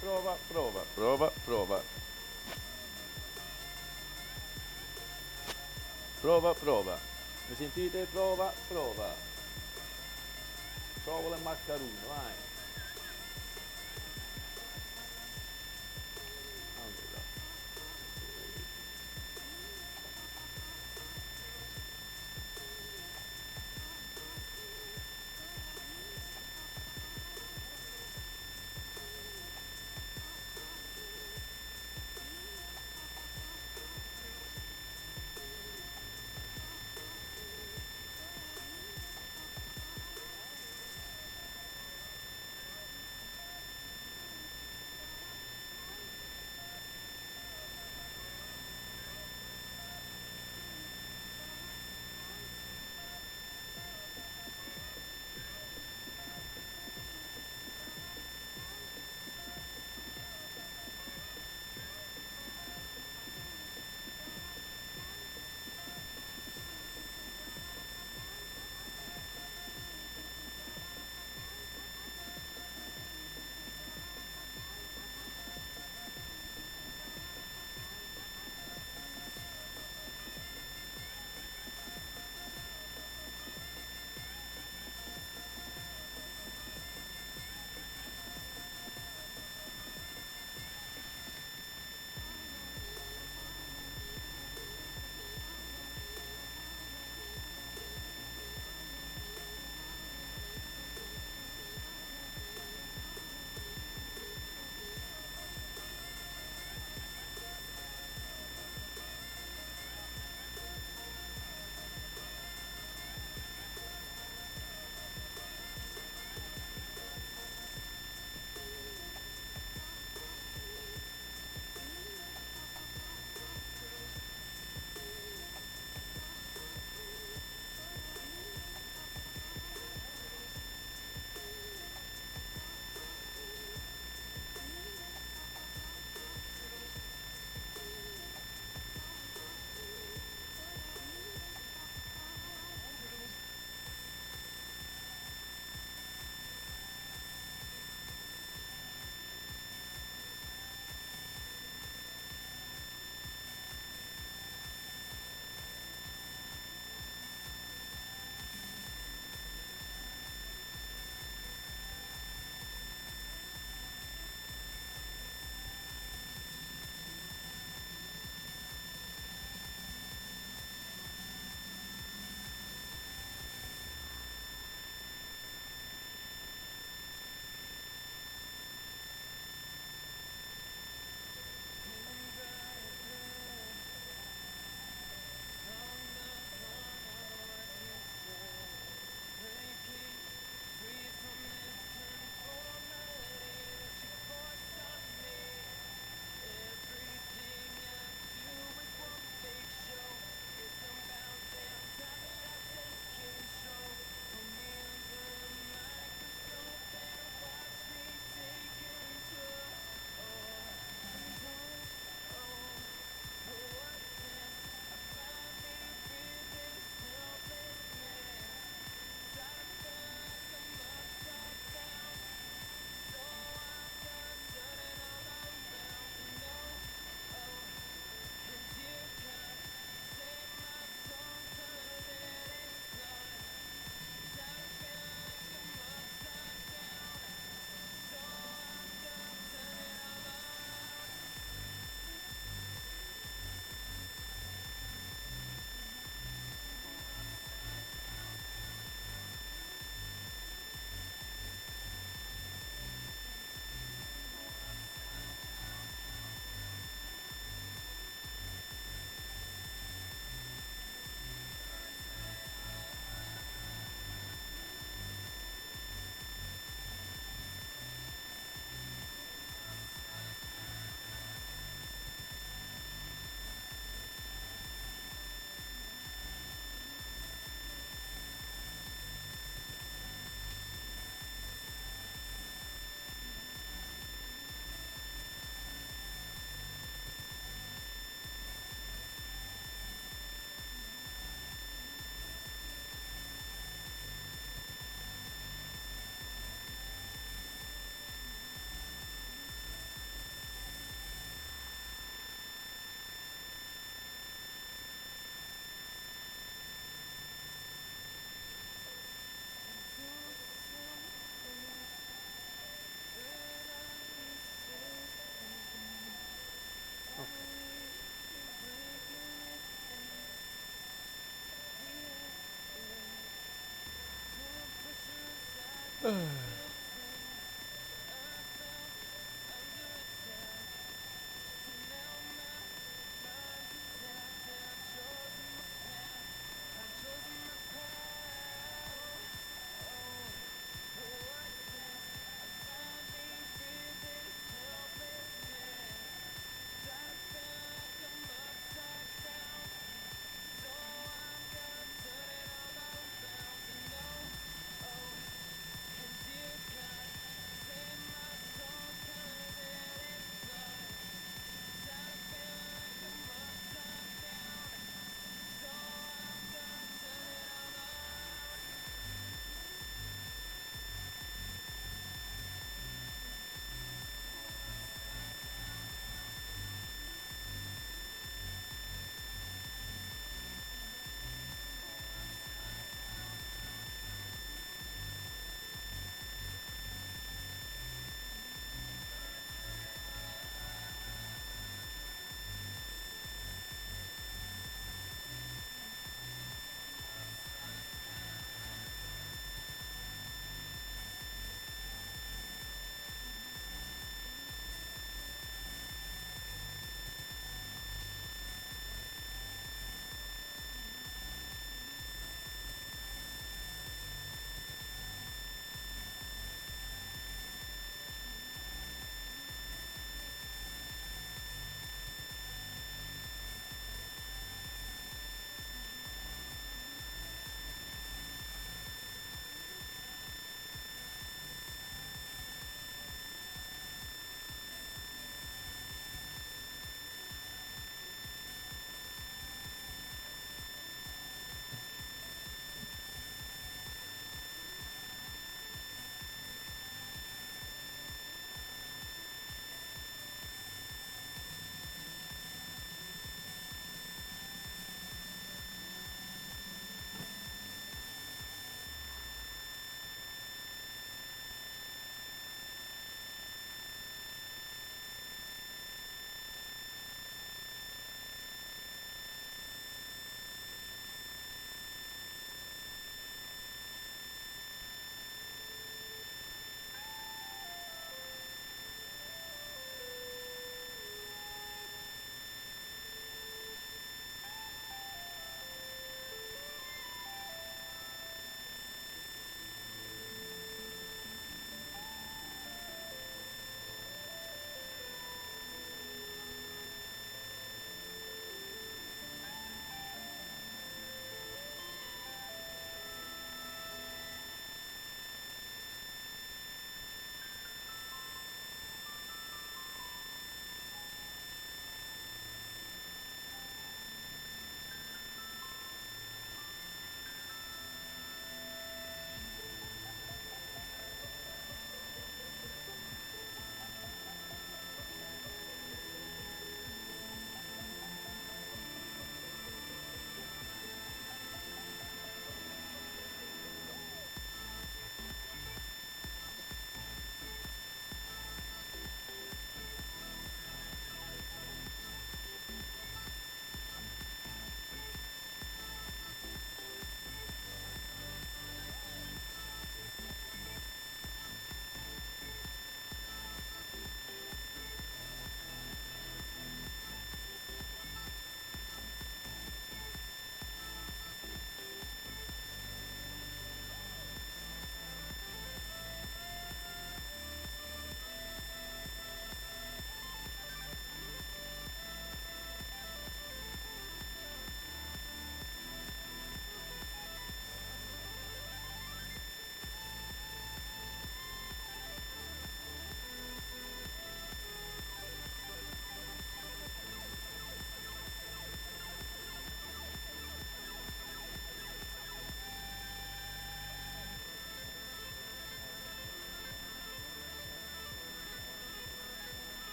Prova, prova, prova, prova. Prova, prova. Mi sentite? Prova, prova. Provola il maccaruno, vai. Allora.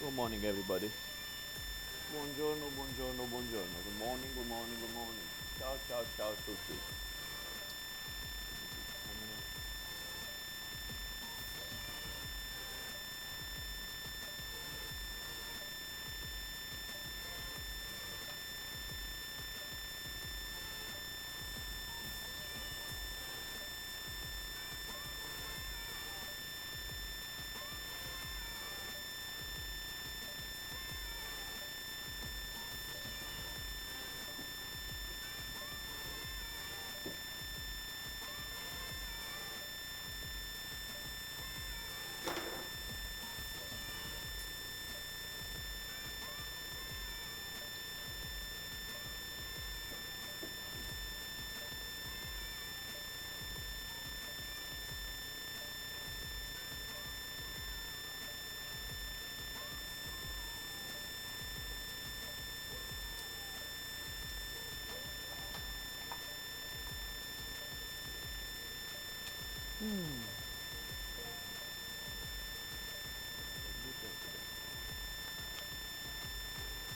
Good morning, everybody. Buongiorno, buongiorno, buongiorno. Good morning, good morning, good morning. Ciao, ciao, ciao a tutti.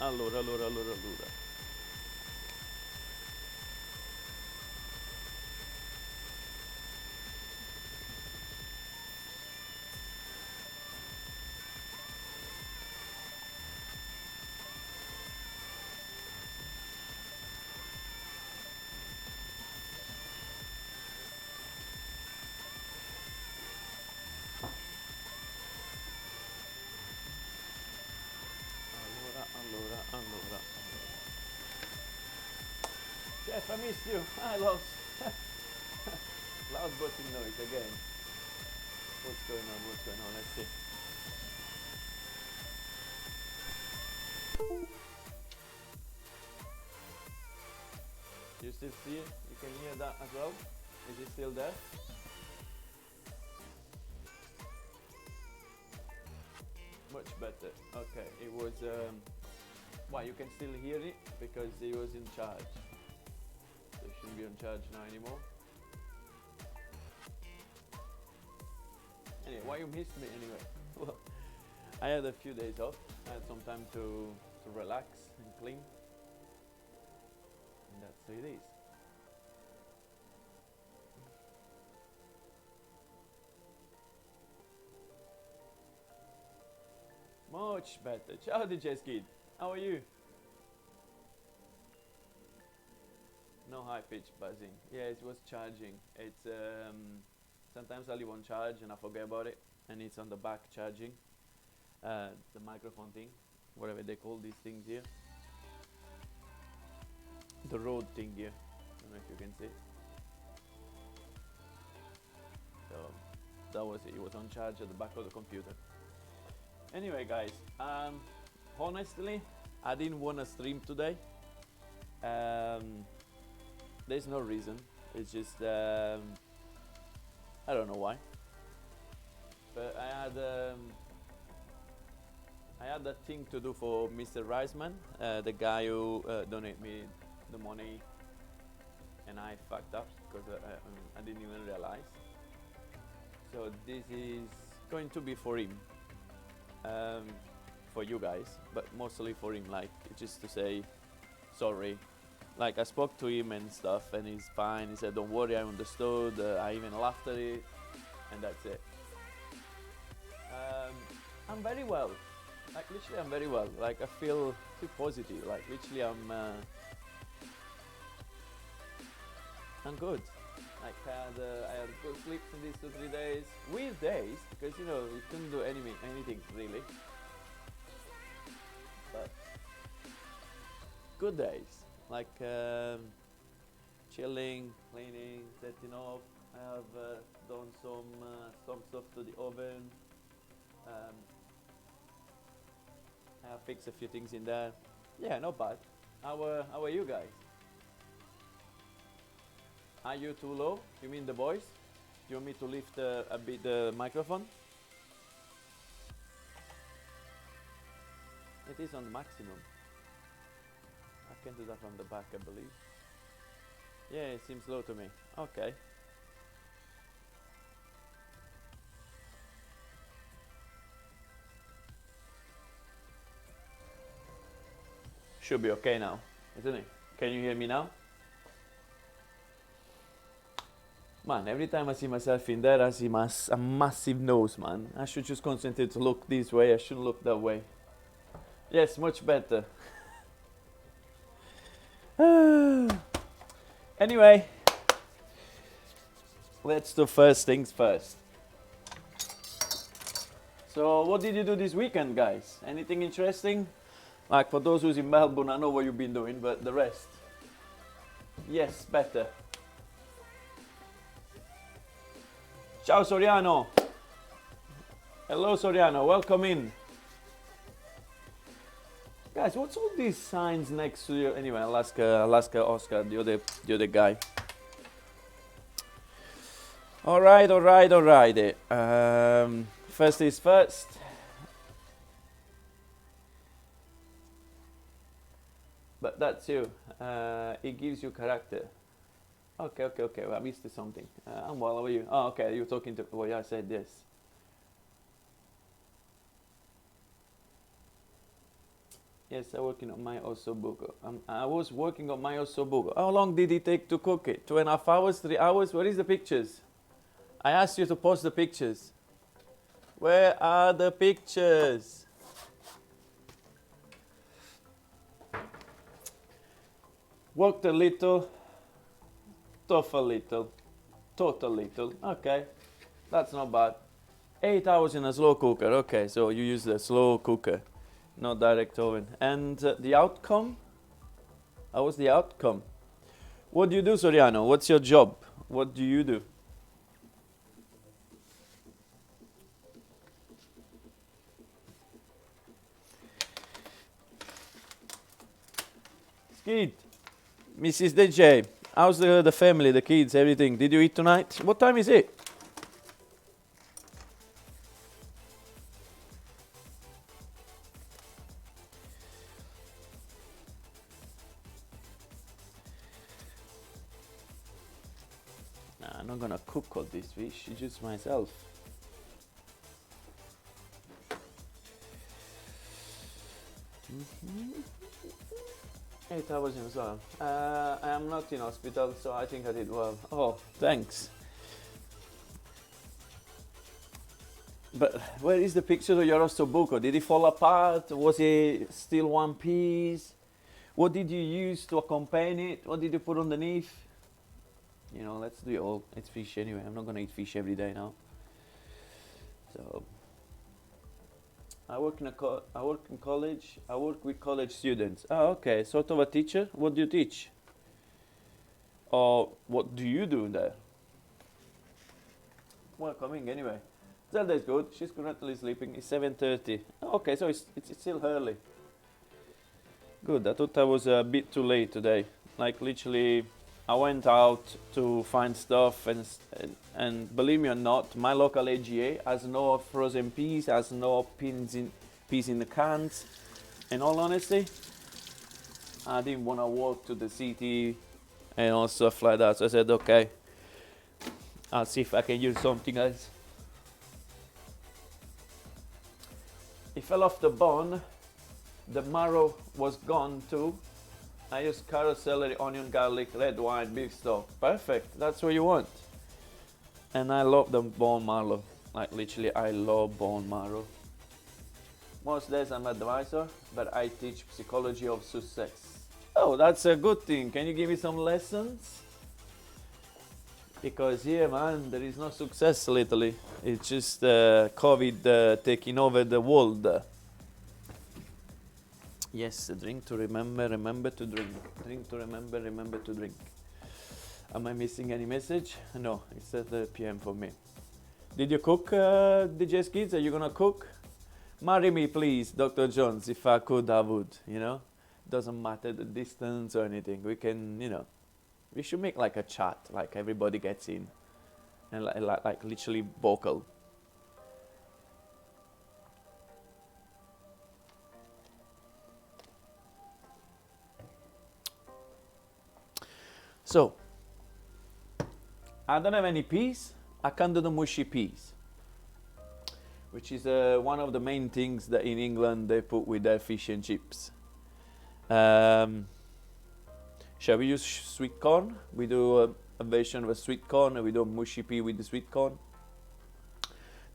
Allora. Jeff, I missed you. I lost. Loud boating noise again. What's going on? Let's see. You still see it? You can hear that as well? Is it still there? Much better. Okay, it was well, you can still hear it because it was in charge. So it shouldn't be on charge now anymore. Anyway, why you missed me anyway? Well, I had a few days off. I had some time to relax and clean. And that's how it is. Much better. Ciao DJ Skid. How are you? No high pitch buzzing. Yeah, it was charging. It's sometimes I leave on charge and I forget about it, and it's on the back charging. The microphone thing, whatever they call these things here. The road thing here. I don't know if you can see. So that was it. It was on charge at the back of the computer. Anyway, guys, honestly, I didn't want to stream today. There's no reason. It's just I don't know why. But I had that thing to do for Mr. Reisman, the guy who donated me the money, and I fucked up because I didn't even realize. So this is going to be for him, for you guys, but mostly for him, like just to say sorry. Like I spoke to him and stuff, and he's fine. He said, "Don't worry, I understood." I even laughed at it, and that's it. I'm very well. Like literally, I'm very well. Like I feel positive. Like literally, I'm good. Like I had good sleeps in these 2-3 days. Weird days because you couldn't do anything really. But good days. Like chilling, cleaning, setting off. I have done some stuff to the oven. I have fixed a few things in there. Yeah, not bad. How are you guys? Are you too low? You mean the voice? You want me to lift a bit the microphone? It is on maximum. I can do that from the back, I believe. Yeah, it seems low to me. Okay. Should be okay now, isn't it? Can you hear me now? Man, every time I see myself in there, I see a massive nose, man. I should just concentrate to look this way. I shouldn't look that way. Yes, much better. Anyway, let's do first things first. So, what did you do this weekend, guys? Anything interesting? Like, for those who's in Melbourne, I know what you've been doing, but the rest? Yes, better. Ciao, Soriano. Hello, Soriano. Welcome in. Guys, what's all these signs next to you? Anyway, Alaska, Oscar, the other guy. All right. First is first. But that's you. It gives you character. Okay. Well, I missed something. I'm well. How are you? Oh, okay. You're talking to. Well, yeah, I said yes. Yes, I'm working on my ossobuco. I was working on my ossobuco. How long did it take to cook it? 2.5 hours, 3 hours? Where is the pictures? I asked you to post the pictures. Where are the pictures? Worked a little, tough a little, taught a little. Okay, that's not bad. 8 hours in a slow cooker. Okay, so you use the slow cooker, not direct oven. And the outcome? How was the outcome? What do you do, Soriano? What's your job? What do you do? Skid, Mrs. DJ, how's the family, the kids, everything? Did you eat tonight? What time is it? Nah, I'm not gonna cook all this fish, just myself. Mm-hmm. 8 hours in hospital. I am not in hospital, so I think I did well. Oh, thanks. But where is the picture of your ossobuco? Did it fall apart? Was it still one piece? What did you use to accompany it? What did you put underneath? You know, let's do it all. It's fish anyway. I'm not gonna eat fish every day now. So. I work in college. I work with college students. Oh, okay. Sort of a teacher. What do you teach? Or what do you do there? Well, coming anyway. Zelda is good. She's currently sleeping. It's 7:30. Oh, okay, so it's still early. Good. I thought I was a bit too late today. Like literally, I went out to find stuff and believe me or not, my local AGA has no frozen peas, has no peas in the cans. In all honesty, I didn't want to walk to the city and all stuff like that. So I said, okay, I'll see if I can use something else. It fell off the bone. The marrow was gone too. I used carrot, celery, onion, garlic, red wine, beef stock. Perfect. That's what you want. And I love the bone marrow. Like literally, I love bone marrow. Most days I'm advisor, but I teach psychology of success. Oh, that's a good thing. Can you give me some lessons? Because here, man, there is no success lately. It's just COVID taking over the world. Yes, a drink to remember to drink. Drink to remember to drink. Am I missing any message? No, it's at the PM for me. Did you cook, DJ Skids? Are you gonna cook? Marry me, please, Dr. Jones. If I could, I would, you know? Doesn't matter the distance or anything. We can, you know, we should make like a chat, like everybody gets in. And like literally vocal. So, I don't have any peas. I can do the mushy peas, which is one of the main things that in England they put with their fish and chips. Um, shall we use sweet corn? We do a version of a sweet corn, and we do mushy pea with the sweet corn.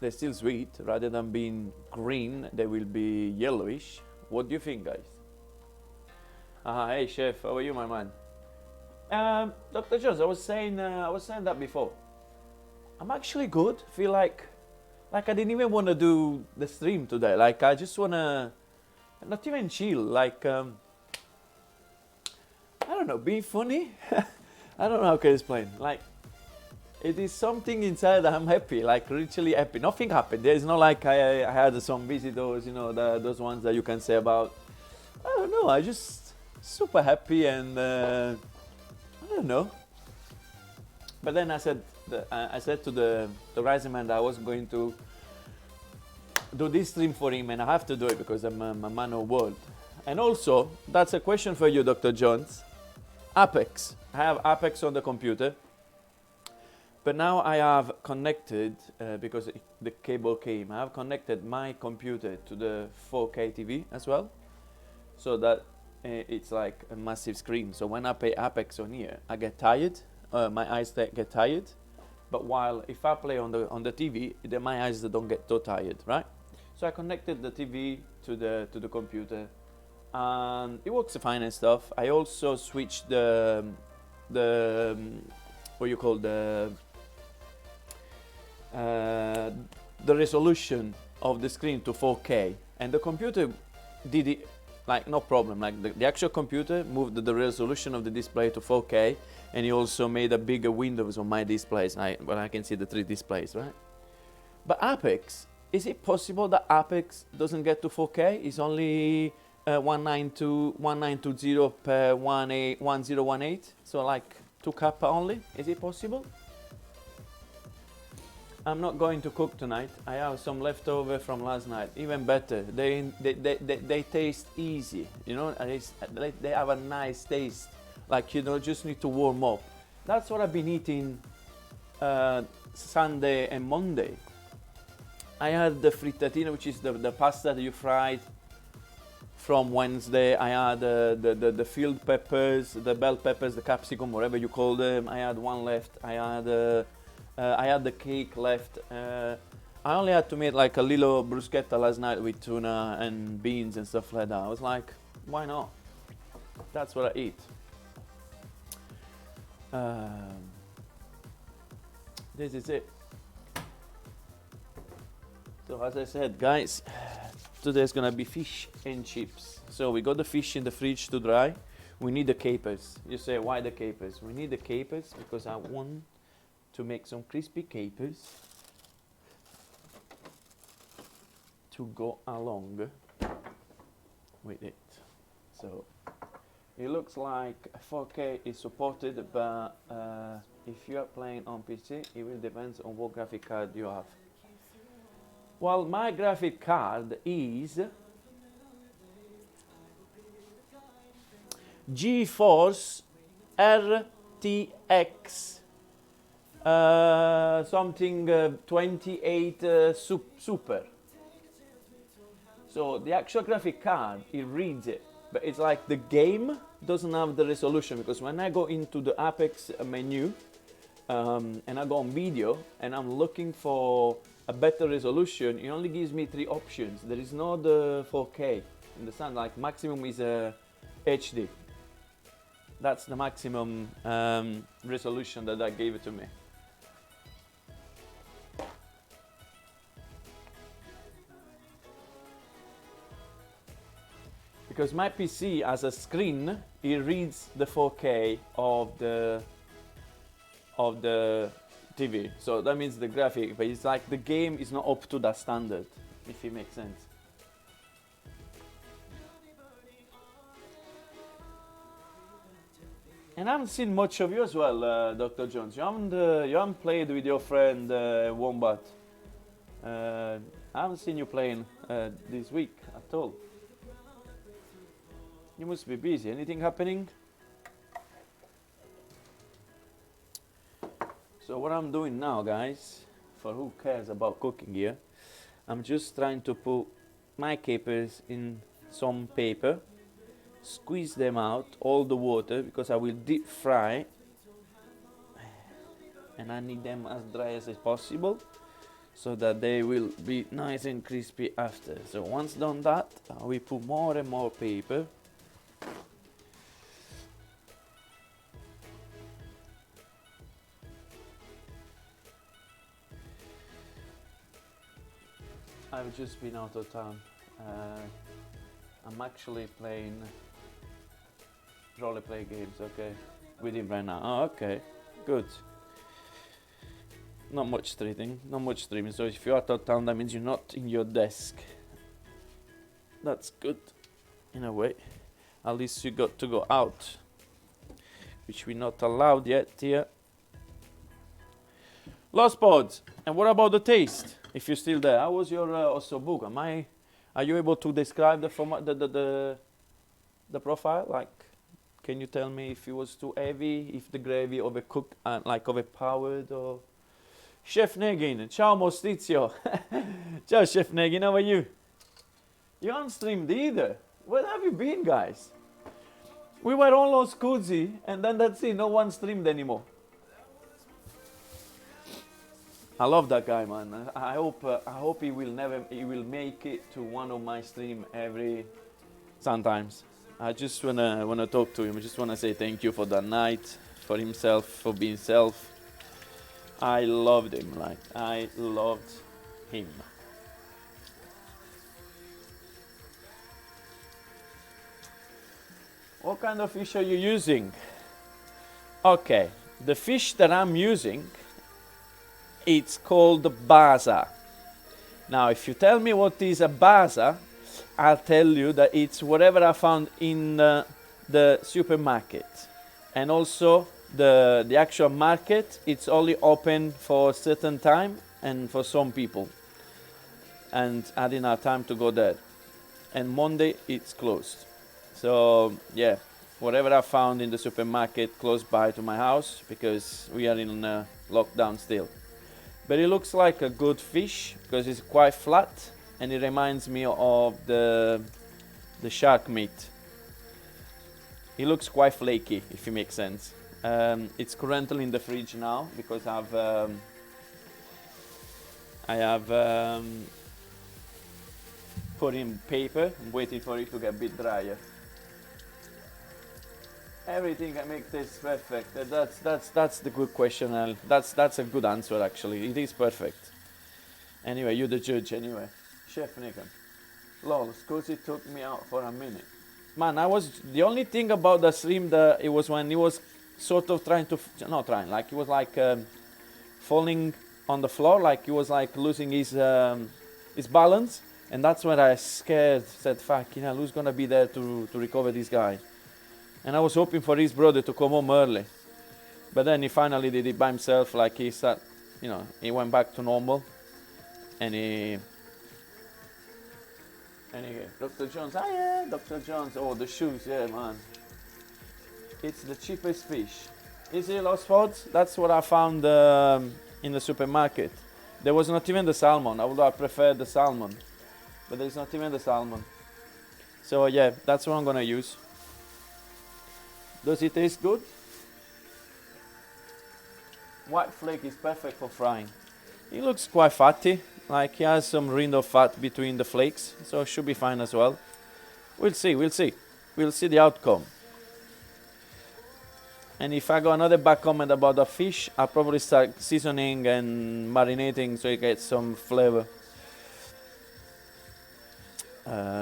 They're still sweet. Rather than being green, they will be yellowish. What do you think, guys? Hey chef, how are you, my man? Dr. Jones, I was saying that before. I'm actually good. Feel like I didn't even want to do the stream today. Like I just wanna not even chill. Like I don't know, be funny. I don't know how to explain. Like it is something inside that I'm happy. Like literally happy. Nothing happened. There's no like I had some visitors. You know those ones that you can say about. I don't know. I just super happy and I don't know. But then I said to the rising man that I was going to do this stream for him, and I have to do it because I'm a man of word. And also, that's a question for you, Dr. Jones. Apex. I have Apex on the computer, but now I have connected because the cable came. I have connected my computer to the 4K TV as well, so that it's like a massive screen. So when I play Apex on here, I get tired. My eyes get tired. But while if I play on the TV, then my eyes don't get so tired, right? So I connected the TV to the computer, and it works fine and stuff. I also switched the what you call the resolution of the screen to 4K, and the computer did it like no problem. Like the actual computer moved the resolution of the display to 4K, and he also made a bigger windows on my displays. Well, I can see the 3 displays, right? But Apex, is it possible that Apex doesn't get to 4K? It's only 1920 per 1018, so like 2 kappa only. Is it possible? I'm not going to cook tonight. I have some leftover from last night. Even better, they taste easy. You know, they have a nice taste. Like you know, just need to warm up. That's what I've been eating Sunday and Monday. I had the frittatina, which is the pasta that you fried from Wednesday. I had the field peppers, the bell peppers, the capsicum, whatever you call them. I had one left. I had the cake left. I only had to make like a little bruschetta last night with tuna and beans and stuff like that. I was like, why not? That's what I eat. This is it. So as I said, guys, today's gonna be fish and chips. So we got the fish in the fridge to dry. We need the capers. You say, why the capers? We need the capers because I want to make some crispy capers to go along with it. So it looks like 4K is supported, but if you are playing on PC, it will depend on what graphic card you have. Well, my graphic card is GeForce RTX something 28 Super. So the actual graphic card, it reads it, but it's like the game doesn't have the resolution, because when I go into the Apex menu and I go on video and I'm looking for a better resolution, it only gives me 3 options. There is no the 4K. Understand? Like maximum is HD. That's the maximum resolution that gave it to me. Because my PC as a screen, it reads the 4K of the TV. So that means the graphic, but it's like the game is not up to that standard, if it makes sense. And I haven't seen much of you as well, Dr. Jones. You haven't played with your friend Wombat. I haven't seen you playing this week at all. You must be busy. Anything happening? So what I'm doing now, guys, for who cares about cooking here, I'm just trying to put my capers in some paper squeeze them out, all the water, because I will deep fry, and I need them as dry as possible, so that they will be nice and crispy after. So once done that, we put more and more paper. I've just been out of town. I'm actually playing roleplay games, okay, with him right now. Oh, okay, good. Not much streaming, so if you're out of town, that means you're not in your desk. That's good, in a way. At least you got to go out, which we're not allowed yet here. Lost Pods, and what about the taste? If you're still there, how was your ossobuco? Are you able to describe the format, the profile? Like, can you tell me if it was too heavy, if the gravy overcooked, like overpowered, or? Chef Negin, ciao Mostizio. Ciao Chef Negin, how are you? You aren't streamed either. Where have you been, guys? We were all scuzzy, and then that's it, no one streamed anymore. I love that guy, man. I hope he will make it to one of my stream sometimes. I just wanna talk to him. I just wanna say thank you for that night, for himself, for being self. I loved him, like I loved him. What kind of fish are you using? Okay, the fish that I'm using, it's called baza. Now, if you tell me what is a baza, I'll tell you that it's whatever I found in the supermarket. And also the actual market, it's only open for a certain time and for some people. And I didn't have time to go there. And Monday, it's closed. So, yeah, whatever I found in the supermarket close by to my house, because we are in lockdown still. But it looks like a good fish because it's quite flat, and it reminds me of the shark meat. It looks quite flaky, if it makes sense. It's currently in the fridge now because I have put in paper. I'm waiting for it to get a bit drier. Everything that makes this perfect. That's the good question. That's a good answer actually. It is perfect. Anyway, you're the judge anyway. Chef Nikan. Lol, Scusi took me out for a minute. Man, the only thing about the stream that it was when he was sort of like he was like falling on the floor, like he was like losing his balance, and that's when I said, fuck, who's gonna be there to recover this guy? And I was hoping for his brother to come home early. But then he finally did it by himself, like he went back to normal. And Dr. Jones, yeah, Dr. Jones, oh, the shoes, yeah, man. It's the cheapest fish. Is it Lost Pods? That's what I found in the supermarket. There was not even the salmon. I would have preferred the salmon. But there's not even the salmon. So yeah, that's what I'm gonna use. Does it taste good? White flake is perfect for frying. It looks quite fatty, like he has some rind of fat between the flakes, so it should be fine as well. We'll see. We'll see the outcome. And if I got another bad comment about the fish, I'll probably start seasoning and marinating so it gets some flavor.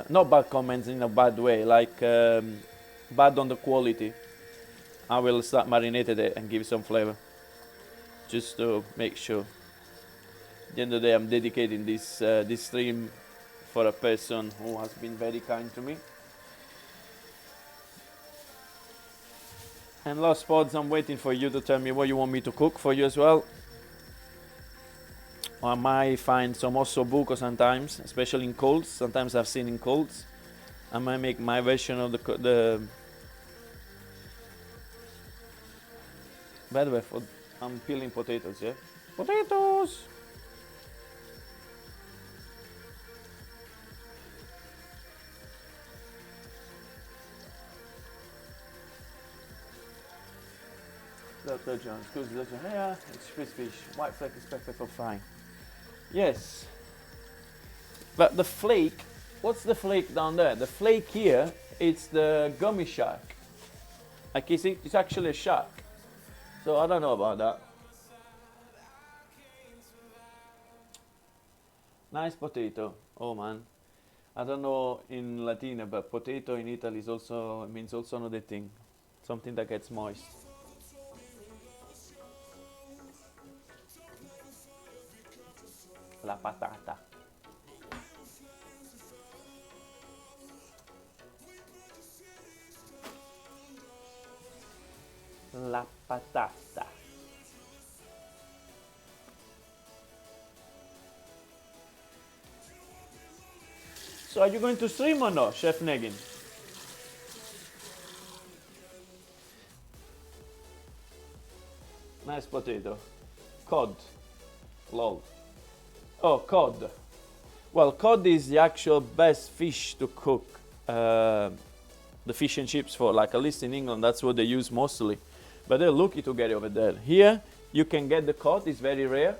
Not bad comments in a bad way, like bad on the quality. I will start marinating it and give some flavor, just to make sure. At the end of the day, I'm dedicating this stream for a person who has been very kind to me. And Lost Pods, I'm waiting for you to tell me what you want me to cook for you as well. Or I might find some ossobuco sometimes, especially in colds. Sometimes I've seen in colds. I might make my version of the By the way, I'm peeling potatoes, yeah? Potatoes! Dr. John, excuse me, Dr. Yeah, it's fish. White flake is perfect for frying. Yes. But the flake, what's the flake down there? The flake here, it's the gummy shark. Like it's actually a shark. So I don't know about that. Nice potato. Oh man. I don't know in Latina, but potato in Italy is also means also another thing. Something that gets moist. La patata. La patata. So are you going to stream or no, Chef Negin? Nice potato. Cod. Lol. Oh, cod. Well, cod is the actual best fish to cook the fish and chips for. Like at least in England, that's what they use mostly. But they're lucky to get it over there. Here, you can get the cod. It's very rare.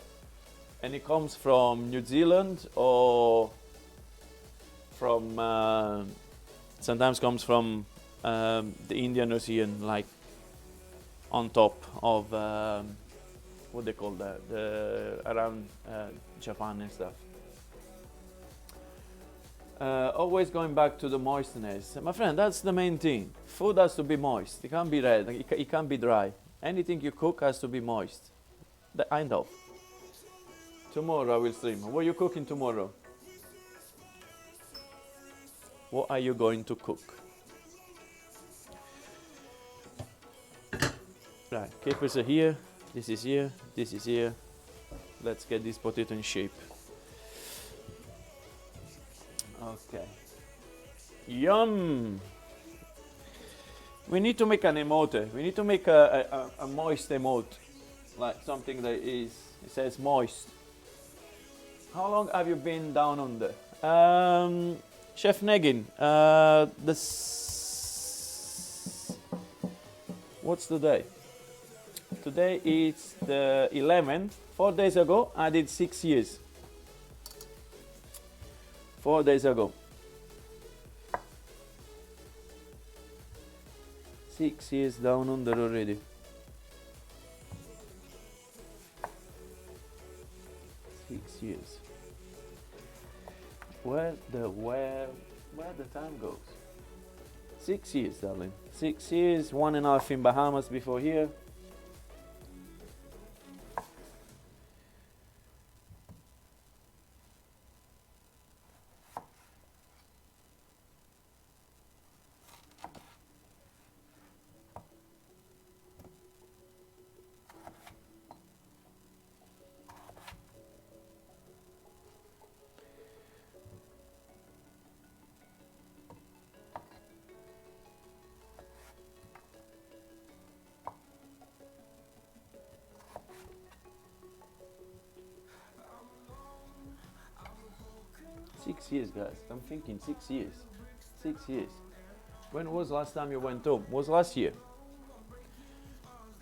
And it comes from New Zealand or from sometimes comes from the Indian Ocean, like on top of what they call that, around Japan and stuff. Always going back to the moistness, my friend. That's the main thing. Food has to be moist. It can't be red. It can't be dry. Anything you cook has to be moist. I know. Tomorrow I will stream. What are you cooking tomorrow? What are you going to cook? Right, capers are here. This is here. This is here. Let's get this potato in shape. Okay. Yum! We need to make an emote. We need to make a moist emote. Like something that it says moist. How long have you been down under? Chef Negin, what's the day? Today is the 11th. 4 days ago, I did 6 years. 4 days ago. 6 years down under already. 6 years. Where the time goes. 6 years, darling. 6 years, 1.5 in Bahamas before here. Years, guys. I'm thinking 6 years. 6 years. When was last time you went home? Was last year?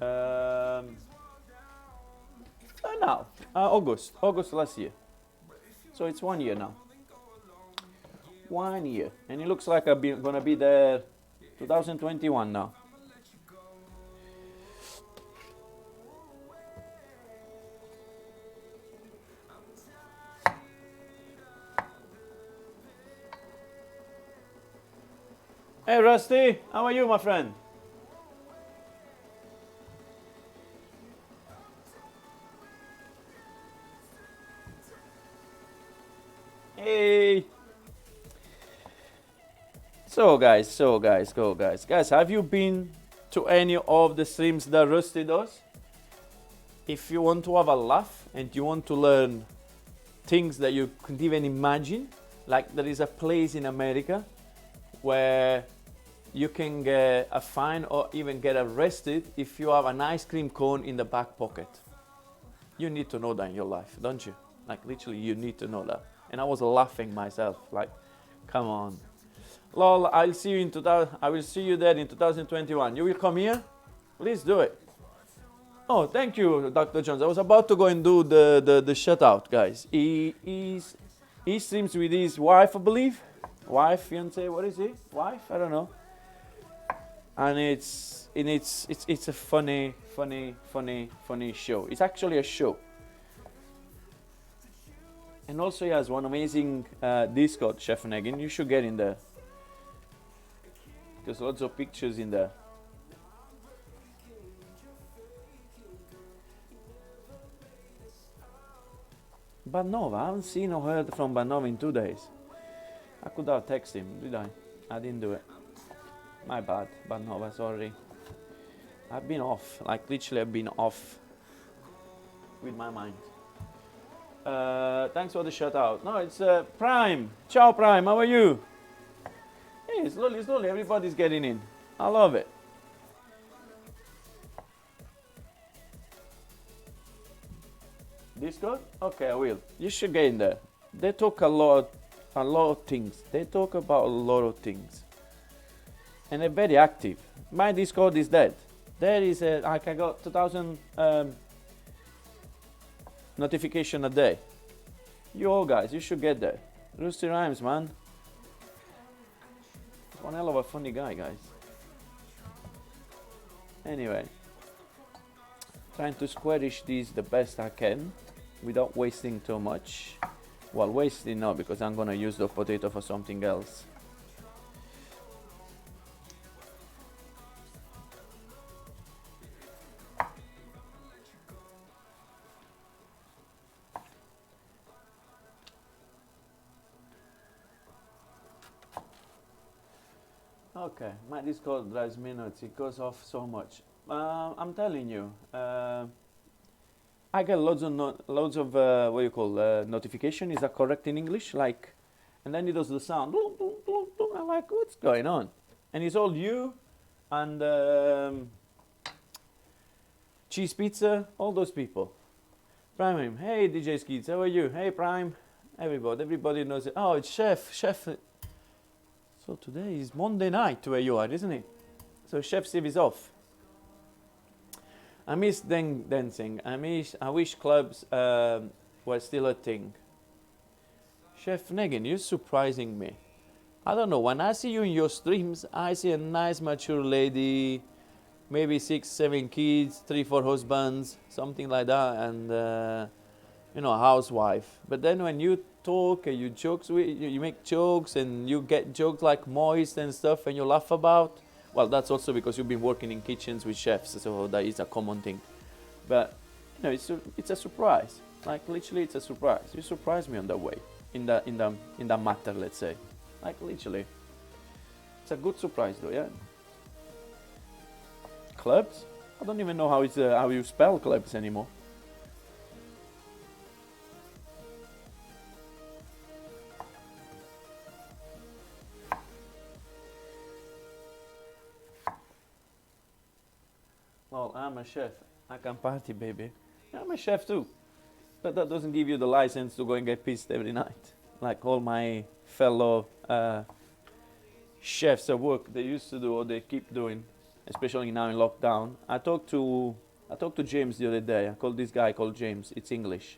Now. August last year. So it's 1 year now. 1 year. And it looks like I'm gonna be there 2021 now. Hey Rusty, how are you, my friend? Hey. So guys, go guys. Guys, have you been to any of the streams that Rusty does? If you want to have a laugh and you want to learn things that you couldn't even imagine, like there is a place in America where you can get a fine or even get arrested if you have an ice cream cone in the back pocket. You need to know that in your life, don't you? Like literally you need to know that. And I was laughing myself, like, come on. Lol, I will see you there in 2021. You will come here? Please do it. Oh, thank you, Dr. Jones. I was about to go and do the shutout, guys. He streams with his wife, I believe. Wife, fiance, what is he? Wife? I don't know. And it's a funny show. It's actually a show. And also he has one amazing Discord, Chef Negin. You should get in there. There's lots of pictures in there. Banova, I haven't seen or heard from Banova in 2 days. I could have texted him, did I? I didn't do it. My bad, Banova, sorry. I've been off, like literally I've been off with my mind. Thanks for the shout out. No, it's Prime. Ciao Prime, how are you? Hey, slowly, everybody's getting in. I love it. Discord? Okay, I will. You should get in there. They talk a lot of things. They talk about a lot of things. And they're very active. My Discord is dead. There is like I got 2,000 notification a day. You all guys, you should get there. Rusty Rhymes, man. One hell of a funny guy, guys. Anyway, trying to squarish these the best I can without wasting too much. Well, wasting no, because I'm gonna use the potato for something else. Okay, my Discord drives me nuts. It goes off so much. I'm telling you, I get loads of what you call notification. Is that correct in English? Like, and then it does the sound. I'm like, what's going on? And it's all you and Cheese Pizza, all those people. Prime, hey DJ Skids, how are you? Hey Prime, everybody knows it. Oh, it's Chef. So today is Monday night where you are, isn't it? So Chef Steve is off. I miss dancing. I wish clubs were still a thing. Chef Negin, you're surprising me. I don't know, when I see you in your streams, I see a nice mature lady, maybe 6, 7 kids, 3, 4 husbands, something like that, and a housewife. But then when you talk and you make jokes and you get jokes like moist and stuff and you laugh about, well, that's also because you've been working in kitchens with chefs, so that is a common thing. But it's a surprise. Like literally, it's a surprise. You surprise me on that way, in that matter, let's say. Like literally, it's a good surprise, though, yeah. Clubs? I don't even know how you spell clubs anymore. Well, I'm a chef. I can party, baby. I'm a chef too. But that doesn't give you the license to go and get pissed every night. Like all my fellow chefs at work, they used to do or they keep doing, especially now in lockdown. I talked to James the other day. I called this guy called James. It's English.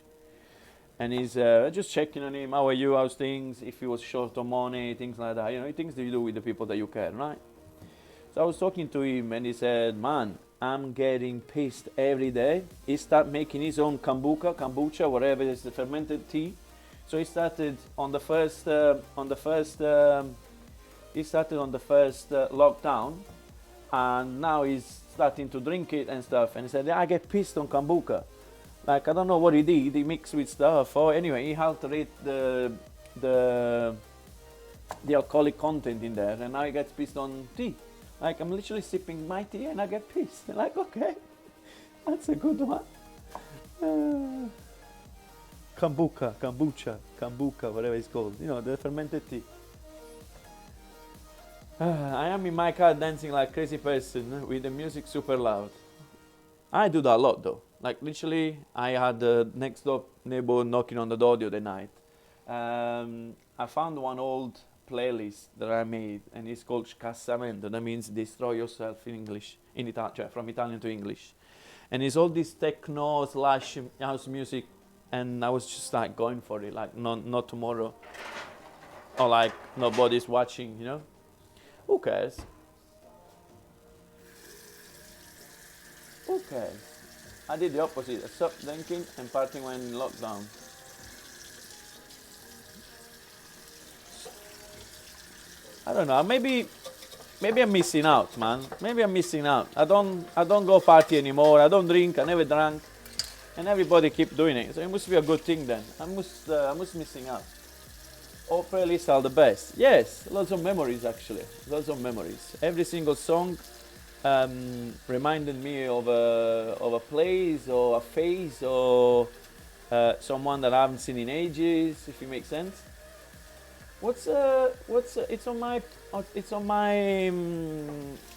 And he's just checking on him. How are you? How's things? If he was short on money, things like that. Things that you do with the people that you care, right? So I was talking to him and he said, man, I'm getting pissed every day. He started making his own kombucha, whatever it is, the fermented tea. So he started on the first lockdown, and now he's starting to drink it and stuff. And he said, yeah, I get pissed on kombucha. Like, I don't know what he did. He mixed with stuff. Or anyway, he altered the alcoholic content in there, and now he gets pissed on tea. Like, I'm literally sipping my tea and I get pissed. They're like, okay, that's a good one. Kombucha, whatever it's called. The fermented tea. I am in my car dancing like a crazy person with the music super loud. I do that a lot though. Like literally, I had the next door neighbor knocking on the door the other night. I found one old playlist that I made, and it's called Scassamento. That means destroy yourself in English, from Italian to English. and it's all this techno slash house music, and I was just like going for it, like not tomorrow, or like nobody's watching, you know? Who cares? Who cares? I did the opposite. I stopped drinking and partying when in lockdown. I don't know. Maybe I'm missing out, man. Maybe I'm missing out. I don't go party anymore. I don't drink. I never drank, and everybody keep doing it. So it must be a good thing then. I must missing out. All playlists are the best. Yes, lots of memories actually. Lots of memories. Every single song reminded me of a place or a phase or someone that I haven't seen in ages. If it makes sense. It's on my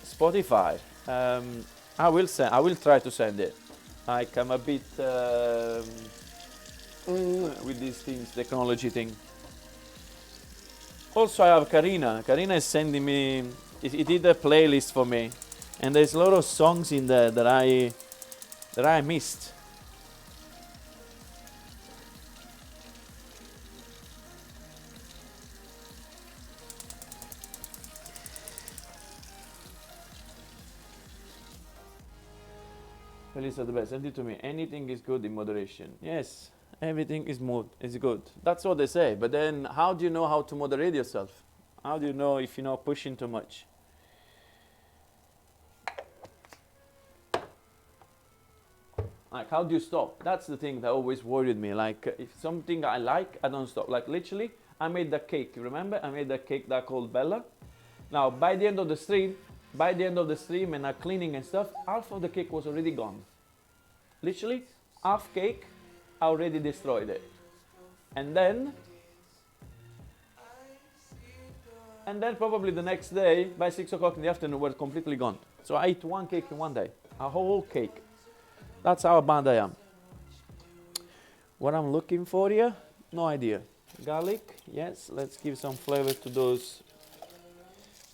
Spotify. I will try to send it. Like I'm a bit with these things, technology thing. Also, I have Karina. Karina is sending me. He did a playlist for me, and there's a lot of songs in there that I missed. Playlists are the best. Send it to me. Anything is good in moderation. Yes, everything is good. That's what they say. But then, how do you know how to moderate yourself? How do you know if you're not pushing too much? Like, how do you stop? That's the thing that always worried me. Like, if something I like, I don't stop. Like, literally, I made that cake. You remember? I made that cake that I called Bella. Now, by the end of the stream and cleaning and stuff, half of the cake was already gone. Literally, half cake, I already destroyed it. And then probably the next day, by 6 o'clock in the afternoon, were completely gone. So I ate one cake in one day, a whole cake. That's how bad I am. What I'm looking for here, no idea. Garlic, yes, let's give some flavor to those.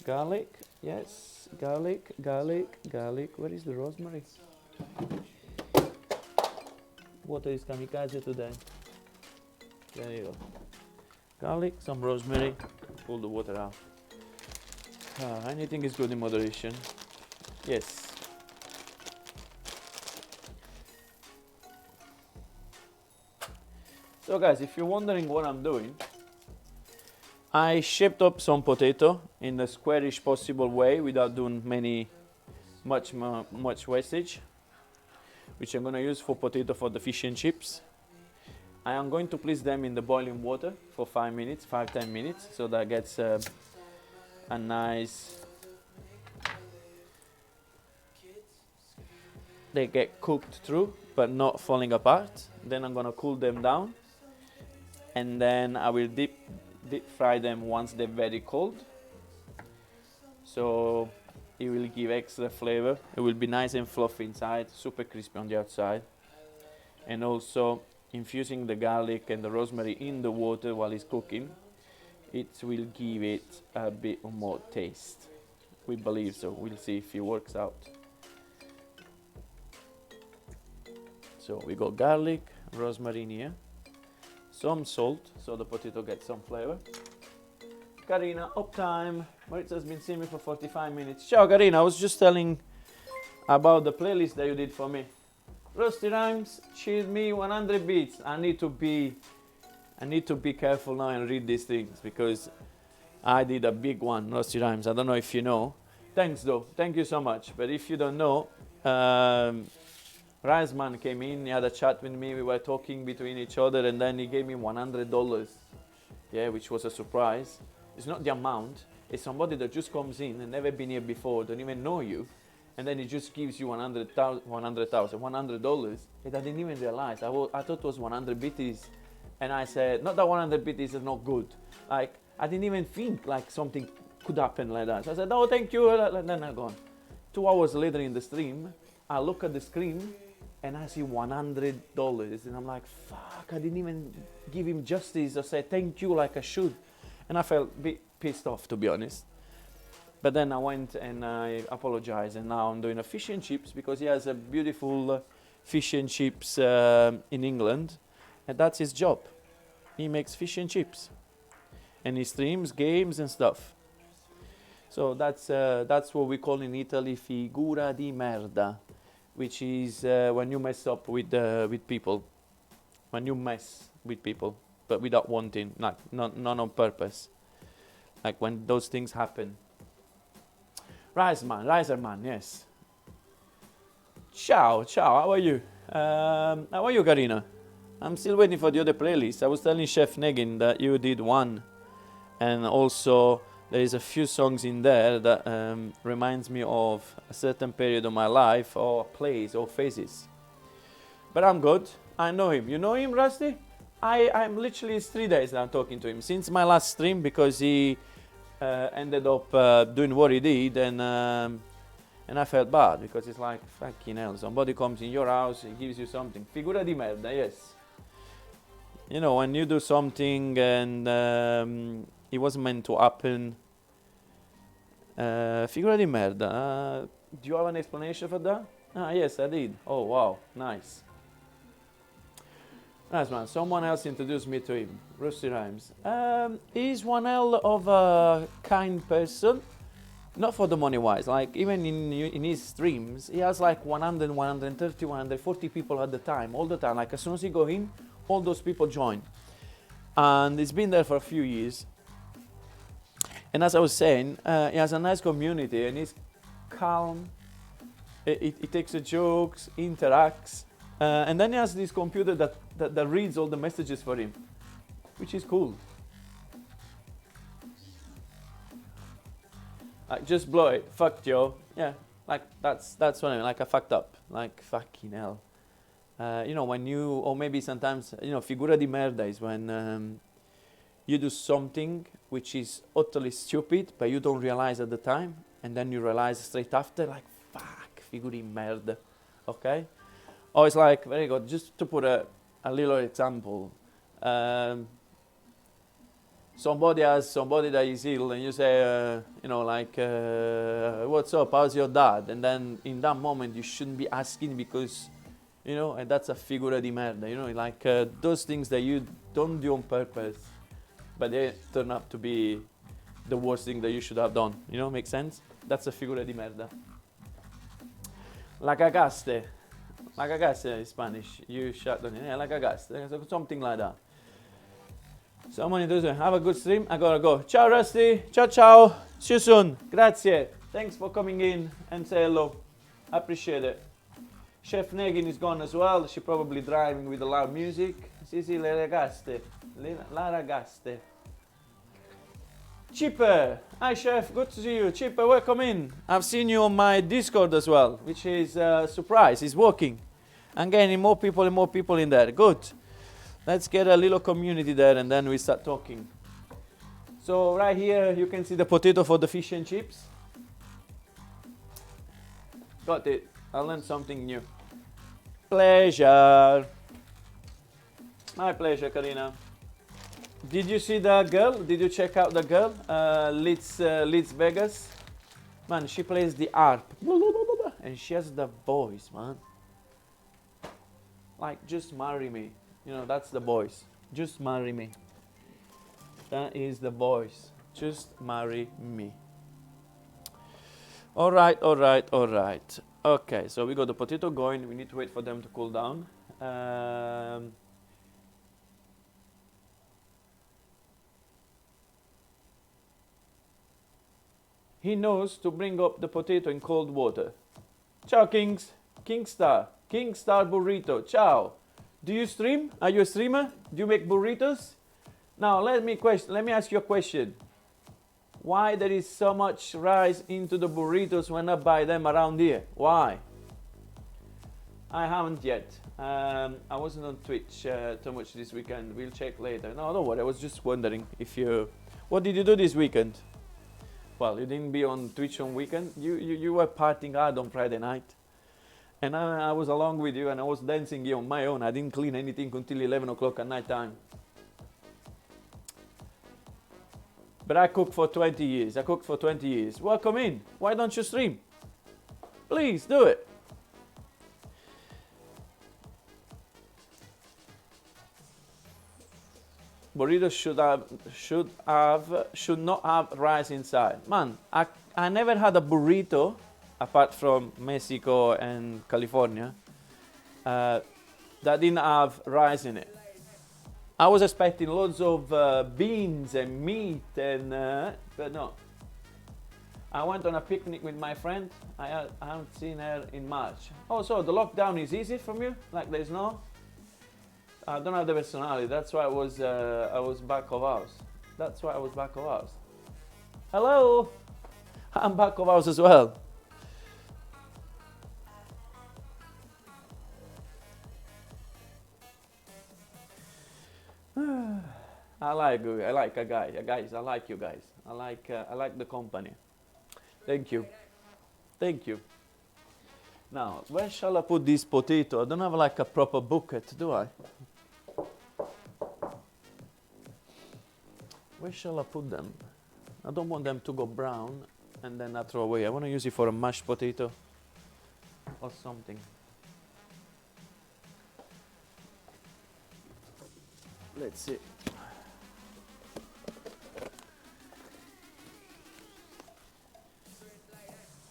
Garlic, yes, garlic. Where is the rosemary? Water is kamikaze today. There you go. Garlic, some rosemary, pull the water out. Anything is good in moderation. Yes. So guys, if you're wondering what I'm doing, I shaped up some potato in the squarish possible way without doing much wastage, which I'm going to use for potato for the fish and chips. I am going to place them in the boiling water for 5-10 minutes, so that gets a nice, they get cooked through but not falling apart. Then I'm going to cool them down, and then I will deep fry them once they're very cold, so it will give extra flavor. It will be nice and fluffy inside, super crispy on the outside, and also infusing the garlic and the rosemary in the water while it's cooking, it will give it a bit more taste. We believe so. We'll see if it works out. So we got garlic, rosemary in here, some salt so the potato gets some flavor. Karina, up time. Maritza's been seeing me for 45 minutes. Ciao Karina, I was just telling about the playlist that you did for me. Rusty Rhymes, Chill Me, 100 beats. I need to be careful now and read these things because I did a big one, Rusty Rhymes. I don't know if you know. Thanks though, thank you so much. But if you don't know, Riseman came in, he had a chat with me, we were talking between each other, and then he gave me $100. Yeah, which was a surprise. It's not the amount, it's somebody that just comes in and never been here before, don't even know you, and then he just gives you $100, and I didn't even realize. I thought it was 100 BTs, and I said, not that 100 BTs is not good. Like, I didn't even think like something could happen like that. So I said, oh, thank you, and then I'm gone. 2 hours later in the stream, I look at the screen, and I see $100, and I'm like, fuck, I didn't even give him justice or say thank you like I should. And I felt a bit pissed off, to be honest. But then I went and I apologized, and now I'm doing a fish and chips because he has a beautiful fish and chips in England, and that's his job. He makes fish and chips, and he streams games and stuff. So that's what we call in Italy figura di merda, which is when you mess up with people, when you mess with people, but without wanting, like not on purpose, like when those things happen. Riserman, yes. Ciao, how are you? How are you, Karina? I'm still waiting for the other playlist. I was telling Chef Negin that you did one, and also there is a few songs in there that reminds me of a certain period of my life, or place, or phases. But I'm good. I know him. You know him, Rusty? I'm literally 3 days now talking to him since my last stream, because he ended up doing what he did, and I felt bad because it's like, fucking hell, somebody comes in your house and gives you something. Figura di merda, yes. You know, when you do something and it wasn't meant to happen. Figura di merda. Do you have an explanation for that? Ah, yes, I did. Oh, wow, nice. Nice, man. Someone else introduced me to him. Rusty Rhymes. He's one hell of a kind person. Not for the money wise. Like, even in his streams, he has like 100, 130, 140 people at the time, all the time. Like, as soon as he go in, all those people join. And he's been there for a few years. And as I was saying, he has a nice community, and he's calm. He takes the jokes, interacts. And then he has this computer that reads all the messages for him, which is cool. Like, just blow it. Fuck Joe. Yeah, like that's what I mean. Like, I fucked up. Like, fucking hell. You know, when you, or maybe sometimes, you know, figura di merda is when you do something which is utterly stupid, but you don't realize at the time, and then you realize straight after, like, fuck, figura di merda. Okay? Oh, it's like, very good. Just to put a little example. Somebody that is ill, and you say, you know, like, what's up? How's your dad? And then in that moment, you shouldn't be asking, because, you know, and that's a figura di merda. You know, like those things that you don't do on purpose, but they turn up to be the worst thing that you should have done. You know, make sense? That's a figura di merda. La cagaste. La cagaste in Spanish. You shut down. Yeah, la cagaste. Something like that. Someone does it. Have a good stream. I gotta go. Ciao, Rusty. Ciao, ciao. See you soon. Grazie. Thanks for coming in and say hello. I appreciate it. Chef Negin is gone as well. She's probably driving with the loud music. Sì, le ragaste. La ragaste. Chipper. Hi, Chef. Good to see you. Chipper, welcome in. I've seen you on my Discord as well, which is a surprise. It's working. I'm getting more people and more people in there. Good. Let's get a little community there, and then we start talking. So right here, you can see the potato for the fish and chips. Got it. I learned something new. Pleasure. My pleasure, Karina. Did you see the girl? Did you check out the girl? Leeds Vegas. Man, she plays the harp. And she has the voice, man. Like, just marry me. You know, that's the voice. Just marry me. That is the voice. Just marry me. All right. Okay, so we got the potato going. We need to wait for them to cool down. He knows to bring up the potato in cold water. Ciao, Kings. Kingstar Burrito. Ciao. Do you stream? Are you a streamer? Do you make burritos? Now let me ask you a question. Why there is so much rice into the burritos when I buy them around here? Why? I haven't yet. I wasn't on Twitch too much this weekend. We'll check later. No, don't worry. I was just wondering if you. What did you do this weekend? Well, you didn't be on Twitch on weekend. You were partying hard on Friday night. And I was along with you, and I was dancing here on my own. I didn't clean anything until 11 o'clock at night time. But I cook for 20 years. I cooked for 20 years. Welcome in. Why don't you stream? Please do it. Burritos should not have rice inside. Man, I never had a burrito apart from Mexico and California that didn't have rice in it. I was expecting loads of beans and meat but no. I went on a picnic with my friend. I haven't seen her in March. Oh, so the lockdown is easy from you? Like there's no? I don't have the personality. That's why I was back of house. That's why I was back of house. Hello, I'm back of house as well. I like a guy. Guys, I like you guys. I like the company. Thank you. Thank you. Now, where shall I put this potato? I don't have like a proper bucket, do I? Where shall I put them? I don't want them to go brown and then I throw away. I want to use it for a mashed potato or something. Let's see.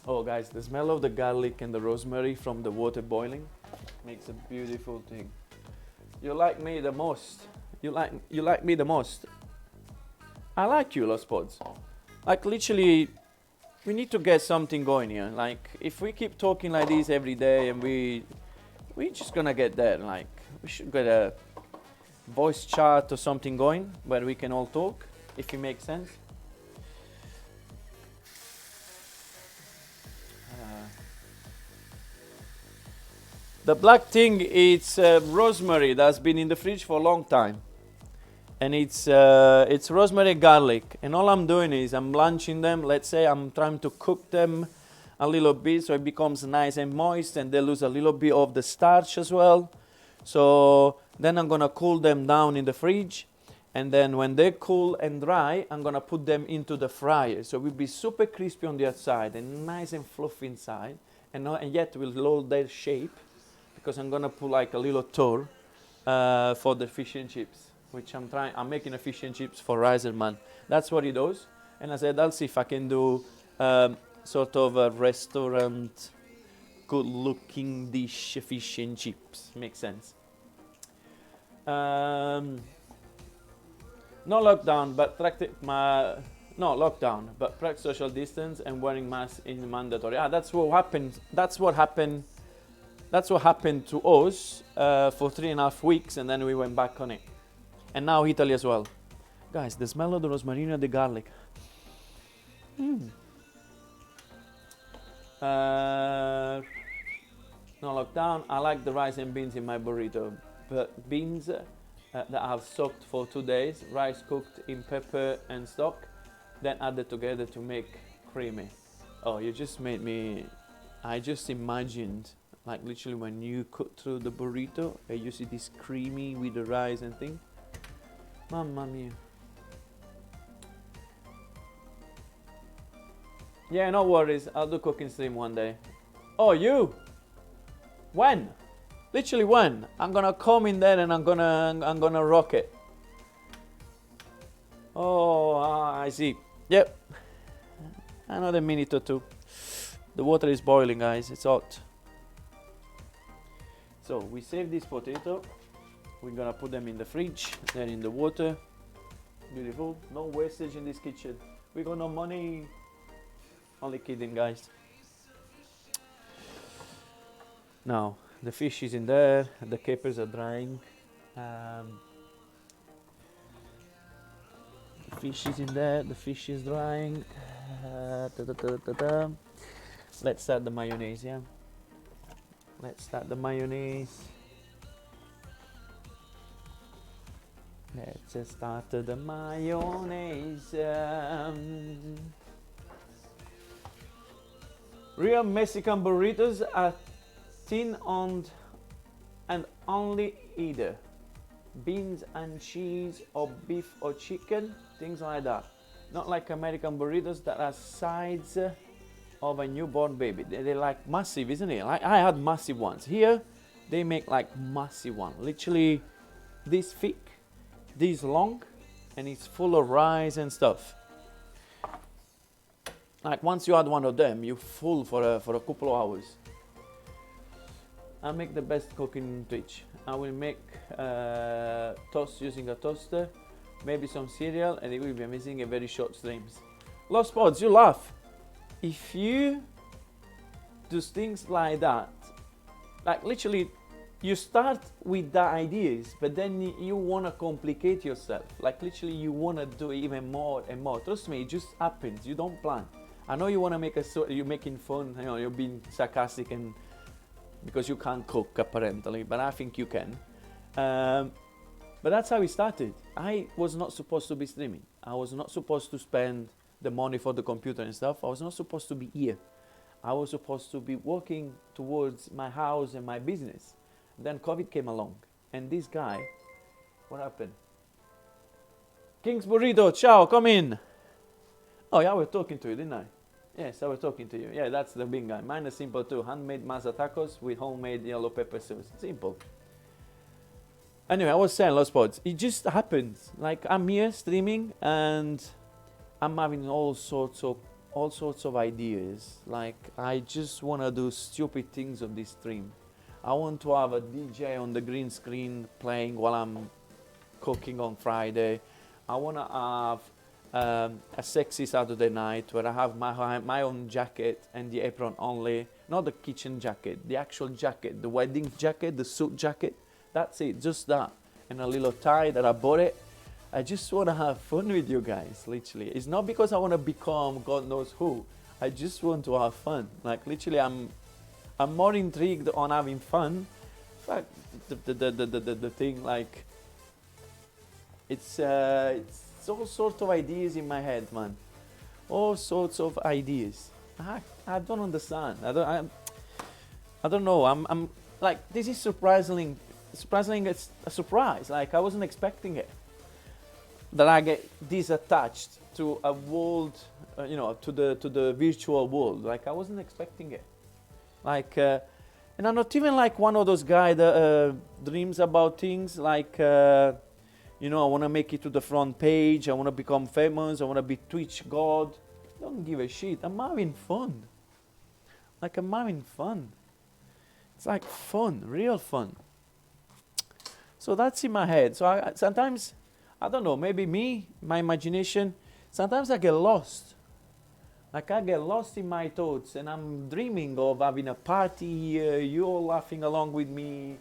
Oh guys, the smell of the garlic and the rosemary from the water boiling makes a beautiful thing. You like me the most. You like me the most. I like you, Los Pods. Like literally, we need to get something going here. Like if we keep talking like this every day and we're just gonna get there. Like we should get a voice chat or something going where we can all talk, if it makes sense. The black thing, it's rosemary that's been in the fridge for a long time. And it's rosemary garlic. And all I'm doing is I'm blanching them. Let's say I'm trying to cook them a little bit so it becomes nice and moist and they lose a little bit of the starch as well. So then I'm gonna cool them down in the fridge. And then when they cool and dry, I'm gonna put them into the fryer. So it will be super crispy on the outside and nice and fluffy inside. And yet will hold their shape. Because I'm gonna put like a little tour for the fish and chips, which I'm making a fish and chips for Riserman. That's what he does. And I said, I'll see if I can do sort of a restaurant, good looking dish, fish and chips. Makes sense. No lockdown, but practice social distance and wearing masks in mandatory. That's what happened. That's what happened to us for 3.5 weeks, and then we went back on it. And now Italy as well. Guys, the smell of the rosemary and the garlic. No lockdown. I like the rice and beans in my burrito. But beans that I've soaked for 2 days, rice cooked in pepper and stock, then added together to make creamy. Oh, you just made me... I just imagined... Like literally when you cut through the burrito and you see this creamy with the rice and thing. Mamma mia. Yeah, no worries. I'll do cooking stream one day. Oh, you? When? Literally when? I'm gonna come in there and I'm gonna rock it. Oh, I see. Yep. Another minute or two. The water is boiling, guys. It's hot. So we save this potato. We're gonna put them in the fridge. They're in the water. Beautiful. No wastage in this kitchen. We got no money. Only kidding, guys. Now the fish is in there. The capers are drying. The fish is in there. The fish is drying. Let's start the mayonnaise. Yeah. Let's start the mayonnaise. Let's start the mayonnaise. Real Mexican burritos are thin on and only either beans and cheese or beef or chicken, things like that. Not like American burritos that are size of a newborn baby. They're like massive, isn't it? Like I had massive ones. Here, they make like massive one. Literally this thick, this long, and it's full of rice and stuff. Like once you add one of them, you're full for a couple of hours. I make the best cooking in Twitch. I will make toast using a toaster, maybe some cereal, and it will be amazing in very short streams. Lost Pods, you laugh. If you do things like that, like literally, you start with the ideas, but then you want to complicate yourself. Like literally, you want to do even more and more. Trust me, it just happens. You don't plan. I know you want to make you're making fun. You know, you're being sarcastic and because you can't cook apparently, but I think you can. But that's how it started. I was not supposed to be streaming. I was not supposed to spend the money for the computer and stuff. I was not supposed to be here. I was supposed to be working towards my house and my business. Then COVID came along, and this guy, what happened? King's Burrito, ciao, come in. Oh yeah, I was talking to you, didn't I? Yes, I was talking to you. Yeah, that's the big guy. Mine is simple too. Handmade masa tacos with homemade yellow pepper sauce. Simple. Anyway, I was saying, Lost Pods, it just happens. Like I'm here streaming and I'm having all sorts of ideas. Like I just want to do stupid things on this stream. I want to have a DJ on the green screen playing while I'm cooking on Friday. I want to have a sexy Saturday night where I have my own jacket and the apron only. Not the kitchen jacket, the actual jacket, the wedding jacket, the suit jacket. That's it, just that. And a little tie that I bought it. I just want to have fun with you guys, literally. It's not because I want to become God knows who. I just want to have fun. Like literally, I'm more intrigued on having fun. In fact, the thing like it's all sorts of ideas in my head, man. All sorts of ideas. I don't understand. I don't know. I'm like this is surprisingly it's a surprise. Like I wasn't expecting it. That I get this attached to a world, you know, to the virtual world. Like I wasn't expecting it. Like, and I'm not even like one of those guys that dreams about things like, you know, I want to make it to the front page. I want to become famous. I want to be Twitch God. Don't give a shit. I'm having fun. Like I'm having fun. It's like fun, real fun. So that's in my head. So I sometimes, I don't know, maybe me, my imagination, sometimes I get lost. Like I get lost in my thoughts and I'm dreaming of having a party here, you all laughing along with me.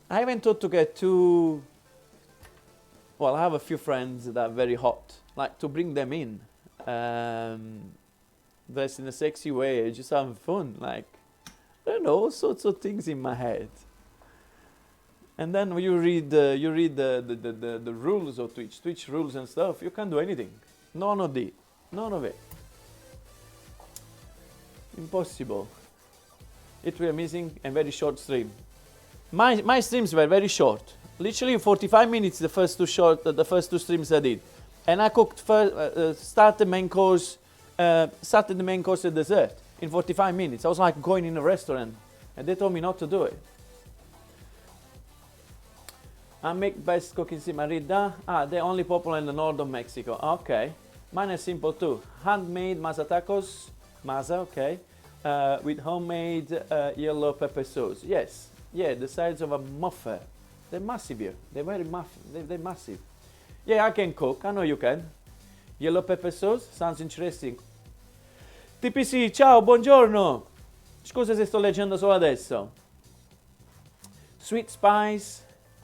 I haven't thought to get too, well, I have a few friends that are very hot, like to bring them in. Dressed in a sexy way, just having fun, like, I don't know, all sorts of things in my head. And then when you read the rules of Twitch rules and stuff, you can't do anything. None of it. Impossible. It was amazing and very short stream. My streams were very short. Literally 45 minutes the first two streams I did. And I cooked started the main course and dessert in 45 minutes. I was like going in a restaurant and they told me not to do it. I make best cooking simarita. They're only popular in the north of Mexico. Okay. Mine is simple too. Handmade masa tacos. Masa, okay. With homemade yellow pepper sauce. Yes. Yeah, the size of a muffin. They're massive here. They're very they're massive. Yeah, I can cook. I know you can. Yellow pepper sauce. Sounds interesting. TPC, ciao, buongiorno. Scusa se sto leggendo solo adesso. Sweet spice.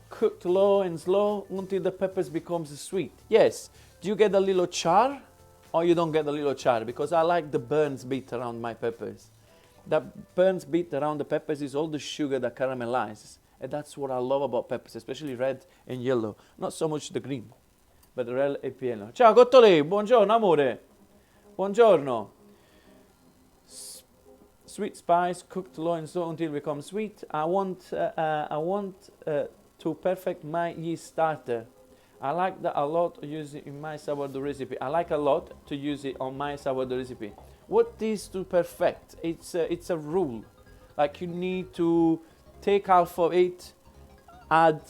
Cooked low and slow until the peppers becomes sweet. Yes. Do you get a little char or you don't get a little char? Because I like the burns bit around my peppers. That burns bit around the peppers is all the sugar that caramelizes. And that's what I love about peppers, especially red and yellow. Not so much the green, but the red e pieno. Ciao Gottoli, buongiorno amore. Buongiorno. Sweet spice, cooked low and slow until it becomes sweet. I want to perfect my yeast starter. I like that a lot to use it in my sourdough recipe. I like a lot to use it on my sourdough recipe. What is to perfect? It's a rule. Like you need to take half of it, add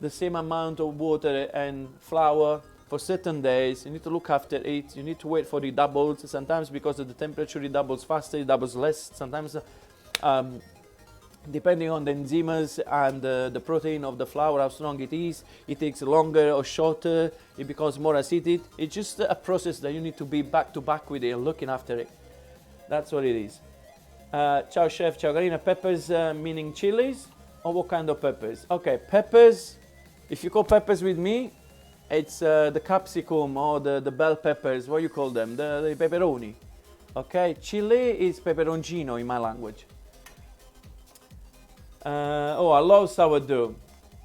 the same amount of water and flour for certain days. You need to look after it. You need to wait for it doubles. Sometimes because of the temperature it doubles faster, it doubles less. Sometimes depending on the enzymes and the protein of the flour, how strong it is, it takes longer or shorter, it becomes more acidic. It's just a process that you need to be back to back with it and looking after it. That's what it is. Ciao chef, ciao Karina. Peppers meaning chilies? Or what kind of peppers? Okay, peppers, if you call peppers with me, it's the capsicum or the bell peppers, what you call them? The pepperoni. Okay, chili is peperoncino in my language. Oh, I love sourdough.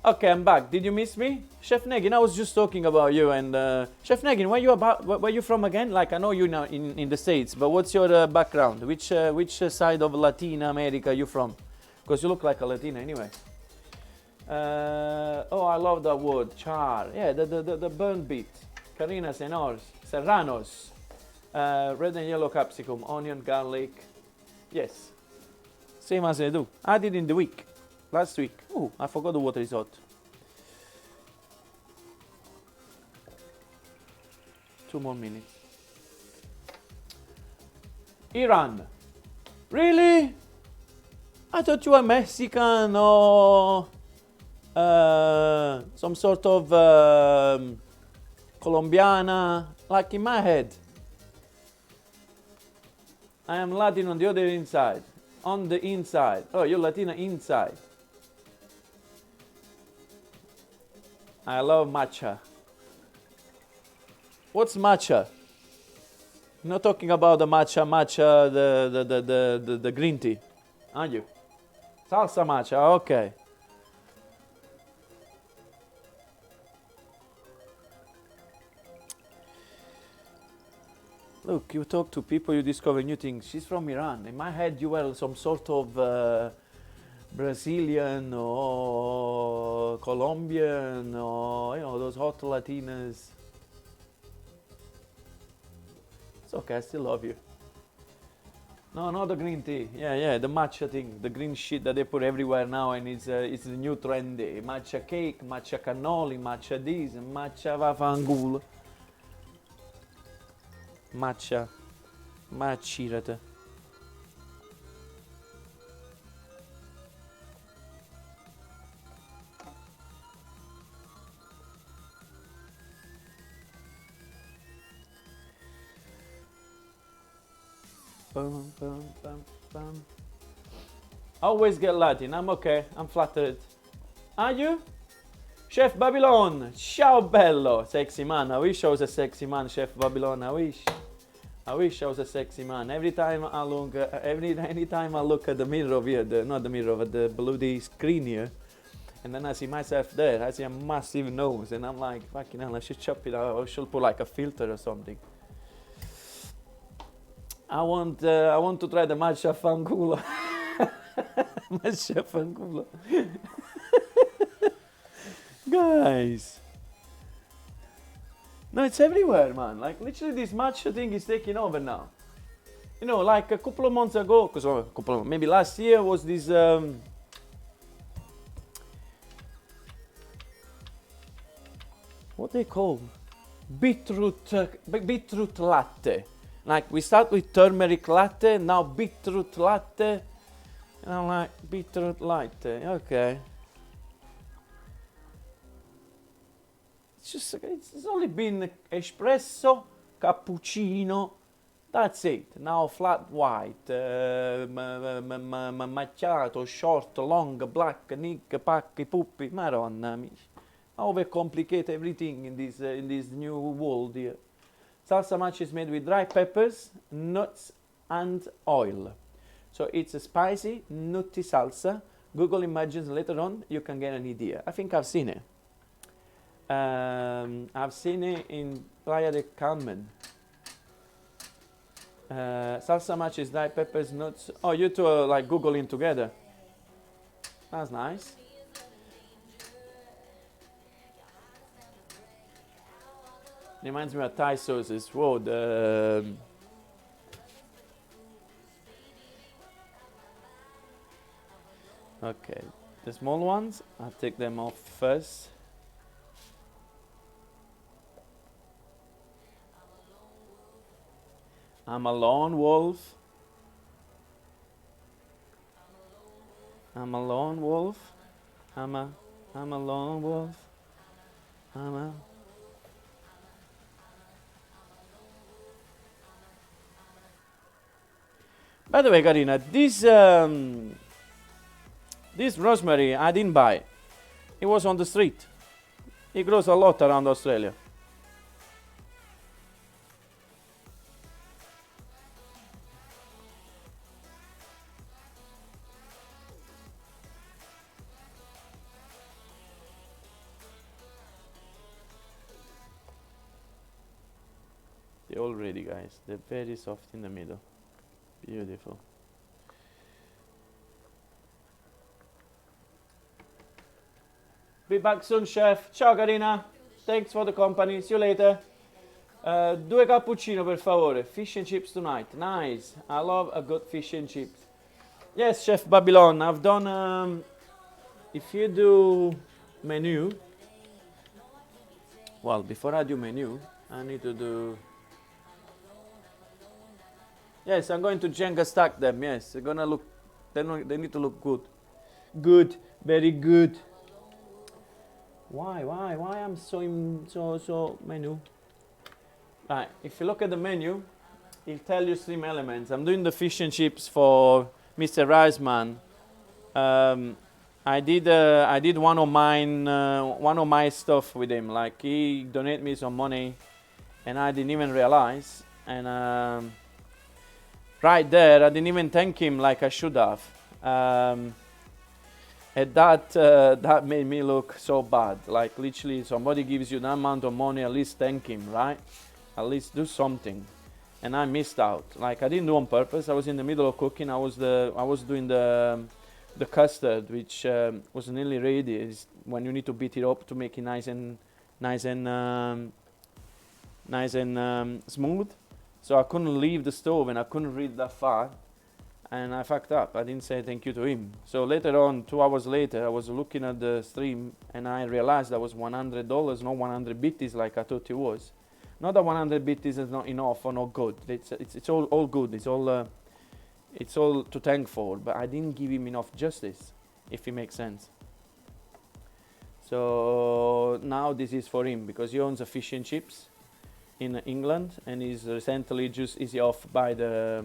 Okay, I'm back. Did you miss me? Chef Negin, I was just talking about you. And Chef Negin, where you from again? Like, I know you now in the States, but what's your background? Which side of Latin America you from? Because you look like a Latina anyway. Oh, I love that word, char. Yeah, the burnt beet. Karina serranos. Red and yellow capsicum, onion, garlic. Yes. Same as I do. I did in the week. Last week. Oh, I forgot the water is hot. Two more minutes. Iran. Really? I thought you were Mexican or some sort of Colombiana. Like in my head. I am Latin on the other inside. On the inside. Oh, you're Latina inside. I love matcha. What's matcha? You're not talking about the matcha, the green tea, are you? Salsa matcha, okay. Look, you talk to people, you discover new things. She's from Iran. In my head, you were some sort of Brazilian or Colombian or, you know, those hot Latinas. It's okay, I still love you. No, not the green tea. Yeah, the matcha thing. The green shit that they put everywhere now, and it's the new trendy. Matcha cake, matcha cannoli, matcha this, matcha vafangul. Matcha. Machirate. Bum, bum, bum, bum. Always get Latin. I'm okay. I'm flattered. Are you? Chef Babylon. Ciao bello. Sexy man. I wish I was a sexy man, Chef Babylon. I wish I was a sexy man. Every time I look, anytime I look at the mirror of here, not the mirror, but the bloody screen here, and then I see myself there, I see a massive nose, and I'm like, fucking hell, I should chop it out. I should put like a filter or something. I want to try the matcha fanculo. Matcha fanculo. Guys. No, it's everywhere, man. Like, literally, this matcha thing is taking over now. You know, like a couple of months ago, maybe last year was this, what they call? Beetroot latte. Like, we start with turmeric latte, now beetroot latte. And I'm like, beetroot latte, okay. It's only been espresso, cappuccino, that's it. Now flat white, macchiato, short, long, black, nick, pacchi, puppi. Madonna mia. I overcomplicate everything in this new world here. Salsa matcha is made with dry peppers, nuts, and oil. So it's a spicy, nutty salsa. Google images later on, you can get an idea. I think I've seen it. I've seen it in Playa del Carmen. Salsa matcha is dry peppers, nuts. Oh, you two are like Googling together. That's nice. Reminds me of Thai sauces. Whoa, the... Okay, the small ones, I'll take them off first. I'm a lone wolf. I'm a lone wolf. I'm a lone wolf. I'm a... By the way, Karina, this rosemary I didn't buy it. It was on the street. It grows a lot around Australia. They're all ready, guys. They're very soft in the middle. Beautiful. Be back soon, chef. Ciao, Karina. Thanks for the company. See you later. Due cappuccino, per favore. Fish and chips tonight. Nice. I love a good fish and chips. Yes, Chef Babylon. I've done... if you do menu... Well, before I do menu, I need to do... Yes, I'm going to Jenga stack them. Yes, they're gonna look... They need to look good. Good. Very good. Why I'm so menu? Right, if you look at the menu, it'll tell you stream elements. I'm doing the fish and chips for Mr. Riceman. I did one of my stuff with him. Like he donated me some money, and I didn't even realize. And right there, I didn't even thank him like I should have. And that made me look so bad. Like literally, somebody gives you that amount of money, at least thank him, right? At least do something. And I missed out. Like I didn't do on purpose. I was in the middle of cooking. I was doing the custard, which was nearly ready. It's when you need to beat it up to make it nice and smooth. So I couldn't leave the stove and I couldn't read that far. And I fucked up. I didn't say thank you to him. So later on, 2 hours later, I was looking at the stream and I realized that was $100, not 100 bitties like I thought it was. Not that 100 bitties is not enough or not good. It's all good. It's all to thank for. But I didn't give him enough justice, if it makes sense. So now this is for him because he owns a fish and chips in England and he's recently just easy off by the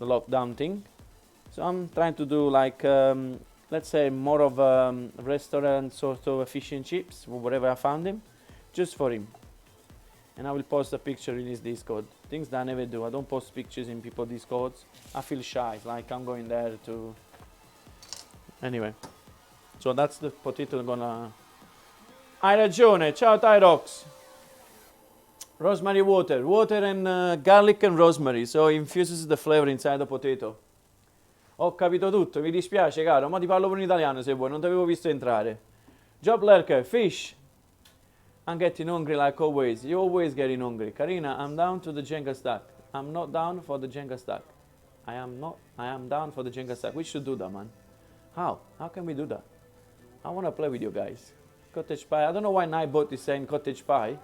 lockdown thing. So I'm trying to do like let's say more of a restaurant sort of fish and chips wherever I found him, just for him. And I will post a picture in his Discord. Things that I never do. I don't post pictures in people's Discords. I feel shy, like I'm going there to... Anyway. So that's the potato I'm gonna... Hai ragione, ciao Tyrox. Rosemary water. Water and garlic and rosemary. So it infuses the flavor inside the potato. Ho capito tutto, mi dispiace caro, ma ti parlo pure in italiano se vuoi, non ti avevo visto entrare. Job Lurker, fish. I'm getting hungry like always. You're always getting hungry. Karina, I'm down to the Jenga stack. I'm not down for the Jenga stack. I am down for the Jenga stack. We should do that, man. How? How can we do that? I want to play with you guys. Cottage pie. I don't know why Nightbot is saying cottage pie.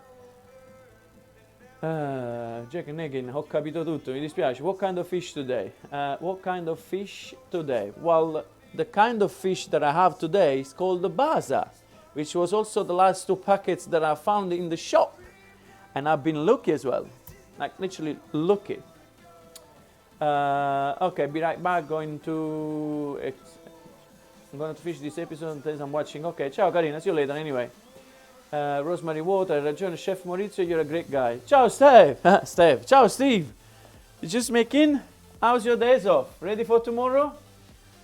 Jack and Negan, ho capito tutto. Mi dispiace. What kind of fish today? What kind of fish today? Well, the kind of fish that I have today is called the baza, which was also the last 2 packets that I found in the shop. And I've been lucky as well. Like, literally lucky. Okay, be right back. I'm going to finish this episode as I'm watching. Okay, ciao Karina, see you later anyway. Rosemary Water, ragione, Chef Maurizio, you're a great guy. Ciao Steve! Steve. Ciao Steve! You just making? How's your days off? Ready for tomorrow?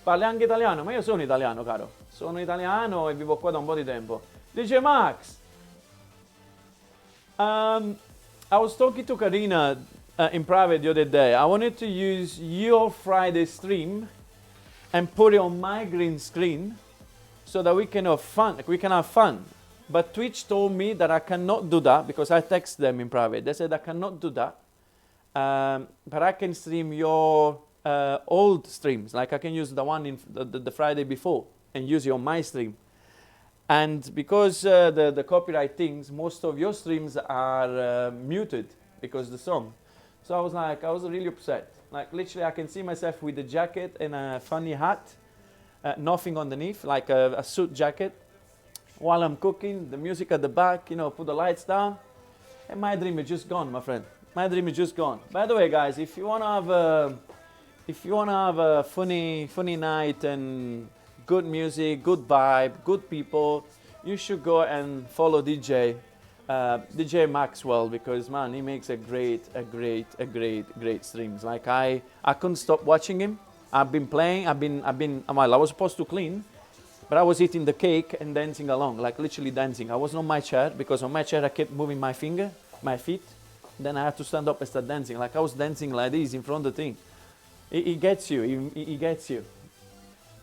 Parli anche italiano? Ma io sono italiano, caro. Sono italiano e vivo qua da un po' di tempo. DJ Max! I was talking to Karina in private the other day. I wanted to use your Friday stream and put it on my green screen so that we can have fun. But Twitch told me that I cannot do that because I text them in private. They said I cannot do that. But I can stream your old streams. Like I can use the one in the Friday before and use it on my stream. And because the copyright things, most of your streams are muted because the song. So I was really upset. Like literally I can see myself with a jacket and a funny hat, nothing underneath, like a suit jacket, while I'm cooking, the music at the back, you know, put the lights down, and my dream is just gone, my friend. My dream is just gone. By the way, guys, if you wanna have a funny night and good music, good vibe, good people, you should go and follow DJ Maxwell, because man, he makes a great streams. Like I couldn't stop watching him. I've been playing. Well, I was supposed to clean, but I was eating the cake and dancing along, like literally dancing. I was on my chair because on my chair I kept moving my feet. Then I had to stand up and start dancing. Like I was dancing like this in front of the thing. He gets you. He gets you.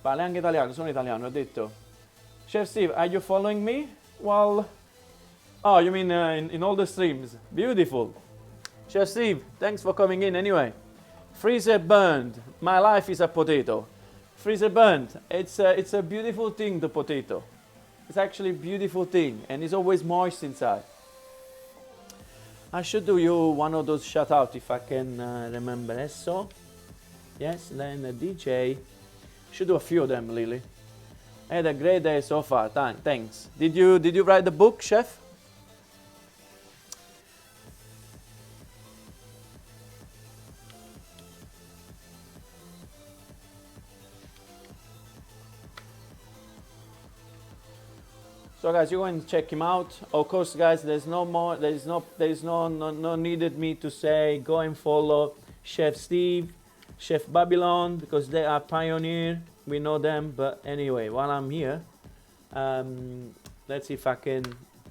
Parli anche italiano. Sono italiano. Ho detto. Chef Steve, are you following me? Well. Oh, you mean in all the streams? Beautiful. Chef Steve, thanks for coming in anyway. Freezer burned. My life is a potato. Freezer burned. It's a beautiful thing, the potato. It's actually a beautiful thing, and it's always moist inside. I should do you one of those shout out if I can remember. So, yes, then a DJ. Should do a few of them, Lily. I had a great day so far. Thanks. Did you write the book, Chef? So guys, you go and check him out. Of course, guys, there's no needed me to say go and follow Chef Steve, Chef Babylon, because they are pioneer. We know them. But anyway, while I'm here, let's see if I can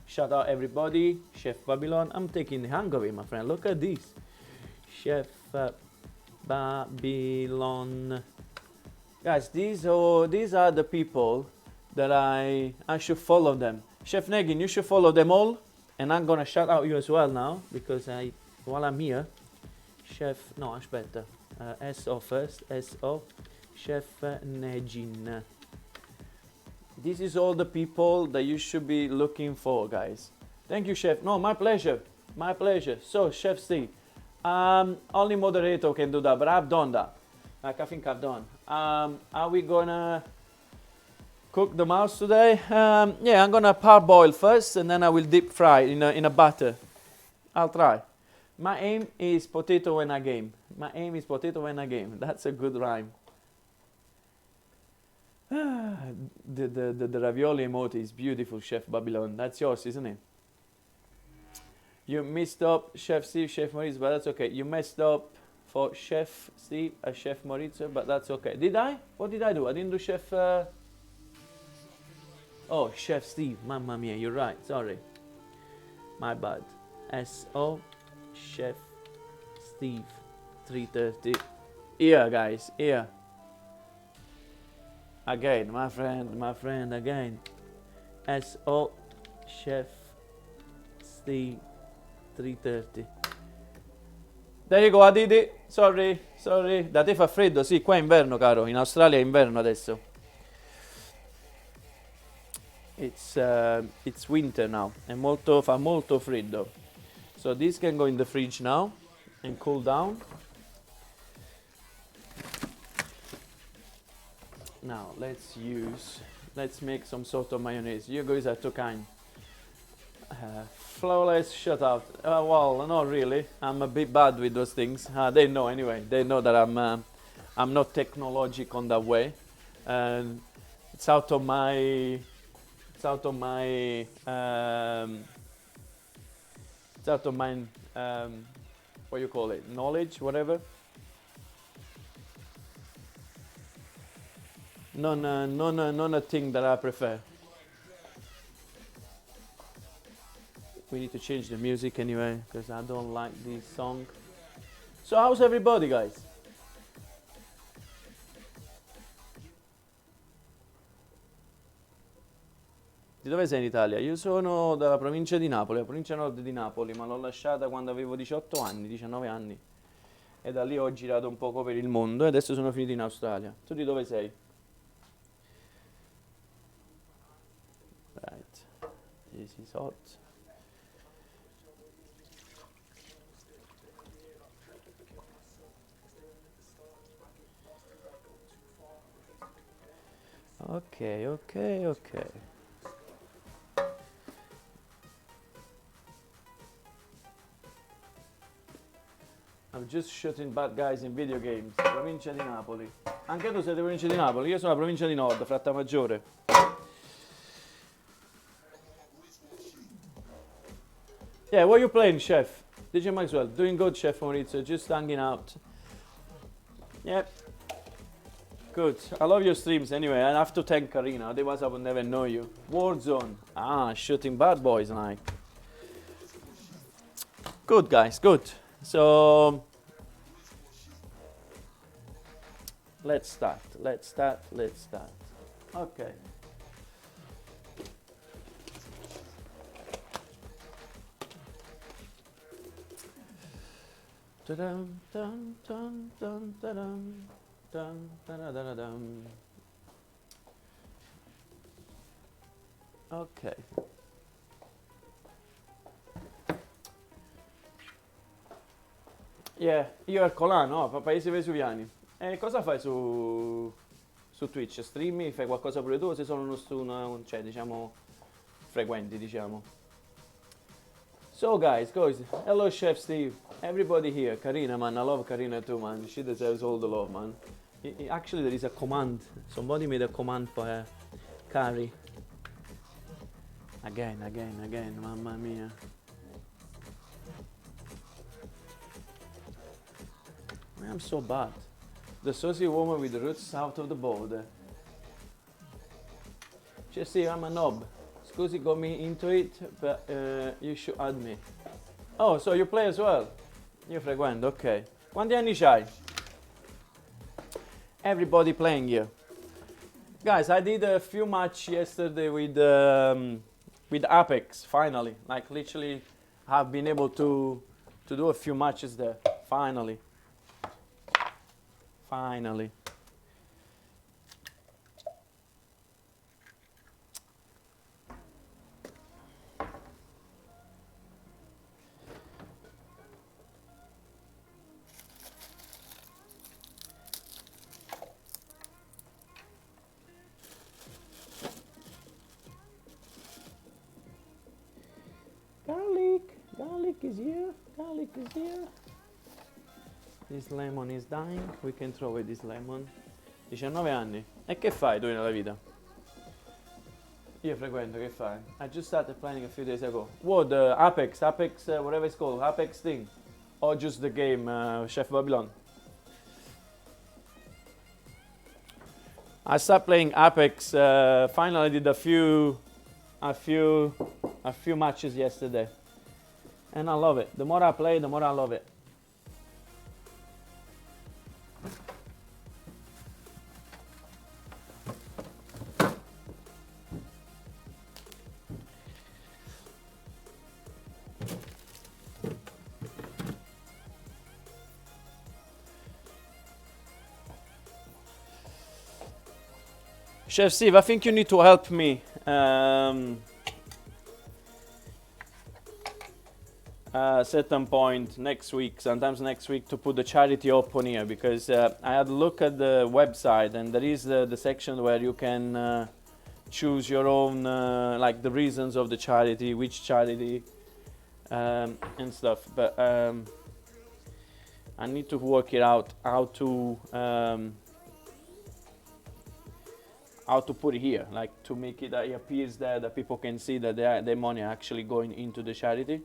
shout out everybody. Chef Babylon, I'm taking the hang of it, my friend. Look at this, Chef Babylon. Guys, these are the people that I should follow them. Chef Negin, you should follow them all, and I'm gonna shout out you as well now because while I'm here, Chef. No, aspetta. SO first. SO. Chef Negin. This is all the people that you should be looking for, guys. Thank you, Chef. No, my pleasure. My pleasure. So, Chef Steve, only moderator can do that, but I've done that. Like I think I've done. Are we gonna cook the mouse today? Yeah, I'm gonna parboil first, and then I will deep fry in a butter. I'll try. My aim is potato when I game. My aim is potato when I game. That's a good rhyme. The ravioli emoji is beautiful, Chef Babylon. That's yours, isn't it? You messed up, Chef Steve, Chef Maurizio, but that's okay. You messed up for Chef Steve, Chef Maurizio, but that's okay. Did I? What did I do? I didn't do Chef... Oh, Chef Steve. Mamma mia, you're right. Sorry. My bad. SO Chef Steve 330. Here, guys. Here. Again, my friend, again. SO Chef Steve 330. There you go, Aditi. Sorry. Da te fa freddo? Sì, qua è inverno, caro. In Australia è inverno adesso. It's winter now. Fa molto freddo. So this can go in the fridge now and cool down. Now let's make some sort of mayonnaise. You guys are too kind. Flawless shutout. Well, not really. I'm a bit bad with those things. They know anyway. They know that I'm not technologic on that way, and it's out of my what you call it, knowledge, whatever. Not a thing that I prefer. We need to change the music anyway, because I don't like this song. So how's everybody, guys? Did dove sei in Italia? Io sono dalla provincia di Napoli, la provincia nord di Napoli, ma l'ho lasciata quando avevo 18 anni, 19 anni. E da lì ho girato un poco per il mondo e adesso sono finito in Australia. Tu di dove sei? Right. This is hot. Ok, ok, ok. I'm just shooting bad guys in video games. Provincia di Napoli. Anche tu sei di provincia di Napoli? Io sono la provincia di Nord, Frattamaggiore. Yeah, what are you playing, chef? DJ Maxwell, doing good, chef Maurizio, just hanging out. Yeah. Good. I love your streams anyway. I have to thank Karina, otherwise I would never know you. Warzone. Ah, shooting bad boys like. Good guys, good. So let's start. Okay. Dun dun dun dun dun dun dun dun dun. Ok. Yeah, io Ercolano, Paesi Vesuviani. E cosa fai su Twitch? Streami? Fai qualcosa pure tu o sei solo cioè, diciamo, frequenti, diciamo? So guys, hello Chef Steve, everybody here, Karina man, I love Karina too man, she deserves all the love man. Actually there is a command, somebody made a command for her, Kari. Again, mamma mia. I'm so bad. The saucy woman with the roots south of the border. Just see, I'm a knob. Scusi got me into it, but you should add me. Oh, so you play as well? Io frequento, ok. Quanti anni c'hai? Everybody playing here. Guys, I did a few matches yesterday with Apex, finally. Like, literally, I've been able to do a few matches there. Finally. Finally. Garlic is here. Garlic is here. This lemon is dying. We can throw away this lemon. 19 anni. E che fai tu nella vita? Io frequento, che fai? I just started playing a few days ago. What, Apex, whatever it's called, Apex thing? Or just the game, Chef Babylon? I started playing Apex, finally did a few matches yesterday. And I love it. The more I play, the more I love it. Chef Steve, I think you need to help me certain point next week, sometimes next week, to put the charity open here, because I had a look at the website and there is the section where you can choose your own, like the reasons of the charity, which charity, and stuff. But I need to work it out how to put it here, like to make it that it appears there, that people can see that their money are actually going into the charity.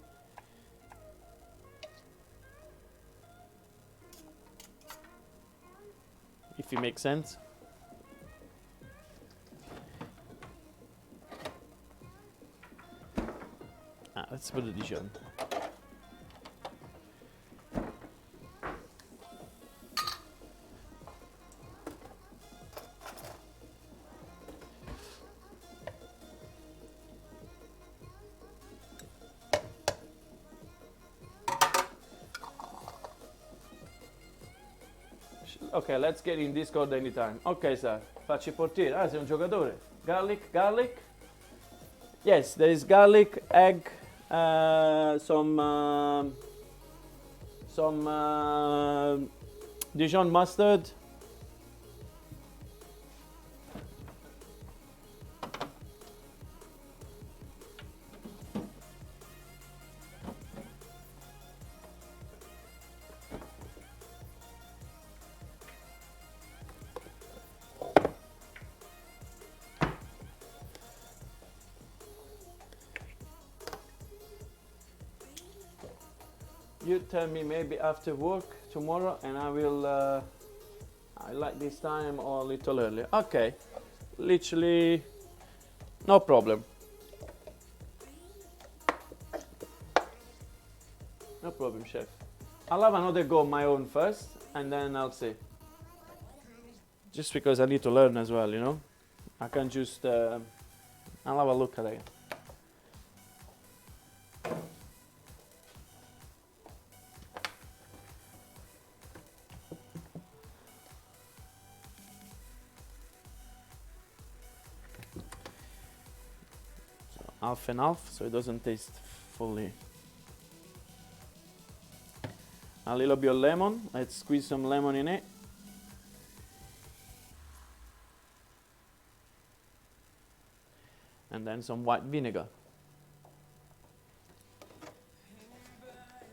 If it makes sense. Let's put it on. Ok, let's get in Discord anytime. Ok, sir. Facci portiere. Ah, sei un giocatore. Garlic, garlic. Yes, there is garlic, egg, some Dijon mustard. You tell me maybe after work tomorrow and I will I like this time or a little earlier. Okay, literally no problem. No problem, chef. I'll have another go on my own first and then I'll see. Just because I need to learn as well, you know. I can't just I'll have a look at it. Half and half, so it doesn't taste fully. A little bit of lemon. Let's squeeze some lemon in it. And then some white vinegar.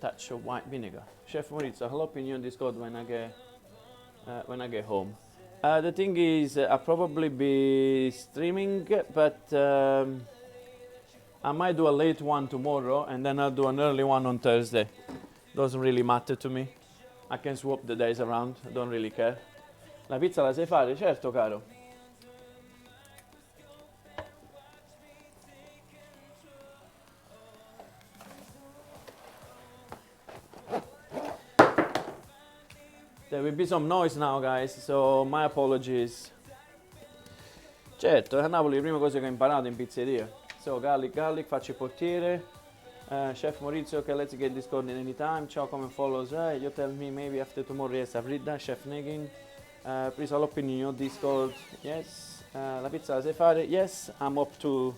Touch of white vinegar. Chef Maurizio, I'll open you on Discord when I get home. The thing is, I'll probably be streaming, but I might do a late one tomorrow and then I'll do an early one on Thursday. Doesn't really matter to me. I can swap the days around, I don't really care. La pizza la sai fare? Certo, caro. There will be some noise now, guys, so my apologies. Certo, a Napoli le prime cose che ho imparato in pizzeria. So, garlic, faccio il portiere. Chef Maurizio, okay, let's get Discord in any time. Ciao, come follows. You tell me maybe after tomorrow. Yes, I've read that. Chef Negin. Please, I'll open your Discord. Yes. La pizza la sai fare? Yes, I'm up to...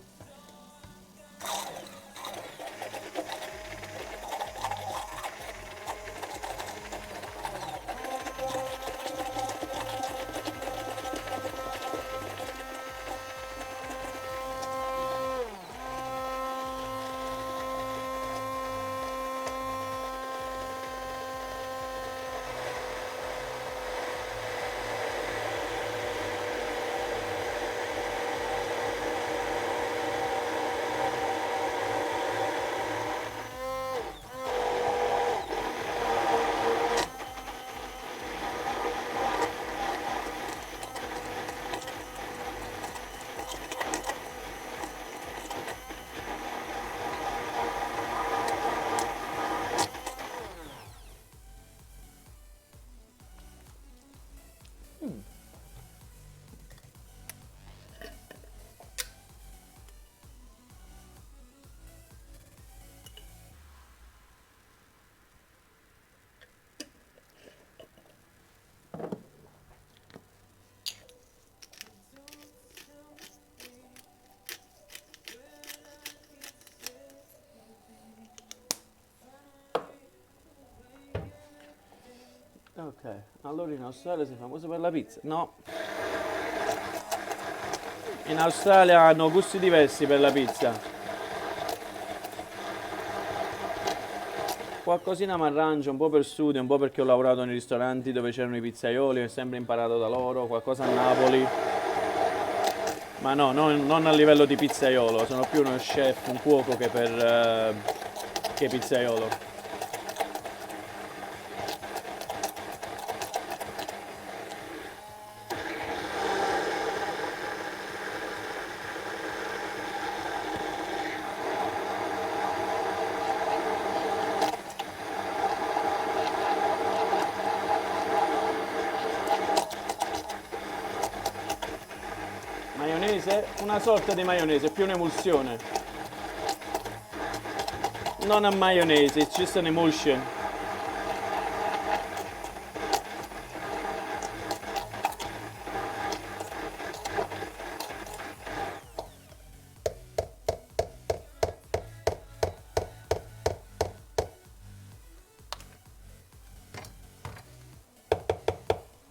Ok, allora in Australia sei famoso per la pizza? No. In Australia hanno gusti diversi per la pizza. Qualcosina mi arrangio, un po' per studio, un po' perché ho lavorato nei ristoranti dove c'erano i pizzaioli, ho sempre imparato da loro, qualcosa a Napoli. Ma no, non a livello di pizzaiolo, sono più uno chef, un cuoco che pizzaiolo. Una sorta di maionese, più un'emulsione. Non a maionese, it's just an emulsion.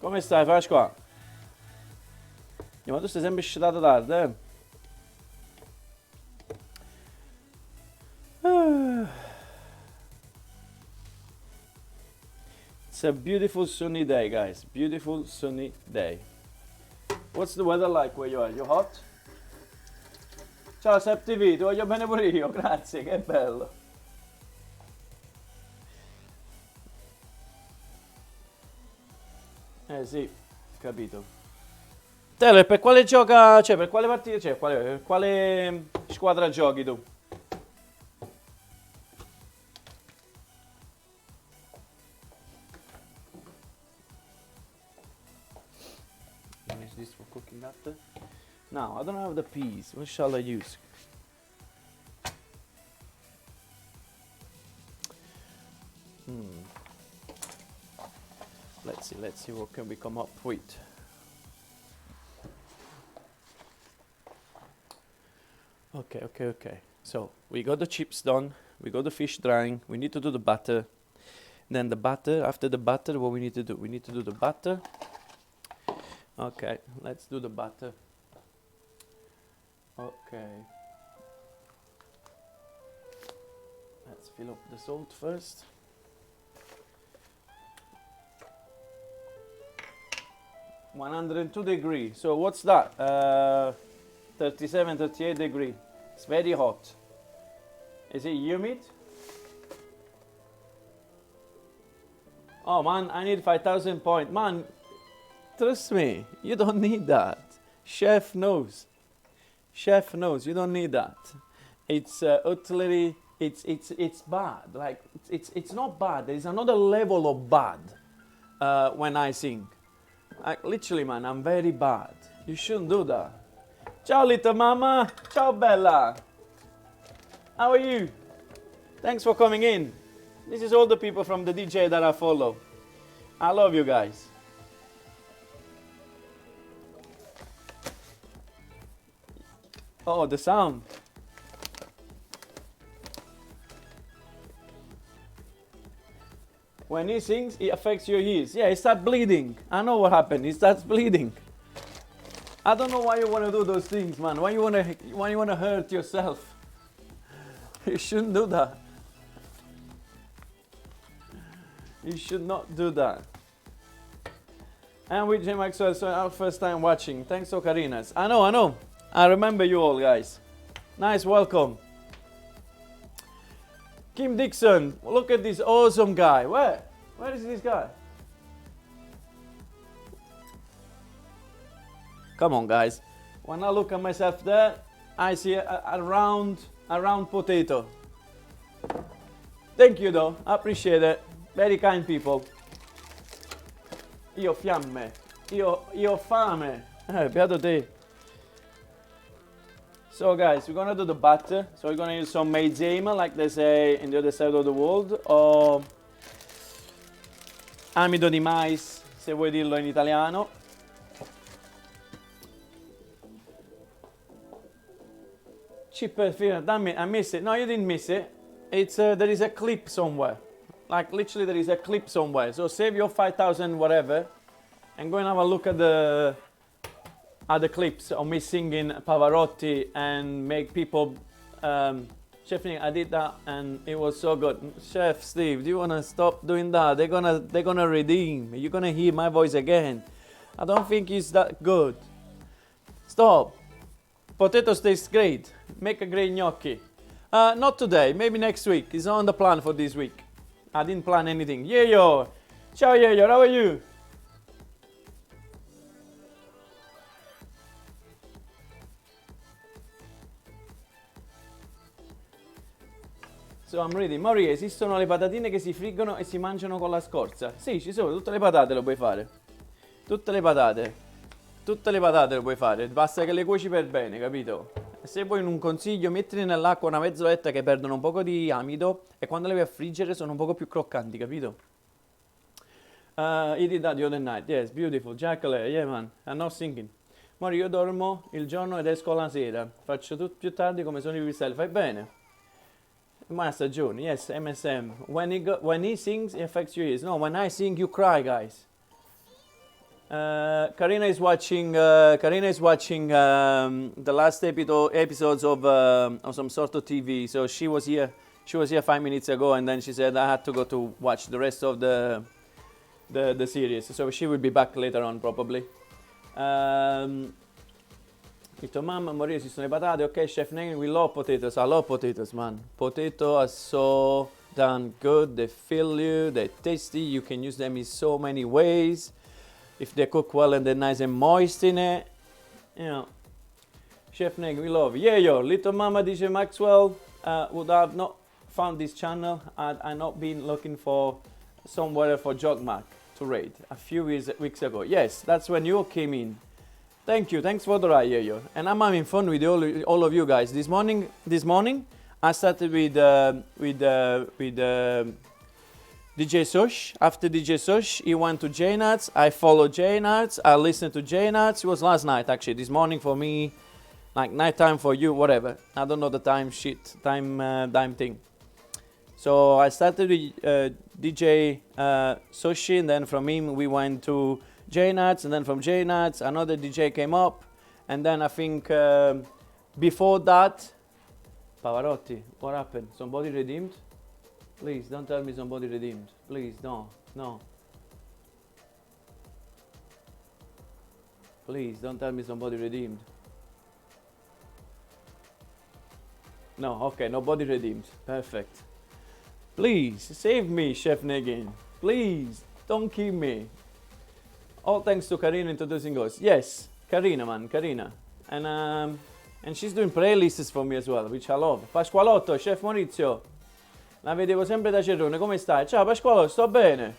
Come stai, Pasqua? Ma tu stai sempre scitato tardi, eh? It's a beautiful sunny day, guys. Beautiful sunny day. What's the weather like where you are? You hot? Ciao SepTV, ti voglio bene pure io, grazie, che bello. Sì, capito. Taylor, per quale gioca, cioè per quale partita, cioè per quale squadra giochi tu? Is this for cooking after? No, I don't have the peas. What shall I use? Let's see what can we come up with. Okay. So we got the chips done, we got the fish drying, we need to do the butter. Then the butter, after the butter, what we need to do? We need to do the butter. Okay, let's do the butter. Okay. Let's fill up the salt first. (102°). So what's that? 37, 38°. It's very hot. Is it humid? Oh man, I need 5,000 points. Man, trust me, you don't need that. Chef knows. Chef knows you don't need that. It's utterly, it's bad. Like it's not bad. There is another level of bad when I sing. Like literally, man, I'm very bad. You shouldn't do that. Ciao, little mama. Ciao, Bella. How are you? Thanks for coming in. This is all the people from the DJ that I follow. I love you guys. Oh, the sound. When he sings, it affects your ears. Yeah, he starts bleeding. I know what happened. He starts bleeding. I don't know why you want to do those things, man. Why you want to hurt yourself? You shouldn't do that. You should not do that. And with J Maxwell, so our first time watching. Thanks, Ocarinas. I know. I remember you all, guys. Nice welcome. Kim Dixon, look at this awesome guy. Where is this guy? Come on, guys. When I look at myself there, I see a round potato. Thank you, though. I appreciate it. Very kind people. Io fiamme. Io fame. Beato te. So guys, we're gonna do the butter. So we're gonna use some maizena, like they say in the other side of the world, or amido di mais, se vuoi dirlo in italiano. Chipper, damn it, I missed it. No, you didn't miss it. It's there is a clip somewhere. Like literally there is a clip somewhere. So save your 5,000 whatever and go and have a look at the clips of me singing Pavarotti and make people Chef Nick, I did that and it was so good. Chef Steve, do you wanna stop doing that? They're gonna redeem. You're gonna hear my voice again. I don't think it's that good. Stop. Potatoes taste great. Make a great gnocchi. Not today, maybe next week. It's not on the plan for this week. I didn't plan anything. Yeyo! Ciao Yeyo, how are you? So I'm ready. Maury, esistono le patatine che si friggono e si mangiano con la scorza? Sì, ci sono, tutte le patate lo puoi fare. Tutte le patate lo puoi fare, basta che le cuoci per bene, capito? Se vuoi un consiglio, mettili nell'acqua una mezz'oretta che perdono un poco di amido e quando le vai a friggere sono un poco più croccanti, capito? Eat it that the other night, yes, beautiful, Jacqueline, yeah man, I'm not thinking. Maury, io dormo il giorno ed esco la sera, faccio tutto più tardi come sono i pipistrelli, fai bene. Buona stagione, yes, MSM. When he sings, it affects your ears. No, when I sing, you cry, guys. Karina is watching. The last episodes of some sort of TV. So she was here. She was here 5 minutes ago, and then she said I had to go to watch the rest of the series. So she will be back later on probably. Detto mamma, morire esistono le patate. Okay, Chef Negin, we love potatoes. I love potatoes, man. Potatoes are so damn good. They fill you. They're tasty. You can use them in so many ways. If they cook well and they're nice and moist in it, you know. Chef Negin, we love. Yeah, yo, little mama dice Maxwell would have not found this channel had I not been looking for somewhere for Jogmark to raid a few weeks ago. Yes, that's when you came in. Thank you, thanks for the ride, yeah, yo. And I'm having fun with all of you guys. This morning, I started with DJ Sush. After DJ Sush, he went to J-Nuts. I followed J-Nuts. I listened to J-Nuts. It was last night, actually. This morning for me, like nighttime for you, whatever. I don't know the time thing. So I started with DJ Sushi, and then from him we went to J-Nuts, and then from J-Nuts another DJ came up, and then I think before that, Pavarotti, what happened? Somebody redeemed? Please, don't tell me somebody redeemed. Please, no. Please, don't tell me somebody redeemed. No, okay, nobody redeemed. Perfect. Please, save me, Chef Negin. Please, don't kill me. All thanks to Karina introducing us. Yes, Karina, man, Karina. And she's doing playlists for me as well, which I love. Pasqualotto, Chef Maurizio. La vedevo sempre da Cerrone, come stai? Ciao Pasqualotto, sto bene.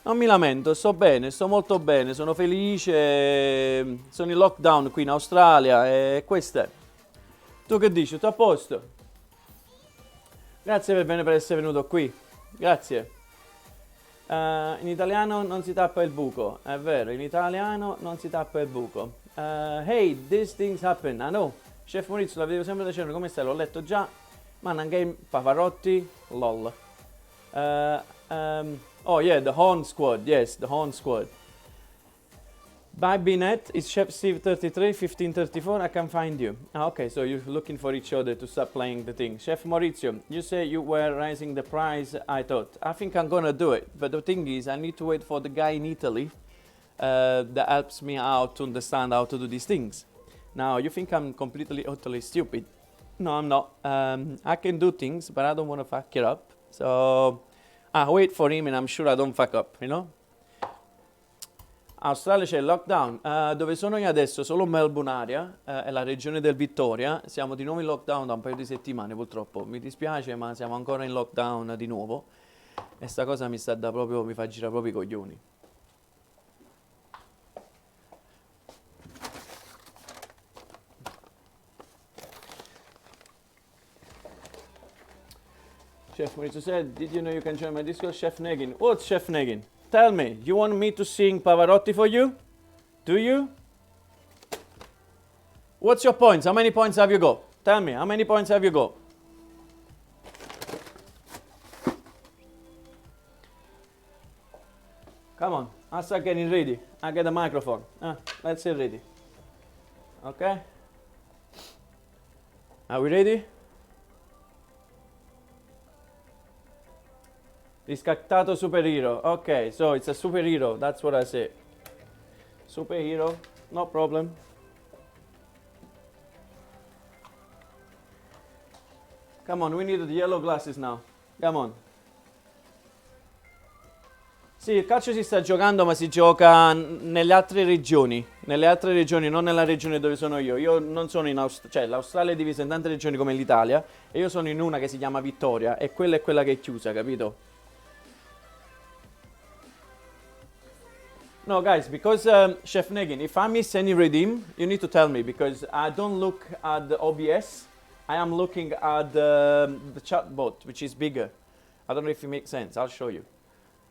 Non mi lamento, sto bene, sto molto bene, sono felice. Sono in lockdown qui in Australia e questo è. Tu che dici? Tutto a posto? Grazie per essere venuto qui. Grazie. In italiano non si tappa il buco, è vero, in italiano non si tappa il buco. Hey, these things happen, I know. Chef Maurizio, la vedevo sempre da Cerno, come stai? L'ho letto già. Man and Game, Pavarotti, lol. Oh yeah, the Horn Squad, yes, the Horn Squad. By Binet is Chef Steve 33, 1534, I can find you. Okay, so you're looking for each other to start playing the thing. Chef Maurizio, you say you were raising the price, I thought. I think I'm gonna do it, but the thing is, I need to wait for the guy in Italy that helps me out to understand how to do these things. Now, you think I'm completely, utterly stupid. No, I'm not. I can do things, but I don't want to fuck it up. So, I wait for him and I'm sure I don't fuck up, you know? Australia c'è il lockdown. Dove sono io adesso? Solo Melbourne area, è la regione del Victoria. Siamo di nuovo in lockdown da un paio di settimane purtroppo. Mi dispiace, ma siamo ancora in lockdown di nuovo. E sta cosa mi fa girare proprio i coglioni. Chef Maurizio said, did you know you can join my Discord? Chef Negin. What's Chef Negin? Tell me, you want me to sing Pavarotti for you? Do you? What's your points? How many points have you got? Tell me, how many points have you got? Come on, I'll start getting ready. I get a microphone. Let's get ready. Okay? Are we ready? Riscattato superhero. Okay, so it's a superhero. That's what I say. Superhero, no problem. Come on, we need the yellow glasses now. Come on. Sì, il calcio si sta giocando, ma si gioca nelle altre regioni. Nelle altre regioni, non nella regione dove sono io. Io non sono in Australia, cioè l'Australia è divisa in tante regioni come l'Italia, e io sono in una che si chiama Vittoria, e quella è quella che è chiusa, capito? No, guys, because Chef Negin, if I miss any redeem, you need to tell me, because I don't look at the OBS. I am looking at the chat bot, which is bigger. I don't know if it makes sense. I'll show you.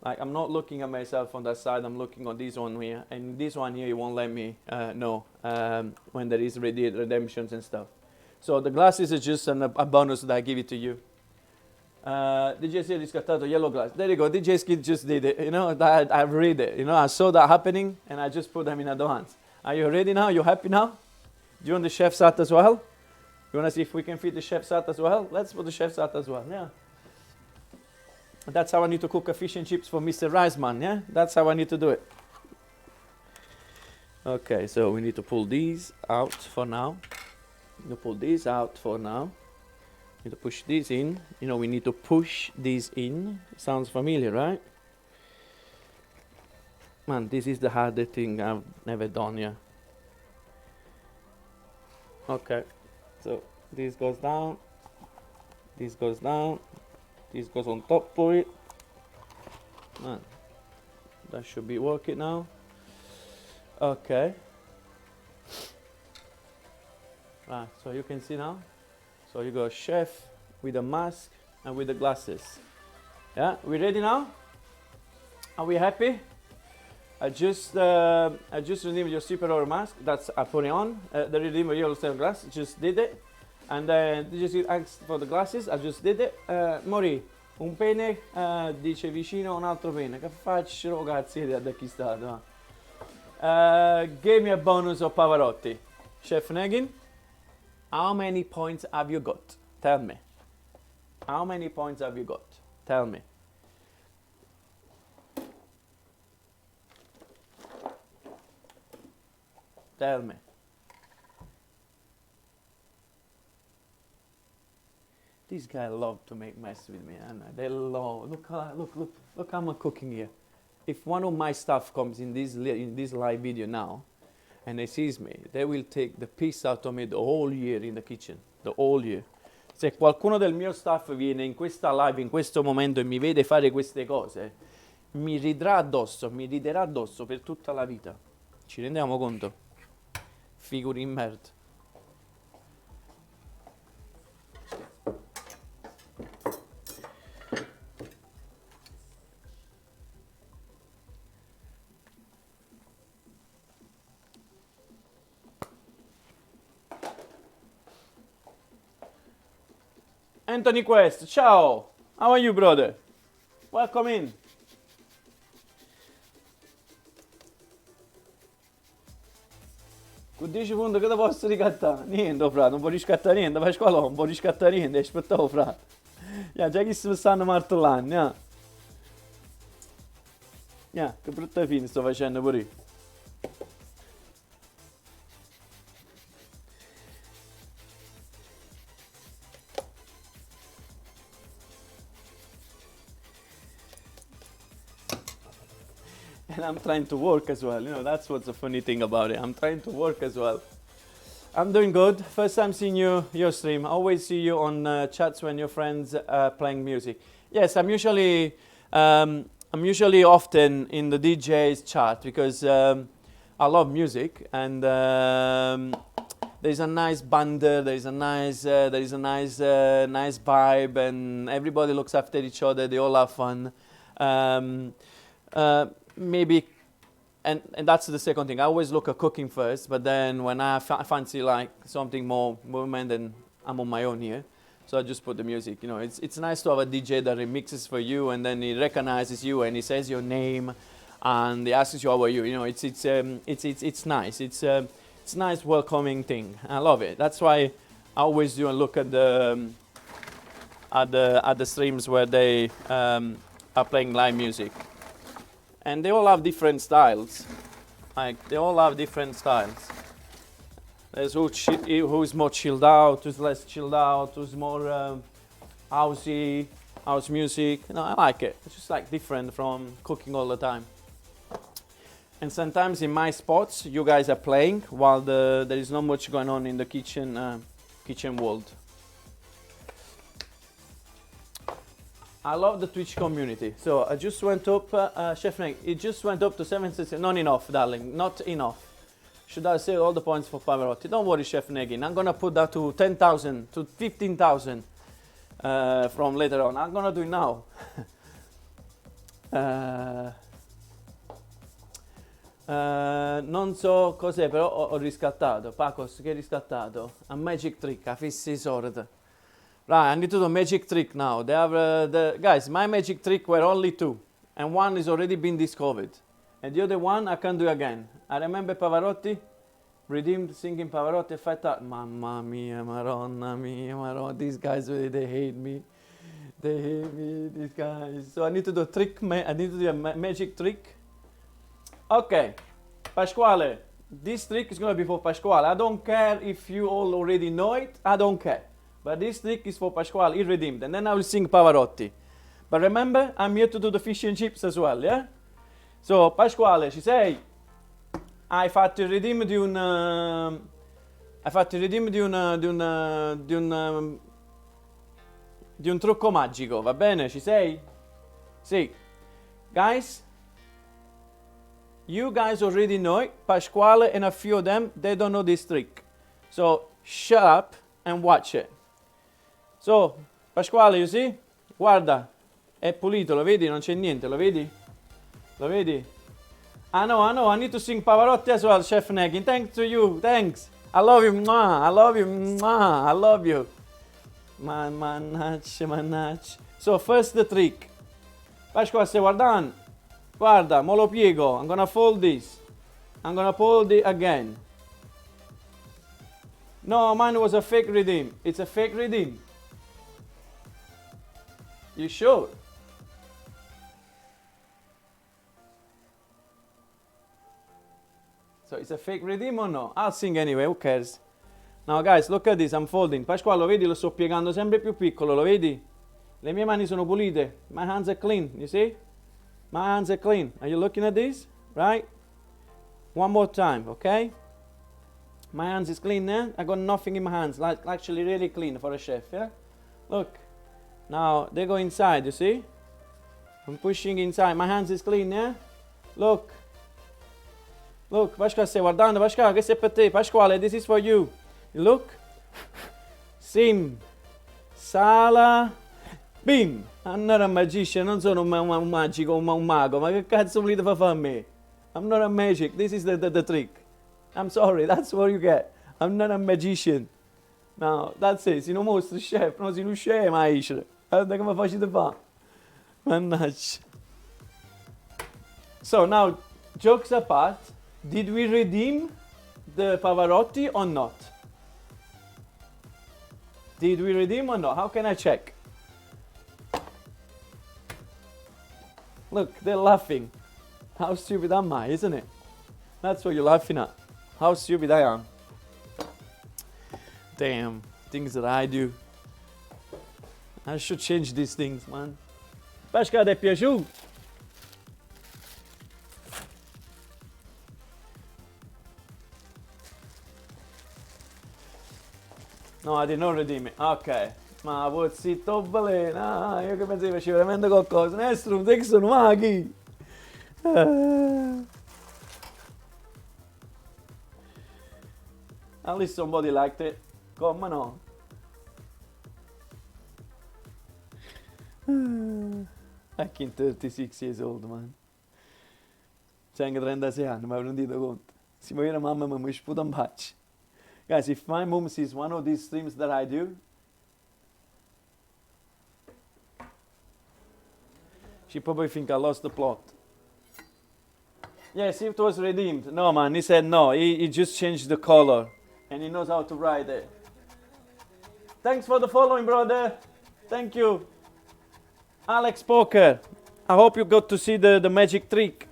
Like, I'm not looking at myself on that side. I'm looking on this one here, and this one here, it won't let me know when there is redemptions and stuff. So the glasses is just a bonus that I give it to you. DJ Ski riscattato yellow glass. There you go. DJ Ski just did it. You know, that I've read it. You know, I saw that happening and I just put them in advance. Are you ready now? You happy now? Do you want the chef's hat as well? You want to see if we can fit the chef's hat as well? Let's put the chef's hat as well, yeah. That's how I need to cook a fish and chips for Mr. Riceman, yeah? That's how I need to do it. Okay, so we need to pull these out for now. We need to pull these out for now. We need to push these in. You know, we need to push these in. Sounds familiar, right? Man, this is the hardest thing I've never done, yeah. Okay, so this goes down, this goes down, this goes on top for it. Man, that should be working now. Okay. Right, so you can see now. So you got a chef with a mask and with the glasses. Yeah, we ready now? Are we happy? I just redeemed your superhero mask. That's I put it on. The redeemer yellow glass. Just did it. And then just asked for the glasses. I just did it. Mori, un pene dice vicino un altro pene. Che faccio ragazzi da chi stato? Give me a bonus of Pavarotti. Chef Negin, how many points have you got? Tell me. How many points have you got? Tell me. Tell me. These guys love to make mess with me, and they love. Look how I'm cooking here. If one of my staff comes in this live video now, and they sees me, they will take the piece out of me the whole year in the kitchen, the whole year. Se qualcuno del mio staff viene in questa live in questo momento e mi vede fare queste cose, mi riderà addosso per tutta la vita. Ci rendiamo conto? Figuri in merda. Anthony Quest, ciao! How are you, brother? Welcome in. Con 10 punti che ti posso ricattare? Niente, frate, non puoi riscattare niente, fai scuola, non puoi riscattare niente, aspettavo, frate. Yeah, già che si stanno martellando, yeah. Yeah, che brutta fine sto facendo pure io. And I'm trying to work as well, you know, that's what's the funny thing about it. I'm trying to work as well. I'm doing good. First time seeing your stream. I always see you on chats when your friends are playing music. Yes, I'm usually often in the DJ's chat because I love music, and there's a nice banter, there's a nice vibe, and everybody looks after each other. They all have fun. Maybe, and that's the second thing. I always look at cooking first, but then when I fancy like something more movement, then I'm on my own here. So I just put the music. You know, it's nice to have a DJ that remixes for you, and then he recognizes you and he says your name, and he asks you how are you. You know, it's nice. It's nice, welcoming thing. I love it. That's why I always do and look at the streams where they are playing live music. And they all have different styles. Like, they all have different styles. There's who's more chilled out, who's less chilled out, who's more housey, house music. You know, I like it. It's just like different from cooking all the time. And sometimes in my spots, you guys are playing while there is not much going on in the kitchen world. I love the Twitch community. So I just went up, Chef Nick, it just went up to 760. Not enough, darling, not enough. Should I say all the points for Pavarotti? Don't worry, Chef Negin. I'm gonna put that to 10,000, to 15,000 from later on. I'm gonna do it now. Non so cos'è, però ho riscattato. Pacos, che hai riscattato? A Magic Trick, a Fissi Sword. Right, I need to do a magic trick now. They have guys, my magic trick were only 2. And one is already been discovered. And the other one I can do again. I remember Pavarotti, redeemed singing Pavarotti, if I thought, Mamma mia, Maronna mia, Maronna, these guys, they hate me. They hate me, these guys. So I need to do a trick, I need to do a magic trick. Okay, Pasquale, this trick is going to be for Pasquale. I don't care if you all already know it, I don't care. But this trick is for Pasquale, he redeemed. And then I will sing Pavarotti. But remember, I'm here to do the fish and chips as well, yeah? So, Pasquale, ci sei? Hai fatto il redeem di un... hai fatto il redeem di un trucco magico, va bene? Ci sei? Sì. Guys, you guys already know it. Pasquale and a few of them, they don't know this trick. So, shut up and watch it. So, Pasquale, you see? Guarda, è pulito, lo vedi? Non c'è niente, lo vedi? Lo vedi? I know, I need to sing Pavarotti as well, Chef Negin. Thanks to you, thanks. I love you, mwah, I love you, mwah, I love you. Mannaggia. So, first the trick. Pasquale, stai guardando? Guarda, mo lo piego. I'm gonna fold this. I'm gonna fold it again. No, mine was a fake redeem. It's a fake redeem. You sure? So it's a fake redeem or no? I'll sing anyway, who cares? Now guys, look at this, I'm folding. Pasquale, lo vedi? Lo sto piegando sempre più piccolo, lo vedi? Le mie mani sono pulite. My hands are clean, you see? My hands are clean. Are you looking at this? Right? One more time, okay? My hands is clean, yeah? I got nothing in my hands. Like actually really clean for a chef, yeah? Look. Now, they go inside, you see? I'm pushing inside. My hands is clean, yeah? Look. Look, Pasquale, stai guardando? Pasquale, questo è per te. Pasquale, this is for you. Look. Sim. Sala. Bim. I'm not a magician. Non sono un magico, un mago. Ma che cazzo volete fare a me? I'm not a magic. This is the trick. I'm sorry, that's what you get. I'm not a magician. No, that's it. Se non mostri, chef, non si riesce mai a essere. Guarda come facete fare. Mannaggia. So now, jokes apart, did we redeem the Pavarotti or not? Did we redeem or not? How can I check? Look, they're laughing. How stupid am I, isn't it? That's what you're laughing at. How stupid I am. Damn, things that I do. I should change these things, man. Pasquale, ti è piaciuto? No, I did not redeem it. Ok. Ma zitto balena. Io che pensavo facevo veramente qualcosa. Nessuno, te che sono maghi. At least somebody liked it. Come no? Back in 36 years old, man. C'è anche 36 anni, ma non dite conto. Si muove la mamma mi sputa un faccia. Guys, if my mom sees one of these streams that I do, she probably think I lost the plot. Yes, it was redeemed. No, man, he said no. He just changed the color. And he knows how to write it. Thanks for the following, brother. Thank you. Alex Poker. I hope you got to see the magic trick.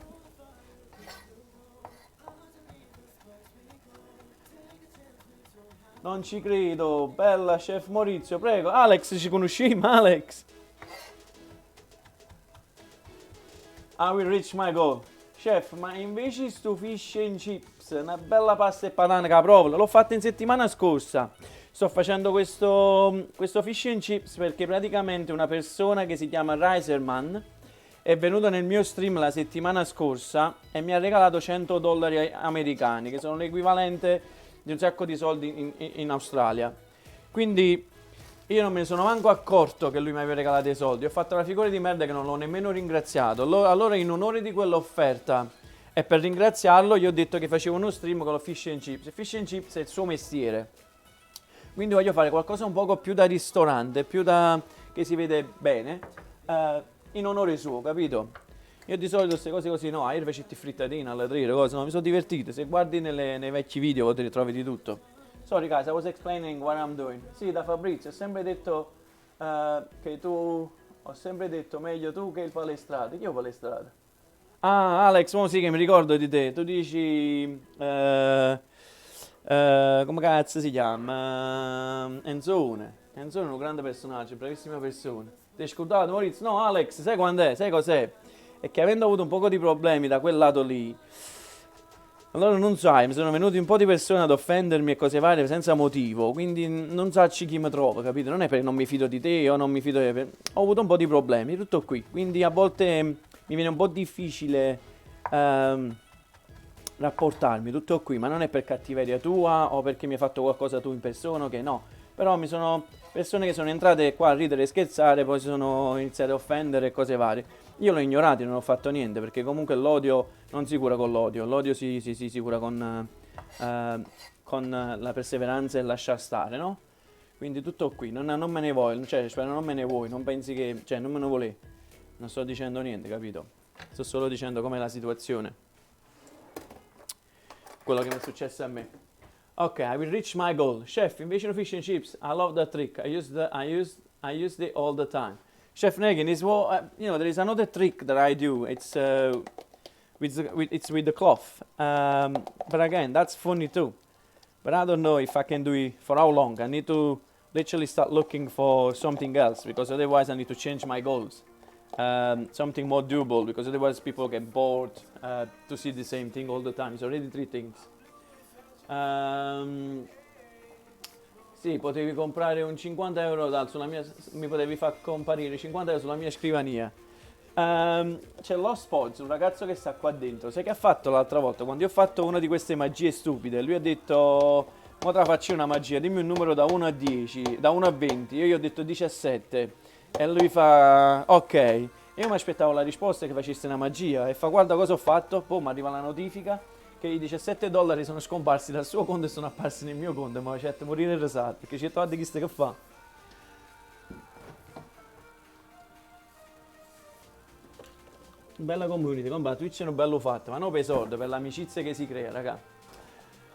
Non ci credo. Bella, chef Maurizio, prego. Alex, ci conosciamo, Alex. I will reach my goal. Chef, ma invece sto fish and chips, una bella pasta e patate caprovola, l'ho fatta in settimana scorsa. Sto facendo questo fish and chips perché praticamente una persona che si chiama Riserman è venuto nel mio stream la settimana scorsa e mi ha regalato $100 americani, che sono l'equivalente di un sacco di soldi in Australia. Quindi io non me ne sono manco accorto che lui mi aveva regalato i soldi. Ho fatto la figura di merda che non l'ho nemmeno ringraziato. Allora in onore di quell'offerta e per ringraziarlo gli ho detto che facevo uno stream con lo fish and chips. Il fish and chips è il suo mestiere. Quindi voglio fare qualcosa un poco più da ristorante, più da che si vede bene, in onore suo, capito? Io di solito queste cose così, no, erve citti frittatina, alla trire, cose, no, mi sono divertito. Se guardi nei vecchi video trovi di tutto. Sorry guys, I was explaining what I'm doing. Sì, da Fabrizio, ho sempre detto che tu, ho sempre detto meglio tu che il palestrato. Chi è il palestrato? Ah, Alex, mo sì che mi ricordo di te. Tu dici, come cazzo si chiama? Enzone. Enzone è un grande personaggio, bravissima persona. Ti hai scordato, Maurizio? No, Alex, sai quando è? Sai cos'è? È che avendo avuto un po' di problemi da quel lato lì, allora non sai, mi sono venuti un po' di persone ad offendermi e cose varie senza motivo, quindi non sacci chi mi trova, capito? Non è perché non mi fido di te o non mi fido di te, ho avuto un po' di problemi, tutto qui, quindi a volte mi viene un po' difficile rapportarmi, tutto qui, ma non è per cattiveria tua o perché mi hai fatto qualcosa tu in persona, che no, però mi sono persone che sono entrate qua a ridere e scherzare, poi si sono iniziate a offendere e cose varie. Io l'ho ignorato, non ho fatto niente, perché comunque l'odio non si cura con l'odio, l'odio si cura con la perseveranza e lasciar stare, no? Quindi tutto qui, non me ne vuoi, cioè non me ne vuoi, non pensi che, cioè non me ne vuoi, non sto dicendo niente, capito? Sto solo dicendo com'è la situazione, quello che mi è successo a me. Ok, I will reach my goal. Chef, invasion of fish and chips, I love that trick, I used it all the time. Chef Negan is what, there is another trick that I do. It's with the cloth. But again, that's funny too. But I don't know if I can do it for how long. I need to literally start looking for something else because otherwise I need to change my goals. Something more doable because otherwise people get bored to see the same thing all the time. It's already three things. Sì, potevi comprare un 50 euro sulla mia, mi potevi far comparire 50 euro sulla mia scrivania. C'è Lost Pods, un ragazzo che sta qua dentro. Sai che ha fatto l'altra volta? Quando io ho fatto una di queste magie stupide, lui ha detto: "Mo te la faccio una magia, dimmi un numero da 1 a 10, da 1 a 20". Io gli ho detto 17. E lui fa: "Ok". E io mi aspettavo la risposta che facesse una magia. E fa: "Guarda cosa ho fatto". Poi mi arriva la notifica che i 17 dollari sono scomparsi dal suo conto e sono apparsi nel mio conto. Ma c'è morire il resato, perché c'è guarda chi sta che fa. Bella community, compa, Twitch è un bello fatto, ma non per i soldi, per l'amicizia che si crea, raga.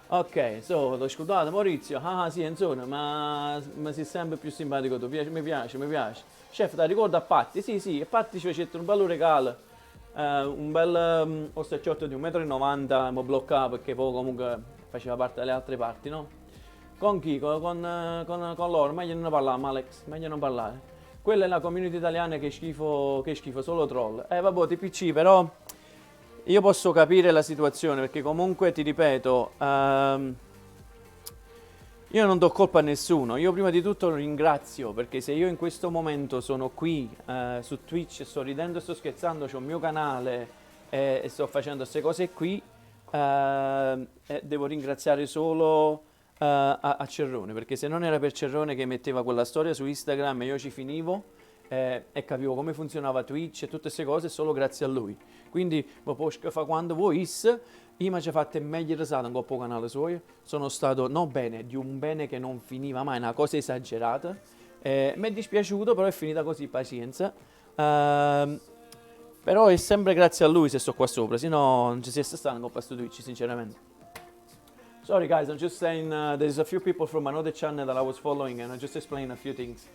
Ok, l'ho scudato Maurizio. Ah sì, insomma, ma sei sempre più simpatico tu, mi piace, mi piace. Chef, ti ricordo a Patti? Sì, sì, e Patti ci fece un bello regalo. Un bel ossacciotto di 1,90 m, mi bloccava perché poi comunque faceva parte delle altre parti, no? Con chi? Con loro, meglio non parliamo Alex, meglio non parlare. Quella è la community italiana che schifo, solo troll. Vabbè, TPC, però io posso capire la situazione perché comunque ti ripeto, io non do colpa a nessuno, io prima di tutto ringrazio perché se io in questo momento sono qui su Twitch, sto ridendo e sto scherzando, c'ho il mio canale e sto facendo queste cose qui, devo ringraziare solo a Cerrone, perché se non era per Cerrone che metteva quella storia su Instagram e io ci finivo e capivo come funzionava Twitch e tutte queste cose solo grazie a lui. Quindi fa quando vuoi io mi ci fatte meglio risato un po' canale suo. Sono stato no bene, di un bene che non finiva mai, una cosa esagerata. Mi è dispiaciuto, però è finita così, pazienza. Però è sempre grazie a lui se sto qua sopra, se no non ci si è stato un po' su Twitch, sinceramente. Sorry guys, I'm just saying there's a few people from another channel that I was following and I just explained a few things.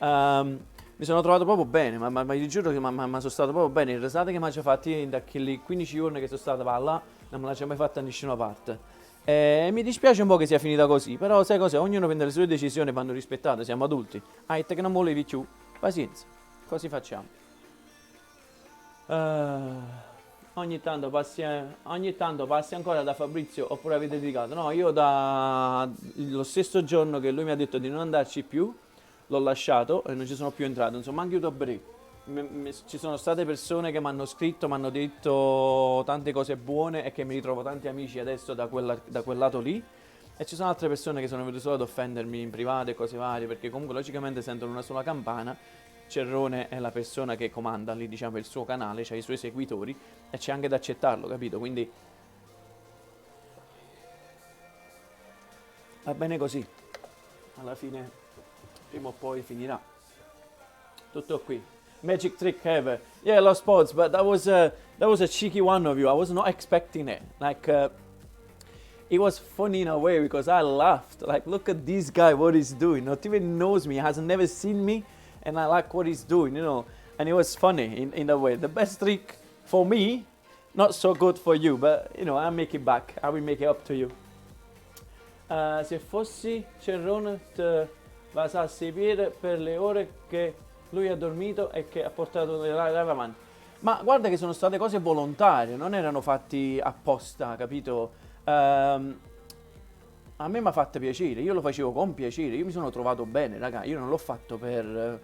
Mi sono trovato proprio bene, ma vi giuro che sono stato proprio bene. Il risate che mi ha fatti da quelle 15 giorni che sono stato là, non me l'ha mai fatta da nessuna parte. Mi dispiace un po' che sia finita così, però sai cosa? Ognuno prende le sue decisioni e vanno rispettate, siamo adulti. Ah, te che non volevi più, pazienza, così facciamo. Ogni tanto passi ancora da Fabrizio oppure avete dedicato? No, io lo stesso giorno che lui mi ha detto di non andarci più, l'ho lasciato e non ci sono più entrato, insomma anche io a break. Ci sono state persone che mi hanno scritto, mi hanno detto tante cose buone e che mi ritrovo tanti amici adesso da quel lato lì. E ci sono altre persone che sono venute solo ad offendermi in privato e cose varie, perché comunque logicamente sentono una sola campana. Cerrone è la persona che comanda lì, diciamo, il suo canale, c'ha i suoi seguitori e c'è anche da accettarlo, capito? Quindi va bene così. alla fine, prima o poi finirà. Tutto qui. Magic trick ever. Yeah, lost pods, but that was a cheeky one of you. I was not expecting it. Like, it was funny in a way because I laughed. Like, look at this guy, what he's doing. Not even knows me, has never seen me, and I like what he's doing, you know. And it was funny in a way. The best trick for me, not so good for you, but you know, I'll make it back. I will make it up to you. Se fossi Cerrone, te basassi i piedi per le ore che lui ha dormito e che ha portato le live avanti. Ma guarda che sono state cose volontarie, non erano fatti apposta, capito? A me mi ha fatto piacere, io lo facevo con piacere, io mi sono trovato bene, raga, io non l'ho fatto per...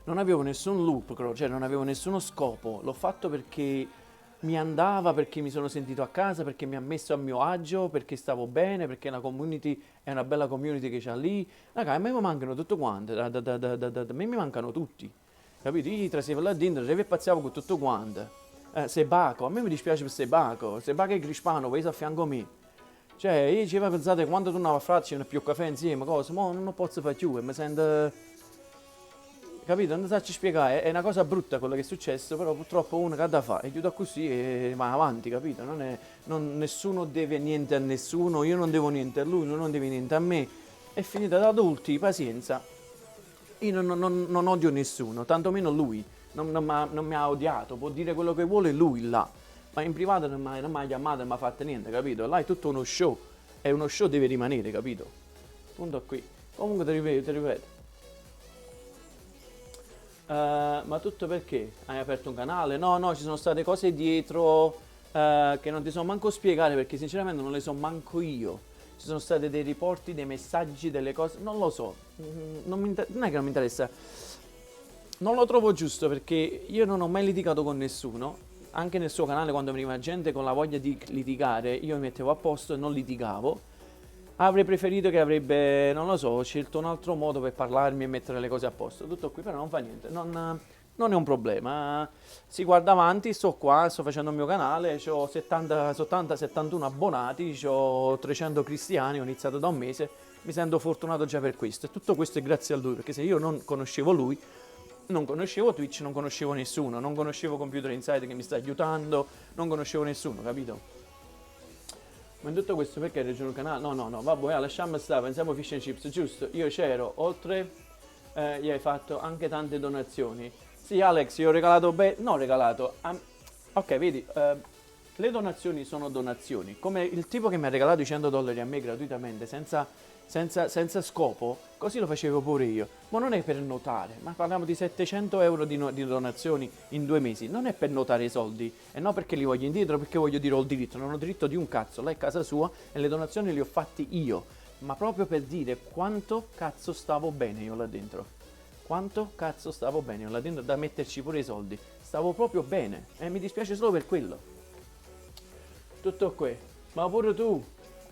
non avevo nessun loop, cioè non avevo nessuno scopo, l'ho fatto perché mi andava, perché mi sono sentito a casa, perché mi ha messo a mio agio, perché stavo bene, perché la community è una bella community che c'ha lì. Raga, a me mi mancano tutto quanto, a me mi mancano tutti, capito? Io trasevo là dentro, e pazziavo con tutto quanto. Sebaco, a me mi dispiace per Sebaco è crispano, poi a fianco a me. Cioè, io ci avevo pensato che quando tornavo a farci un più caffè insieme, cosa, ma non lo posso fare più e mi sento... Capito? Non so spiegare, è una cosa brutta quello che è successo, però purtroppo uno che ha da fare, e chiudo così e va avanti, capito? Nessuno deve niente a nessuno, io non devo niente a lui, lui non deve niente a me. È finita da adulti, pazienza. Io non odio nessuno, tantomeno lui, non mi ha odiato, può dire quello che vuole lui là, ma in privato non mi ha chiamato, non mi ha fatto niente, capito? Là è tutto uno show, e uno show deve rimanere, capito? Punto qui. Comunque ti ripeto. Ma tutto perché? Hai aperto un canale? No, ci sono state cose dietro che non ti so manco spiegare perché sinceramente non le so manco io. Ci sono stati dei riporti, dei messaggi, delle cose, non lo so, non è che non mi interessa. Non lo trovo giusto perché io non ho mai litigato con nessuno, anche nel suo canale quando veniva gente con la voglia di litigare, io mi mettevo a posto e non litigavo. Avrei preferito che avrebbe, non lo so, scelto un altro modo per parlarmi e mettere le cose a posto. Tutto qui, però non fa niente, non è un problema. Si guarda avanti, sto qua, sto facendo il mio canale, ho 71 abbonati, ho 300 cristiani, ho iniziato da un mese, mi sento fortunato già per questo. E tutto questo è grazie a lui, perché se io non conoscevo lui, non conoscevo Twitch, non conoscevo nessuno, non conoscevo Computer Insight che mi sta aiutando, non conoscevo nessuno, capito? Ma in tutto questo perché hai reggiuto il canale? No, vabbè, lasciamo stare, pensiamo fish and chips, giusto? Io c'ero, oltre, gli hai fatto anche tante donazioni. Sì, Alex, io ho regalato, ok, vedi, le donazioni sono donazioni. Come il tipo che mi ha regalato i $100 a me gratuitamente, senza scopo, così lo facevo pure io. Ma non è per notare, ma parliamo di 700 euro di donazioni in 2 mesi. Non è per notare i soldi, e no perché li voglio indietro, perché voglio dire ho il diritto. Non ho diritto di un cazzo, lei è casa sua e le donazioni le ho fatte io. Ma proprio per dire quanto cazzo stavo bene io là dentro. Quanto cazzo stavo bene io là dentro da metterci pure i soldi. Stavo proprio bene e mi dispiace solo per quello. Tutto qui. Ma pure tu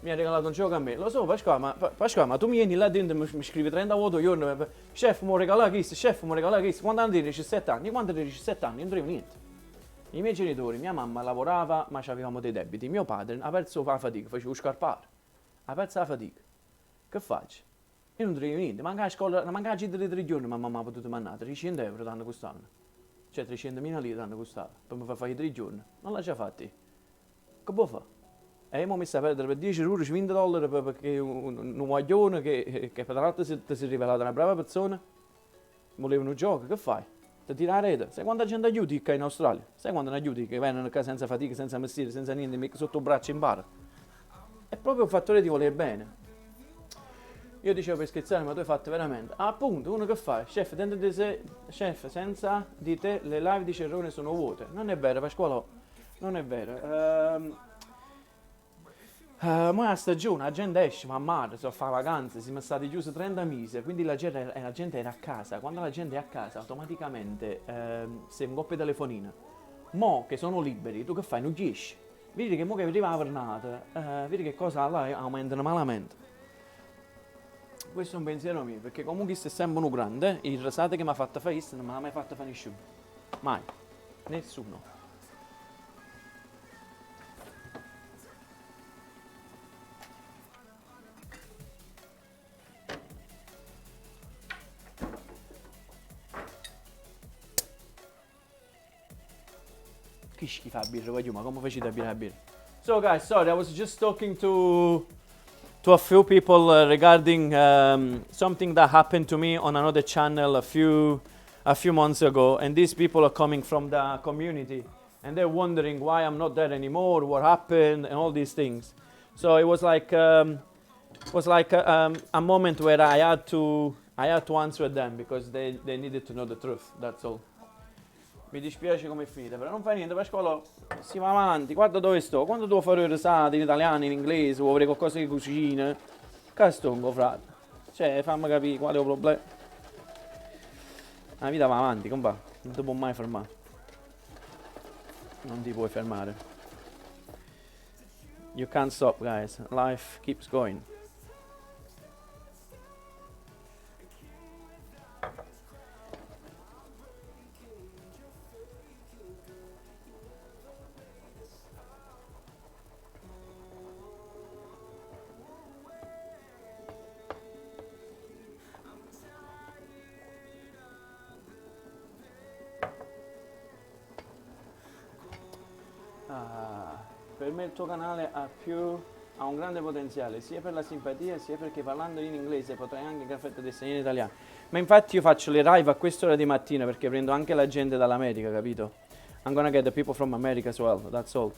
mi hai regalato un gioco a me. Lo so, Pasqua, ma tu mi vieni là dentro e mi scrivi 30 voto giorni. Chef, mi regala questo, chef, mi regala questo. Quando hanno 17 anni? Quando avevo 17 anni non trevo niente. I miei genitori, mia mamma lavorava, ma avevamo dei debiti. Mio padre ha perso la fatica, facevo scarpare. Ha perso la fatica. Che faccio? Io non trevo niente. Manca la scuola, manca la di 3 giorni, mamma mi ha potuto mandare 300 euro danno quest'anno. Cioè 300.000 lire danno quest'anno. Per mi fare 3 giorni. Non l'ha già fatti. Che può fare? E mi ho messo a perdere per 10 euro, $20 perché un guaglione che tra l'altro si è rivelato una brava persona, volevano un gioco, che fai? Ti tira la rete. Sai quanta gente aiuti qua in Australia? Sai quando ne aiuti che vengono qua senza fatica, senza mestiere, senza niente, sotto il braccio in bar? È proprio un fattore di voler bene. Io dicevo per scherzare, ma tu hai fatto veramente. Ah, appunto, uno che fa? Chef, chef, senza di te le live di Cerrone sono vuote. Non è vero, Pasqualo, non è vero. Mo è la stagione, la gente esce, va a mare, si fa vacanze, siamo stati chiusi 30 mesi, quindi la gente era a casa. Quando la gente è a casa, automaticamente sei un coppia telefonina. Mo che sono liberi, tu che fai? Non esci. Vedi che mo che arriva la giornata, vedi che cosa là aumentano malamente. Questo è un pensiero mio, perché comunque se sempre uno grande, il rasate che mi ha fatto fare non me l'ha mai fatto fare nessuno. Mai. Nessuno. Che schifo a birra, voglio, ma come facete a birra a birra? So guys, sorry, I was just talking to a few people regarding something that happened to me on another channel a few months ago, and these people are coming from the community and they're wondering why I'm not there anymore, what happened, and all these things. So it was like a moment where I had to answer them because they needed to know the truth. That's all. Mi dispiace come è finita, però non fa niente, Pasqualo, si va avanti, guarda dove sto, quando devo fare risate in italiano, in inglese, devo vedere qualcosa di cucina, castongo, frate, cioè fammi capire qual è il problema. La vita va avanti, compà, non ti può mai fermare, non ti puoi fermare. You can't stop, guys, life keeps going. Per me il tuo canale ha un grande potenziale, sia per la simpatia sia perché parlando in inglese potrai anche graffetta disegnare in italiano. Ma infatti io faccio le live a quest'ora di mattina perché prendo anche la gente dall'America, capito? I'm gonna get the people from America as well, that's all.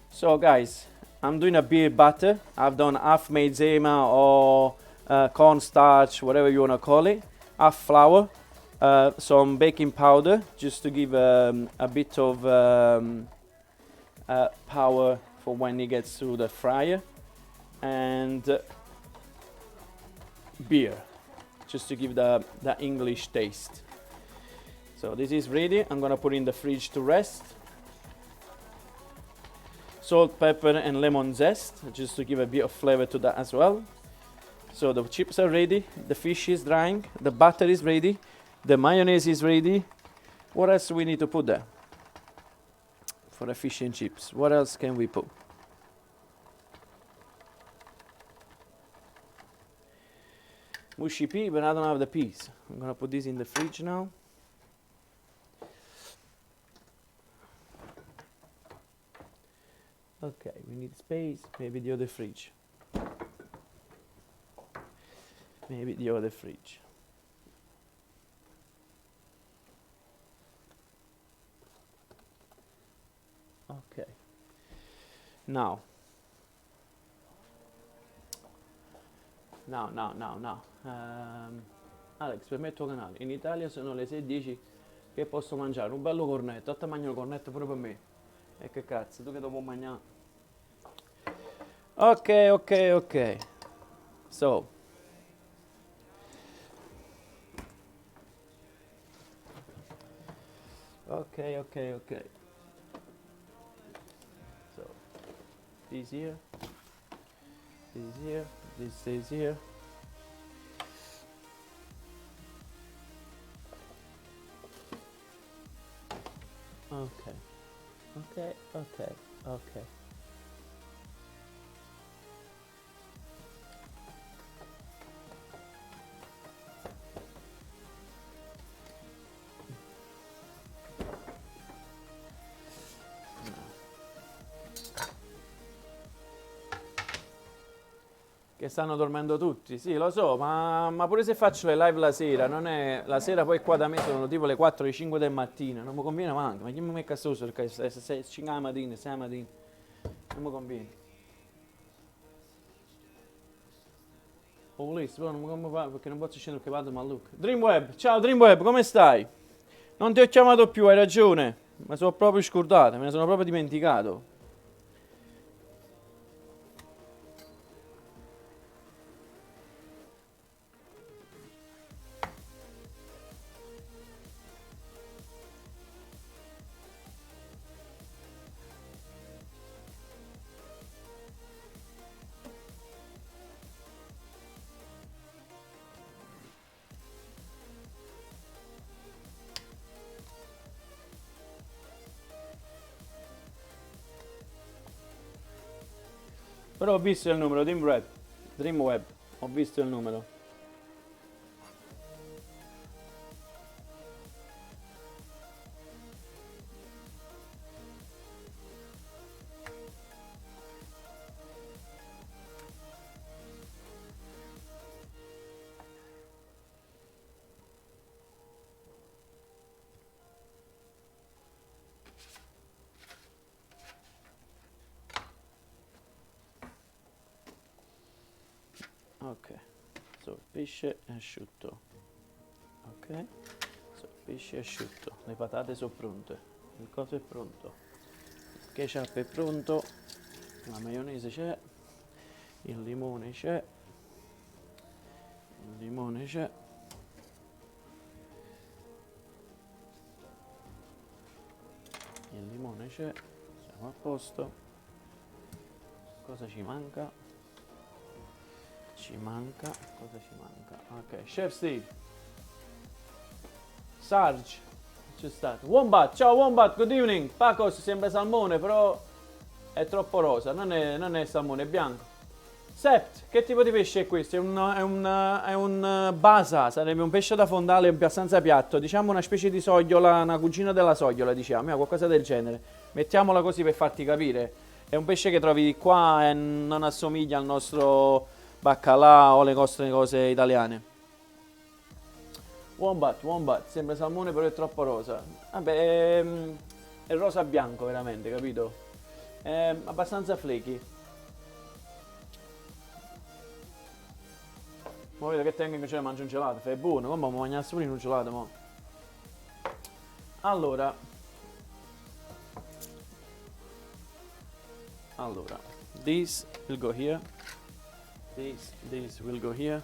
So guys, I'm doing a beer batter. I've done half maizena or cornstarch, whatever you wanna call it, half flour. Some baking powder just to give a bit of power for when it gets through the fryer, and beer just to give the English taste. So this is ready. I'm gonna put in the fridge to rest. Salt, pepper and lemon zest just to give a bit of flavor to that as well. So the chips are ready, the fish is drying, the butter is ready, the mayonnaise is ready. What else do we need to put there for the fish and chips? What else can we put? Mushy pea, but I don't have the peas. I'm gonna put this in the fridge now. Okay, we need space, maybe the other fridge. Maybe the other fridge. Ok, now, Alex, per me è il tuo canale. In Italia sono le 6:10 che posso mangiare un bello cornetto. A te mangio il cornetto pure per me. E che cazzo, tu che dopo mangiare? Ok. So, ok. So, this here, this stays here. Ok. Che stanno dormendo tutti, sì lo so, ma pure se faccio le live la sera, non è la sera poi qua da me sono tipo le 4 o le 5 del mattino, non mi conviene manco, ma chi mi mette a sto perché se 5 la mattina, 6 la mattina, non mi conviene. Oh lì, non mi conviene perché non posso scendere perché vado Malluc. Dreamweb, ciao Dreamweb, come stai? Non ti ho chiamato più, hai ragione, ma sono proprio scordato, me ne sono proprio dimenticato. Però ho visto il numero, Dreamweb, ho visto il numero. Ok, so pesce e asciutto. Ok, so pesce e asciutto. Le patate sono pronte, il coso è pronto, il ketchup è pronto, la maionese c'è, il limone c'è, il limone c'è. Il limone c'è, siamo a posto. Cosa ci manca? Ci manca, cosa ci manca? Ok, Chef Steve. Sarge, c'è stato. Wombat, ciao Wombat, good evening. Pacos sembra salmone, però è troppo rosa, non è salmone, è bianco. Sept, che tipo di pesce è questo? È un basa, sarebbe un pesce da fondale abbastanza piatto, diciamo una specie di sogliola, una cugina della sogliola, diciamo, qualcosa del genere. Mettiamola così per farti capire. È un pesce che trovi qua e non assomiglia al nostro baccalà o le nostre cose italiane. Wombat, sembra salmone però è troppo rosa. Vabbè, è rosa bianco veramente, capito? È abbastanza flaky. Ma vedo che tengo che ce ne mangio un gelato, fai buono, come mi mangiassi pure in un gelato, mo. Allora, this will go here, this will go here,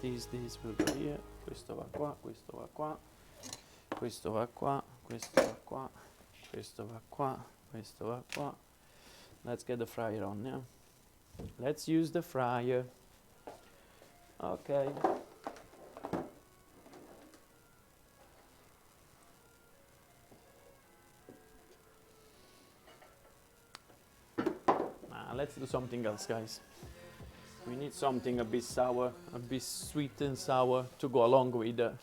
this will go here, questo va qua, questo va qua, questo va qua, questo va qua, questo va qua, questo va qua. Let's get the fryer on, yeah? Let's use the fryer. Okay. Let's do something else, guys. We need something a bit sour, a bit sweet and sour to go along with it.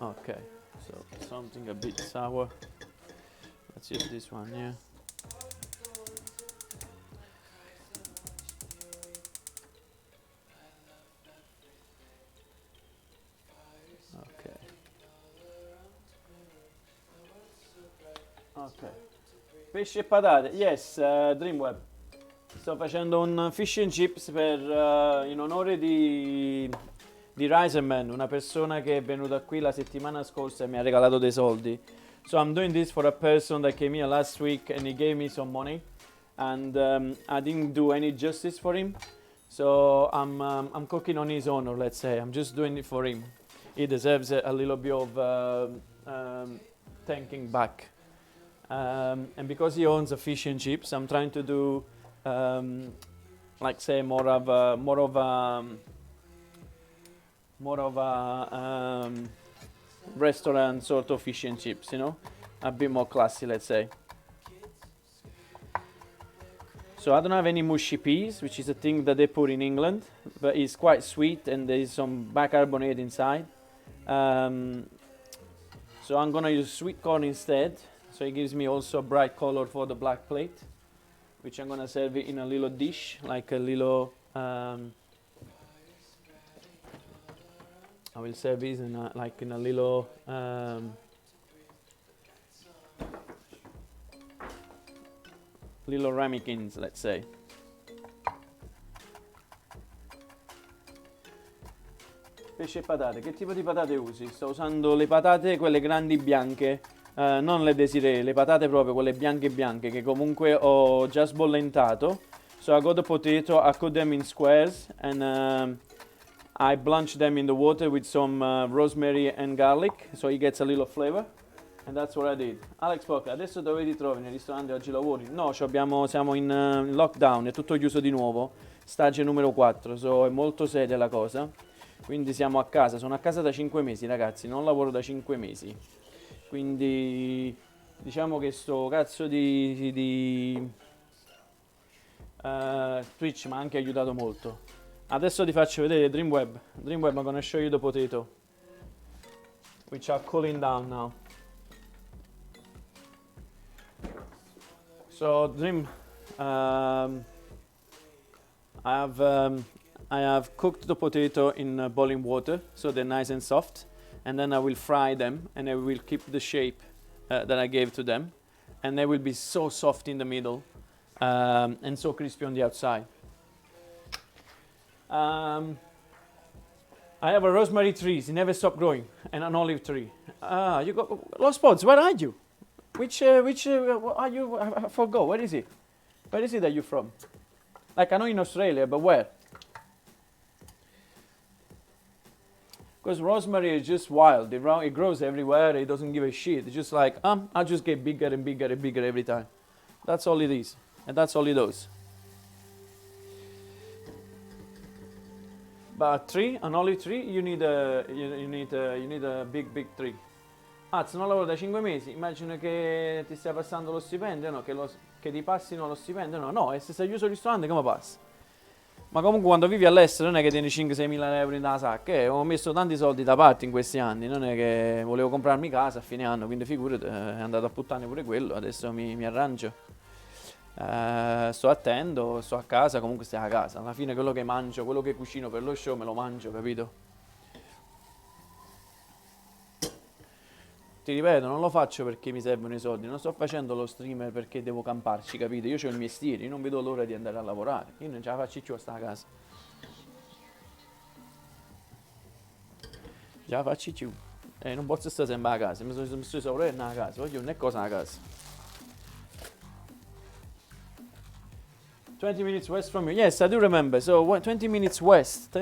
Okay, so something a bit sour. Let's use this one, yeah. Okay. Ok. Pesce e patate, yes, Dreamweb. Sto facendo un fish and chips per, in onore di Riserman, una persona che è venuta qui la settimana scorsa e mi ha regalato dei soldi. So I'm doing this for a person that came here last week and he gave me some money and I didn't do any justice for him. So I'm cooking on his honor, let's say. I'm just doing it for him. He deserves a little bit of thanking back. And because he owns a fish and chips, I'm trying to do like say more of a restaurant sort of fish and chips, you know, a bit more classy, let's say. So I don't have any mushy peas, which is a thing that they put in England, but it's quite sweet and there is some bicarbonate inside. So I'm gonna use sweet corn instead. So it gives me also a bright color for the black plate, which I'm gonna serve it in a little dish, like a little. I will serve this in a little. Little ramekins, let's say. Pesce e patate, che tipo di patate usi? Sto usando le patate, quelle grandi bianche, non le Desiree, le patate proprio, quelle bianche bianche, che comunque ho già sbollentato. So I got the potato, I cut them in squares and I blanch them in the water with some rosemary and garlic, so it gets a little flavor. And that's what I did. Alex Poca, adesso dove ti trovi? Nel ristorante oggi lavori? No, siamo in lockdown, è tutto chiuso di nuovo, stage numero 4, so è molto seria la cosa. Quindi siamo a casa, sono a casa da 5 mesi ragazzi, non lavoro da 5 mesi. Quindi diciamo che sto cazzo di Twitch mi ha anche aiutato molto. Adesso ti faccio vedere Dreamweb. Dreamweb, I'm gonna show you the potato, which are cooling down now. So I have cooked the potato in boiling water, so they're nice and soft, and then I will fry them, and I will keep the shape that I gave to them, and they will be so soft in the middle and so crispy on the outside. I have a rosemary tree, it never stopped growing, and an olive tree. You got Lost Pods, where are you? Which are you? I forgot, where is it? Where is it that you're from? Like, I know in Australia, but where? Because rosemary is just wild. It grows everywhere. It doesn't give a shit. It's just like, I'll just get bigger and bigger and bigger every time. That's all it is. And that's all it does. But a tree, an olive tree, you need a big tree. Se non lavoro da 5 mesi, immagino che ti stia passando lo stipendio, no? Che ti passino lo stipendio, no? No, e se sei chiuso il ristorante, come passa? Ma comunque quando vivi all'estero non è che tieni 5-6 mila euro in sacca, ho messo tanti soldi da parte in questi anni, non è che volevo comprarmi casa a fine anno, quindi figurati, è andato a puttane pure quello, adesso mi arrangio. Sto attento, sto a casa, comunque stai a casa, alla fine quello che mangio, quello che cucino per lo show me lo mangio, capito? Ti ripeto, non lo faccio perché mi servono i soldi, non sto facendo lo streamer perché devo camparci, capito? Io ho il mestiere, io non vedo l'ora di andare a lavorare, io non ce la faccio più a stare a casa. Ce la faccio più. Non posso stare sempre a casa, mi sto sovrano a casa, voglio una cosa a casa. 20 minutes west from you. Yes, I do remember. So 20 minutes west,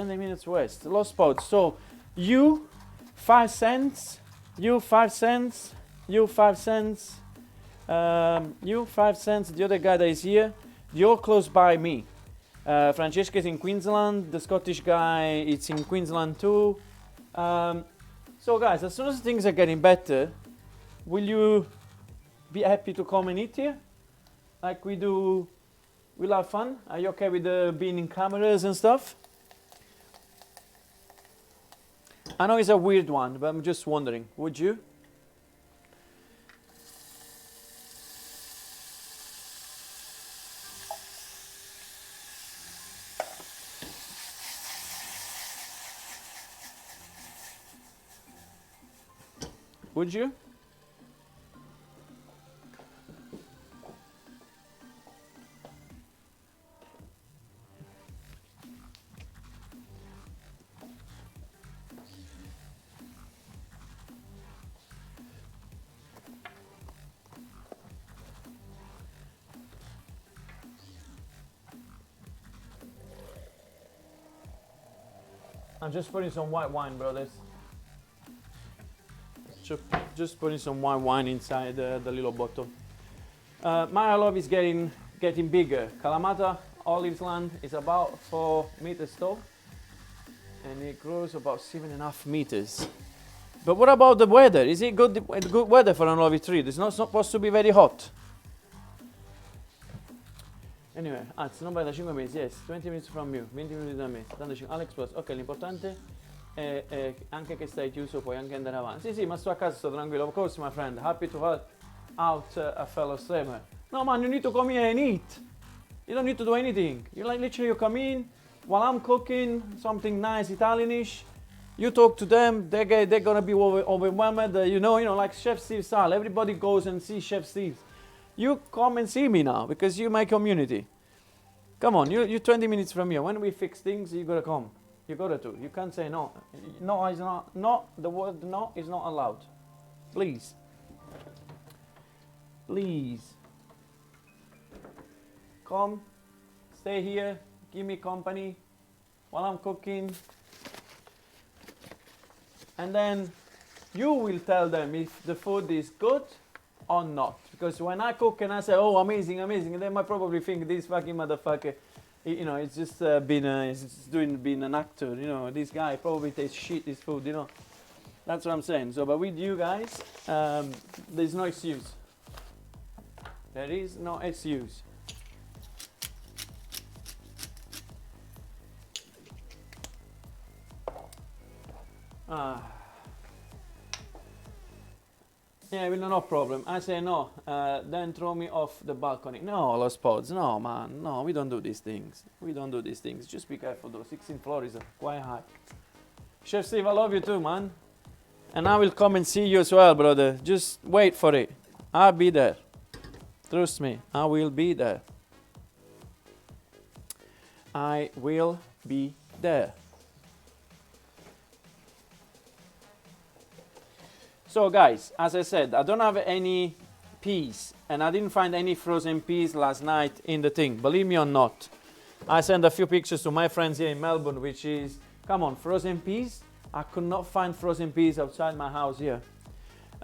Lost Pods. So you, 5 cents. You 5 cents, you 5 cents, you 5 cents, the other guy that is here, you're close by me. Francesca is in Queensland, the Scottish guy is in Queensland too. So guys, as soon as things are getting better, will you be happy to come and eat here? Like we do, we'll have fun? Are you okay with being in cameras and stuff? I know it's a weird one, but I'm just wondering, would you? Would you? I'm just putting some white wine, brothers. Just putting some white wine inside the little bottle. My olive is getting bigger. Kalamata olive land is about 4 meters tall, and it grows about 7.5 meters. But what about the weather? Is it good weather for an olive tree? It's not supposed to be very hot. Anyway, se non vai da 5 mesi, yes, 20 minutes from you, 20 minuti da me, Alex Plus, ok, l'importante è anche che stai chiuso, puoi anche andare avanti. Sì, ma sto a casa, sto tranquillo, of course my friend, happy to help out a fellow streamer. No man, you need to come here and eat. You don't need to do anything. You literally you come in, while I'm cooking something nice, Italianish, you talk to them, they're gonna be overwhelmed, you know, like Chef Steve style, everybody goes and sees Chef Steve. You come and see me now, because you're my community. Come on, you're 20 minutes from here. When we fix things, you gotta come. You gotta do. You can't say no. No is not, no, the word no is not allowed. Please. Please. Come, stay here, give me company while I'm cooking. And then you will tell them if the food is good or not. Because when I cook and I say, oh, amazing, amazing, they might probably think this fucking motherfucker, you know, it's just being an actor, you know, this guy probably tastes shit, this food, you know. That's what I'm saying. So, but with you guys, there's no excuse. There is no excuse. Yeah, well, no problem. I say no, then throw me off the balcony. No, Lost Pods, no, man, no, we don't do these things. We don't do these things. Just be careful, though. 16th floor is quite high. Chef Steve, I love you too, man. And I will come and see you as well, brother. Just wait for it. I'll be there. Trust me, I will be there. I will be there. So guys, as I said, I don't have any peas, and I didn't find any frozen peas last night in the thing. Believe me or not. I sent a few pictures to my friends here in Melbourne, which is, come on, frozen peas? I could not find frozen peas outside my house here.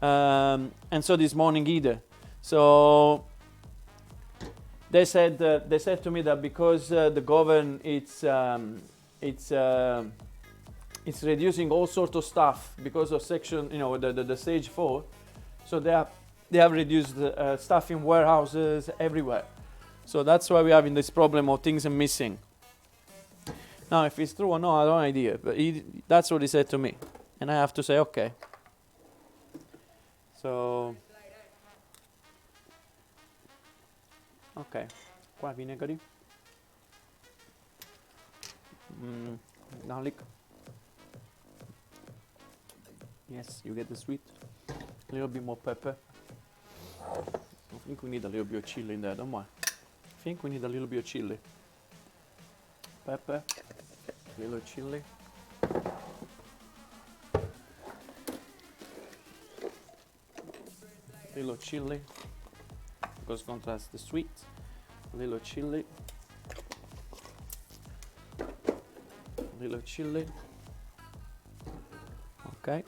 And so this morning either. So they said to me that because the government it's reducing all sorts of stuff because of section, you know, the stage 4. So they have reduced stuff in warehouses everywhere. So that's why we're having this problem of things are missing. Now, if it's true or not, I don't have no idea. But that's what he said to me, and I have to say okay. So, ok, qua vinegary, garlic. Yes, you get the sweet. A little bit more pepper. I think we need a little bit of chili in there, don't we? I think we need a little bit of chili. Pepper, a little chili. Little chili, because contrast the sweet. Little chili. Little chili. Okay.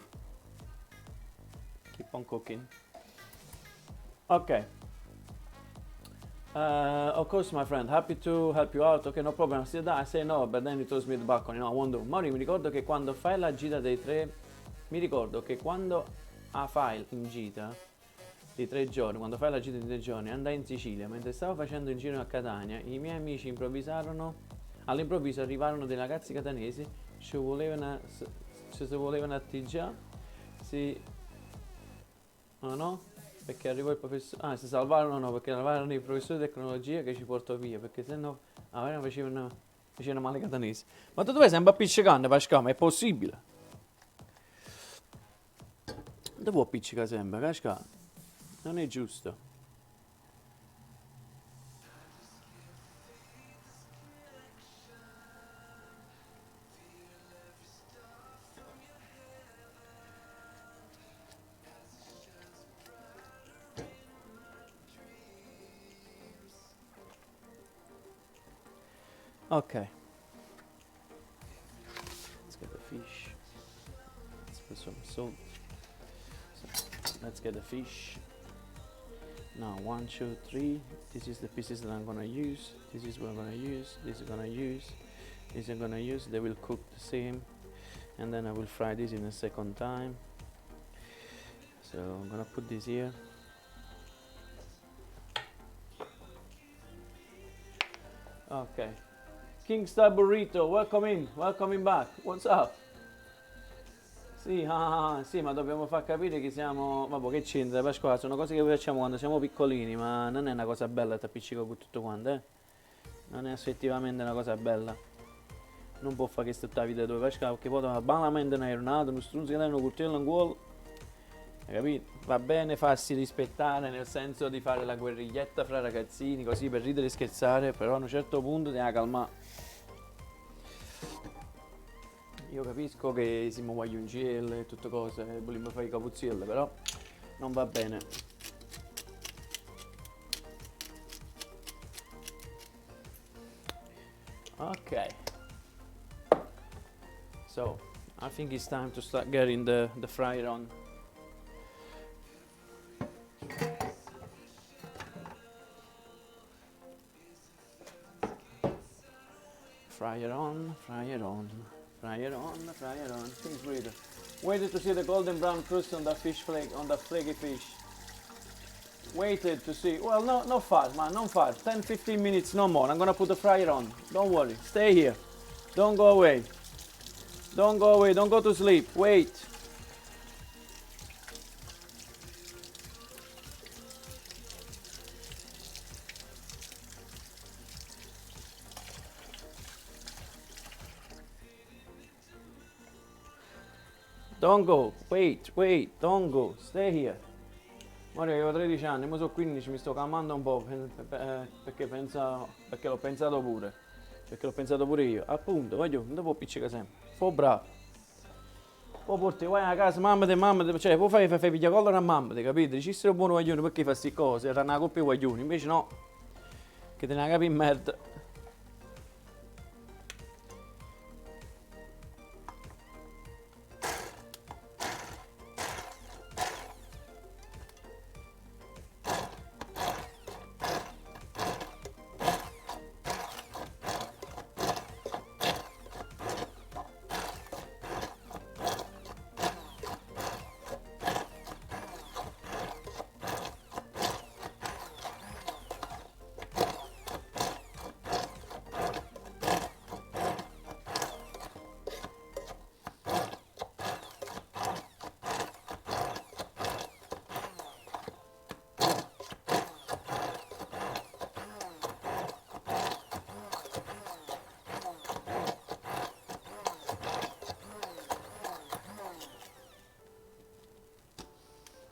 Keep on cooking. Okay. Of course, my friend, happy to help you out. Okay, no problem. I say no, but then he throws me the back on. You know, I wonder. Mori, mi ricordo che quando fai la gita dei 3, mi ricordo che quando fai in gita di 3 giorni, quando fai la gita di 3 giorni, andai in Sicilia, mentre stavo facendo il giro a Catania, i miei amici all'improvviso arrivarono dei ragazzi catanesi, ci volevano atteggiare, no? Perché arrivò il professore, si salvarono perché arrivarono i professori di tecnologia che ci portò via, perché sennò facevano male i catanesi. Ma tu vai sempre appiccicando, Pascal, ma è possibile? Non può appiccicare sempre, Pascal? Non è giusto. Okay. Let's get the fish. Let's put some salt. So, let's get the fish. Now 1, 2, 3. This is the pieces that I'm gonna use. This is what I'm gonna use. This is gonna use. This I'm gonna use. They will cook the same, and then I will fry this in a second time. So I'm gonna put this here. Okay. Kingstar Burrito, welcome back. What's up? Sì, sì, ma dobbiamo far capire che siamo... Vabbè, che c'entra, Pasquale, sono cose che facciamo quando siamo piccolini, ma non è una cosa bella t'appiccico con tutto quanto, eh? Non è effettivamente una cosa bella. Non può fare questa tutta la vita dove Pasquale, perché poi banalmente non è nato, uno strunzo che dai un coltello in cuore. Hai capito? Va bene farsi rispettare, nel senso di fare la guerriglietta fra ragazzini, così per ridere e scherzare, però a un certo punto devi calmare. Io capisco che siamo guagliongelle e tutte cose, vogliamo fare i capuzzielle, però non va bene. Ok. So, I think it's time to start getting the fryer on. Fryer on, fryer on. Fryer on, fryer on. Things reader. Waited to see the golden brown crust on that fish flake, on that flaky fish. Waited to see. Well, no fast, man, not fast. 10-15 minutes, no more. I'm gonna put the fryer on. Don't worry. Stay here. Don't go away. Don't go away. Don't go to sleep. Wait. Don't go. Wait. Don't go. Stay here. Ora io ho 13 anni, mo sono 15, mi sto calmando un po' perché l'ho pensato pure. Perché l'ho pensato pure io. Appunto, voglio, non devo appiccicare sempre. Fo bravo. Poi porti, vai a casa, mamma, cioè, poi fai pigliacollo a mamma, capite? Dicessero buono guaglione perché fai queste cose, era una coppia di guaglioni, invece no, che te ne capi in merda.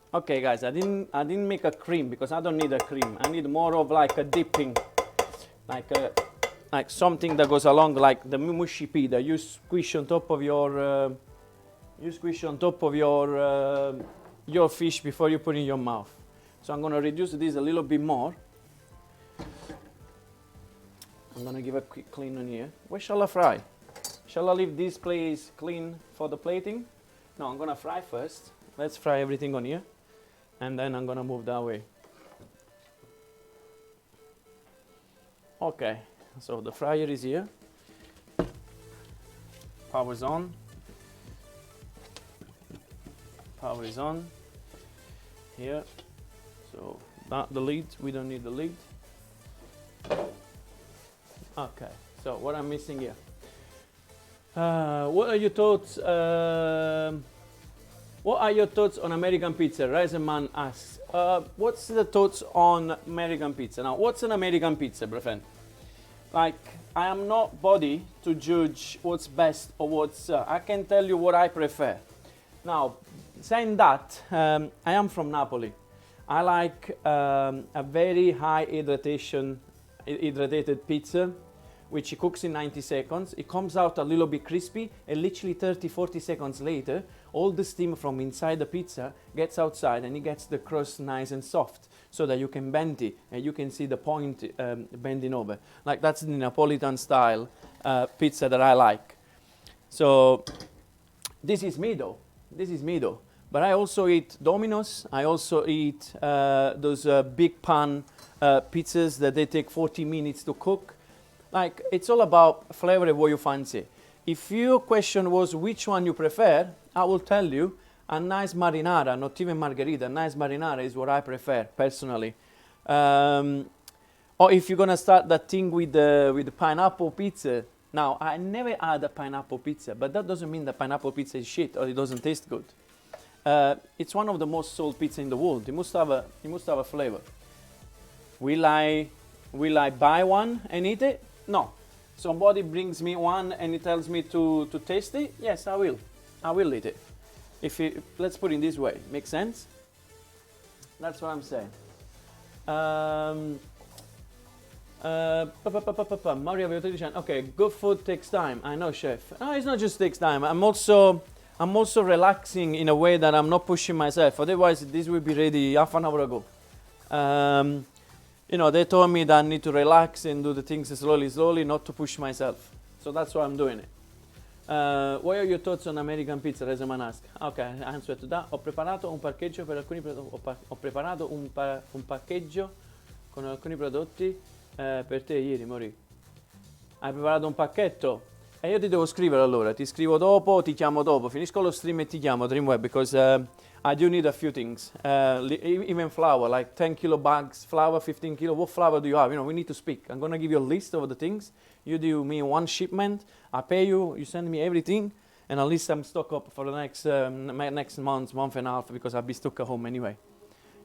Okay, guys, I didn't make a cream because I don't need a cream. I need more of like a dipping, like something that goes along like the mushy pita. You squish on top of your fish before you put in your mouth. So I'm gonna reduce this a little bit more. I'm gonna give a quick clean on here. Where shall I fry? Shall I leave this place clean for the plating? No, I'm gonna fry first. Let's fry everything on here. And then I'm gonna move that way. Okay, so the fryer is here. Power's on. Power is on. Here. So not the lid, we don't need the lid. Okay, so what I'm missing here. What are your thoughts? What are your thoughts on American pizza? Reisenman asks. What's the thoughts on American pizza? Now, what's an American pizza, bro friend? Like, I am not body to judge what's best or what's... I can tell you what I prefer. Now, saying that, I am from Napoli. I like a very high hydrated pizza, which cooks in 90 seconds. It comes out a little bit crispy, and literally 30-40 seconds later, all the steam from inside the pizza gets outside and it gets the crust nice and soft so that you can bend it and you can see the point bending over. Like that's the Napolitan style pizza that I like. So this is me though. But I also eat Domino's. I also eat those big pan pizzas that they take 40 minutes to cook. Like, it's all about flavor of what you fancy. If your question was which one you prefer, I will tell you a nice marinara, not even margherita, a nice marinara is what I prefer, personally. Or if you're going to start that thing with the pineapple pizza. Now, I never had a pineapple pizza, but that doesn't mean that pineapple pizza is shit or it doesn't taste good. It's one of the most sold pizza in the world. It must have a flavor. Will I buy one and eat it? No. Somebody brings me one and he tells me to taste it? Yes, I will. I will eat it. Let's put it this way. Make sense? That's what I'm saying. Mario avevo 13 anni. Okay, good food takes time. I know, chef. No, it's not just takes time. I'm also relaxing in a way that I'm not pushing myself. Otherwise, this will be ready half an hour ago. You know, they told me that I need to relax and do the things slowly, not to push myself. So that's why I'm doing it. What are your thoughts on American pizza? Rezaman ask. Okay, answer to that. Ho preparato un parcheggio per alcuni ho preparato un paccheggio con alcuni prodotti per te ieri, Mori. Hai preparato un pacchetto? E io ti devo scrivere allora. Ti scrivo dopo, ti chiamo dopo. Finisco lo stream e ti chiamo, Dreamweb, because I do need a few things, even flour, like 10 kilo bags, flour, 15 kilo, what flour do you have? You know, we need to speak. I'm going to give you a list of the things. You do me one shipment, I pay you, you send me everything, and at least I'm stocked up for the next month and a half, because I'll be stuck at home anyway.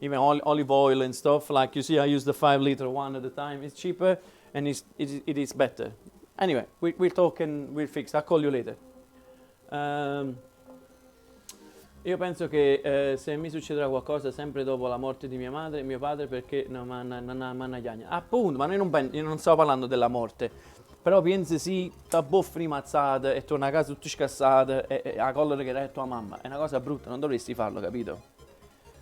Even olive oil and stuff, like you see, I use the 5 liter one at a time. It's cheaper, and it is better. Anyway, we'll talk and we'll fix. I'll call you later. Io penso che se mi succederà qualcosa sempre dopo la morte di mia madre e mio padre, perché non mi chiagna. Appunto, ma io non stavo parlando della morte. Però pensi sì, ti boffi mazzate e torna a casa tutto scassato e a collera che era tua mamma. È una cosa brutta, non dovresti farlo, capito?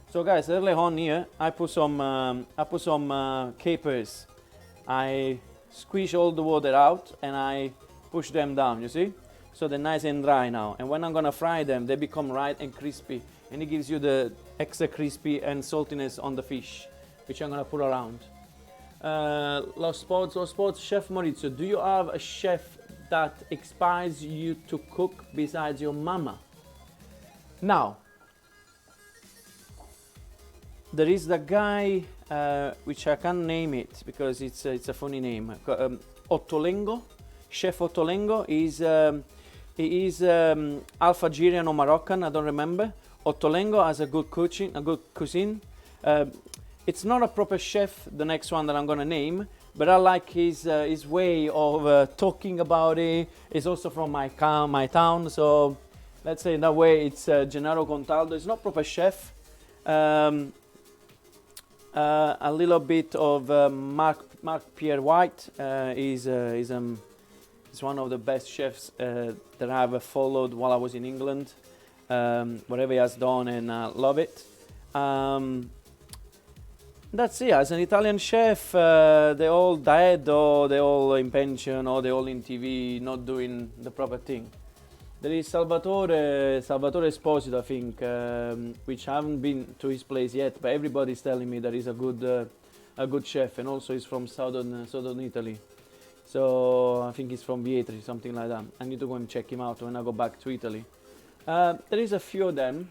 So guys, early on here, I put some capers. I squeeze all the water out and I push them down, you see? So they're nice and dry now. And when I'm gonna fry them, they become right and crispy. And it gives you the extra crispy and saltiness on the fish, which I'm gonna put around. Lost spots, Chef Maurizio, do you have a chef that inspires you to cook besides your mama? Now, there is the guy, which I can't name it because it's a funny name. Ottolengo, Chef Ottolengo he is Algerian or Moroccan, I don't remember. Ottolengo has a good cuisine. It's not a proper chef, the next one that I'm gonna name, but I like his way of talking about it. He's also from my town, so let's say in that way it's Gennaro Contaldo. It's not proper chef. A little bit of Mark Pierre White. He's one of the best chefs that I've followed while I was in England. Whatever he has done, and I love it. That's it. As an Italian chef, they're all dead, or they're all in pension, or they're all in TV, not doing the proper thing. There is Salvatore Esposito, I think, which I haven't been to his place yet, but everybody's telling me that he's a good chef, and also he's from southern Italy. So I think he's from Vietri, something like that. I need to go and check him out when I go back to Italy. There is a few of them.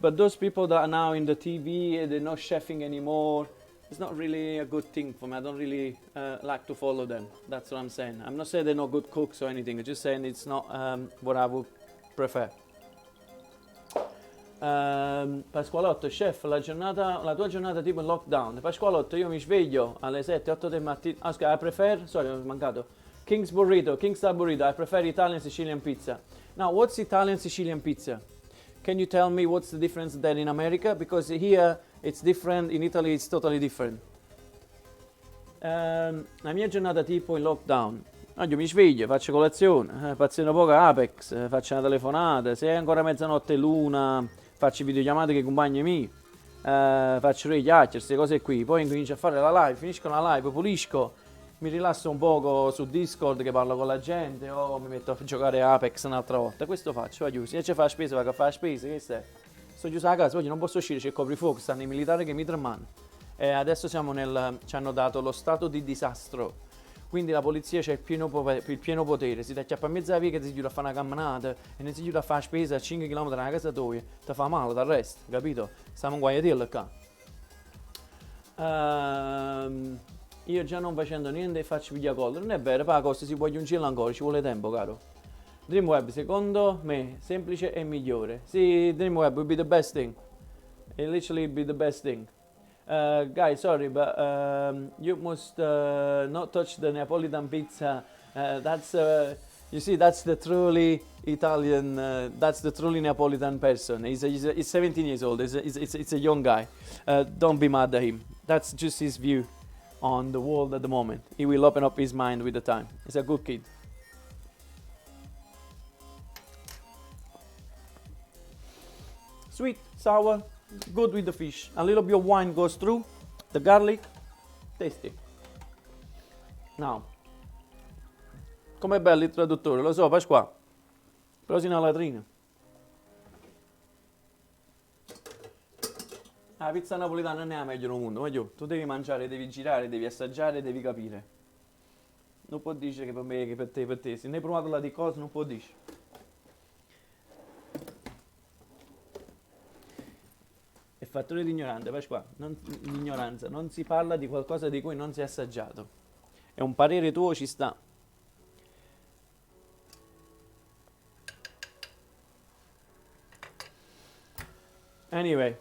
But those people that are now in the TV, they're not chefing anymore. It's not really a good thing for me. I don't really like to follow them. That's what I'm saying. I'm not saying they're not good cooks or anything. I'm just saying it's not what I would prefer. Pasqualotto, chef, la tua giornata tipo in lockdown. Pasqualotto, io mi sveglio alle 7-8 del mattino. I prefer, sorry, ho mancato. King's Style Burrito. I prefer Italian Sicilian pizza. Now, what's Italian Sicilian pizza? Can you tell me what's the difference there in America? Because here it's different, in Italy it's totally different. La mia giornata tipo in lockdown. Io mi sveglio, faccio colazione, pazzino poco Apex, faccio una telefonata, se è ancora mezzanotte l'una, faccio videochiamate con i compagni miei, faccio le chiacchiere, queste cose qui. Poi incomincio a fare la live, finisco la live, pulisco, mi rilasso un poco su Discord che parlo con la gente o mi metto a giocare Apex un'altra volta. Questo faccio, va chiuso. Se c'è fa la spesa, vado a fare la spesa, che stai? Sto chiuso a casa, oggi non posso uscire, c'è il coprifuoco, stanno i militari che mi tramano. E adesso ci hanno dato lo stato di disastro. Quindi la polizia c'è il pieno potere, si ti acchiappa a mezza via che ti chiude a fare una camminata e non si chiude a fare la spesa a 5 km da casa tua, ti fa male, ti arresta, capito? Stiamo in guaiatello qua. Io già non facendo niente faccio videocall, non è vero, poi la cosa si può aggiungere ancora, ci vuole tempo, caro. Dreamweb secondo me semplice e migliore. Sì, Dreamweb will be the best thing. It literally be the best thing. Guys, sorry, but you must not touch the Neapolitan pizza. You see, that's the truly Italian, that's the truly Neapolitan person. He's 17 years old, it's a young guy. Don't be mad at him. That's just his view on the world at the moment. He will open up his mind with the time. He's a good kid. Sweet, sour, good with the fish. A little bit of wine goes through. The garlic, tasty. Now, com'è bello il traduttore, lo so, Pasqua. Però si una latrina. La pizza napoletana non è la meglio del mondo, ma tu devi mangiare, devi girare, devi assaggiare, devi capire. Non può dire che per me, che per te. Se ne hai provato la di cosa, non può dire. È fattore di ignorante, Pasqua. L'ignoranza, non si parla di qualcosa di cui non si è assaggiato. È un parere tuo, ci sta. Anyway.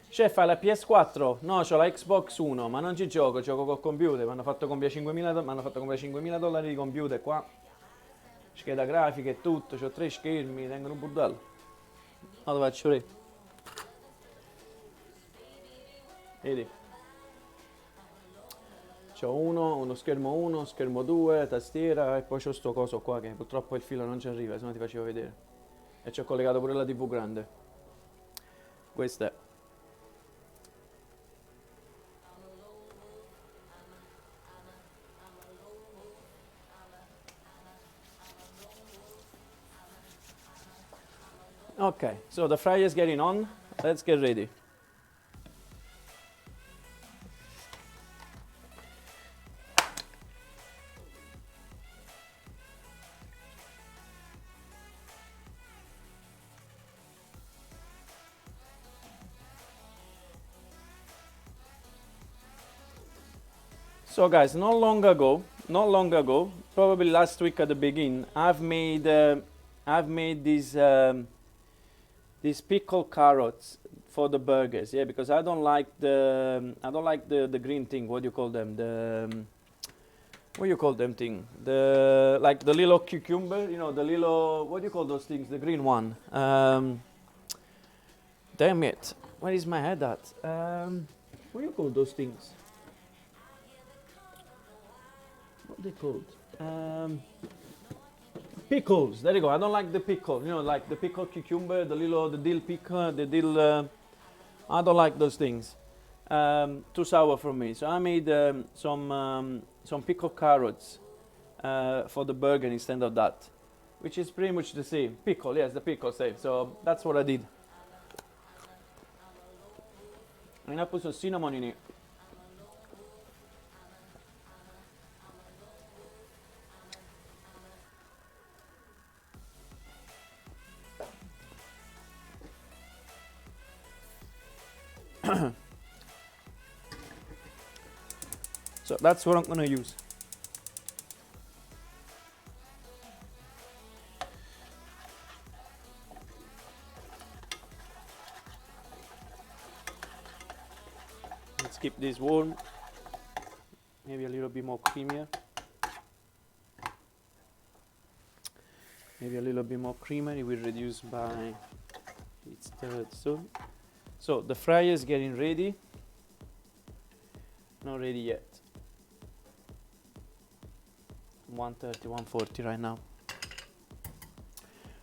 Chef, hai la PS4? No, c'ho la Xbox 1, ma non ci gioco col computer. Mi hanno fatto comprare $5.000 di computer qua. scheda grafica e tutto, ho 3 schermi, tengono un bordello. Ora lo faccio vedere. Vedi? C'ho uno schermo 1, schermo 2, tastiera e poi c'ho sto coso qua che purtroppo il filo non ci arriva, se no ti facevo vedere. E ci ho collegato pure la TV grande. Questa è. Okay, so the fryer is getting on. Let's get ready. So guys, not long ago, probably last week at the beginning, I've made these pickled carrots for the burgers. Yeah, because I don't like the green thing. What do you call them? What do you call them thing? Like the little cucumber. You know, the little, what do you call those things? The green one. Damn it! Where is my head at? What do you call those things? What are they called? Pickles. There you go. I don't like the pickle. You know, like the pickled cucumber, the dill pickle, the dill. I don't like those things. Too sour for me. So I made some pickled carrots for the burger instead of that, which is pretty much the same. Pickle, yes, the pickle same. So that's what I did. And I put some cinnamon in it. So that's what I'm gonna use. Let's keep this warm. Maybe a little bit more creamier. Maybe a little bit more creamer. It will reduce by its third soon. So the fryer is getting ready. Not ready yet. 130, 140 right now.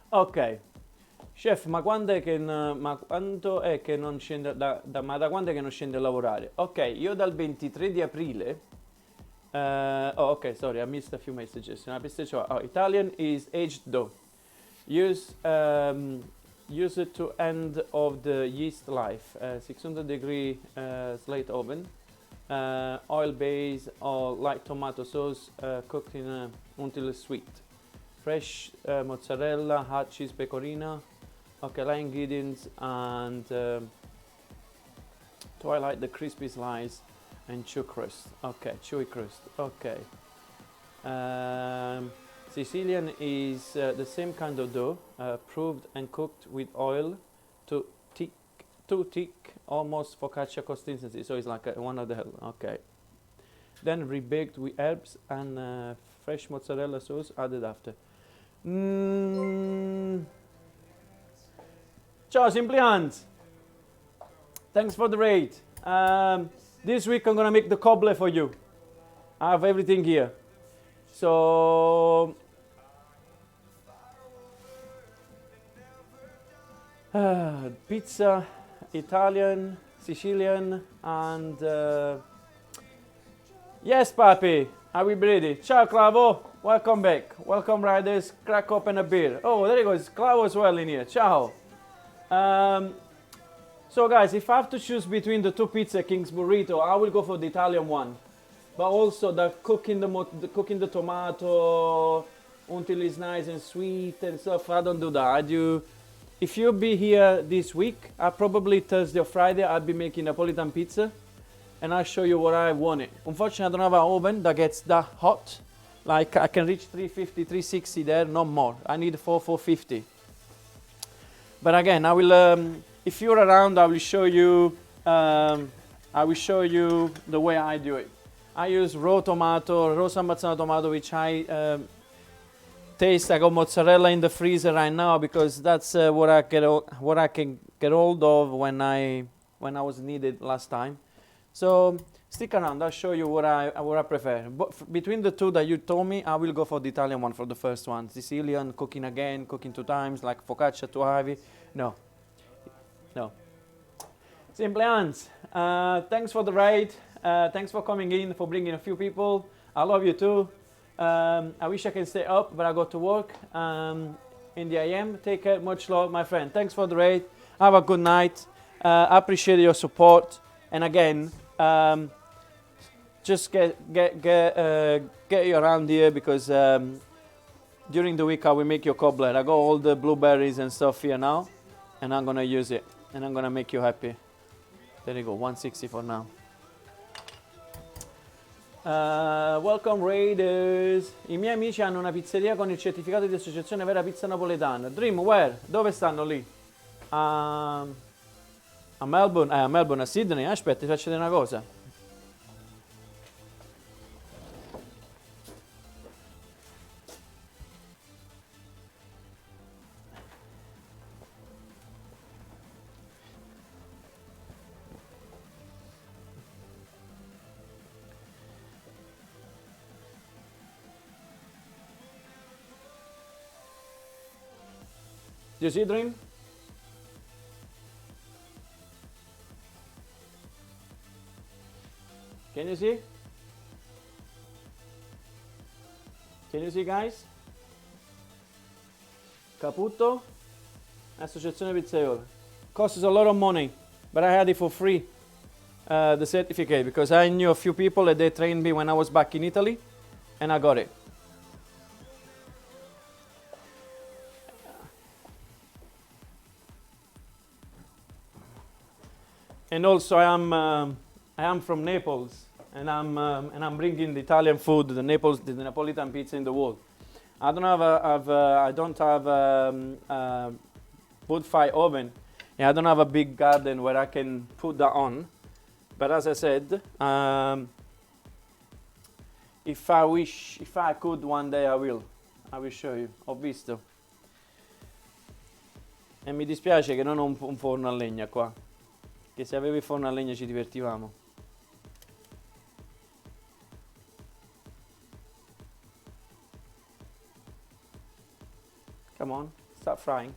Ok, chef, ma quando è che non scende ma da quando è che non scende a lavorare? Ok, io dal 23 di aprile. Oh, ok, sorry, I missed a few messages. Italian is aged dough. Use it to end of the yeast life. 600 degree slate oven. Oil base or light tomato sauce cooked until it's sweet. Fresh mozzarella, hot cheese, pecorino. Okay, light ingredients and twilight the crispy slice and chew crust. Okay, chewy crust. Okay. Sicilian is the same kind of dough, proved and cooked with oil to too thick, almost focaccia consistency. So it's like one of the okay. Then rebaked with herbs and fresh mozzarella sauce added after. Ciao, Simply Hands. Thanks for the rate. This week I'm gonna make the cobbler for you. I have everything here. So pizza, Italian, Sicilian, and yes, Papi, I will be ready. Ciao, Clavo. Welcome back. Welcome, riders. Crack open a beer. Oh, there he goes. Clavo as well in here. Ciao. So, guys, if I have to choose between the two pizza King's Burrito, I will go for the Italian one. But also the cooking the tomato until it's nice and sweet and stuff. I don't do that. I do. If you'll be here this week, probably Thursday or Friday, I'll be making Napolitan pizza, and I'll show you what I wanted. Unfortunately, I don't have an oven that gets that hot. Like I can reach 350, 360 there, no more. I need 450. But again, I will. If you're around, I will show you. I will show you the way I do it. I use raw tomato, raw San Marzano tomato, which I taste. I got mozzarella in the freezer right now because that's what I can get hold of when I was needed last time. So stick around. I'll show you what I prefer. But between the two that you told me, I will go for the Italian one for the first one. Sicilian, cooking again, cooking 2 times, like focaccia too heavy. No. Simple Hans, thanks for the raid. Thanks for coming in, for bringing a few people. I love you too. I wish I can stay up, but I got to work in the AM. Take care. Much love, my friend. Thanks for the raid. Have a good night. I appreciate your support. And again, just get you around here because during the week I will make your cobbler. I got all the blueberries and stuff here now, and I'm gonna use it, and I'm gonna make you happy. There you go, 160 for now. Welcome Raiders. I miei amici hanno una pizzeria con il certificato di associazione vera pizza napoletana. Dream, where? Dove stanno lì? A Melbourne, a Melbourne, a Sydney. Aspetta, ti faccio vedere una cosa. Do you see, Dream? Can you see? Can you see, guys? Caputo, Associazione Pizzaiolo. Costs a lot of money, but I had it for free, the certificate, because I knew a few people and they trained me when I was back in Italy, and I got it. And also, I am from Naples, and I'm bringing the Italian food, the Napolitan pizza in the world. I don't have a wood fire oven. Yeah, I don't have a big garden where I can put that on. But as I said, if I could one day, I will show you. Ho visto. E mi dispiace che non ho un forno a legna qua. Che se avevo il forno a legna ci divertivamo. Come on, start frying.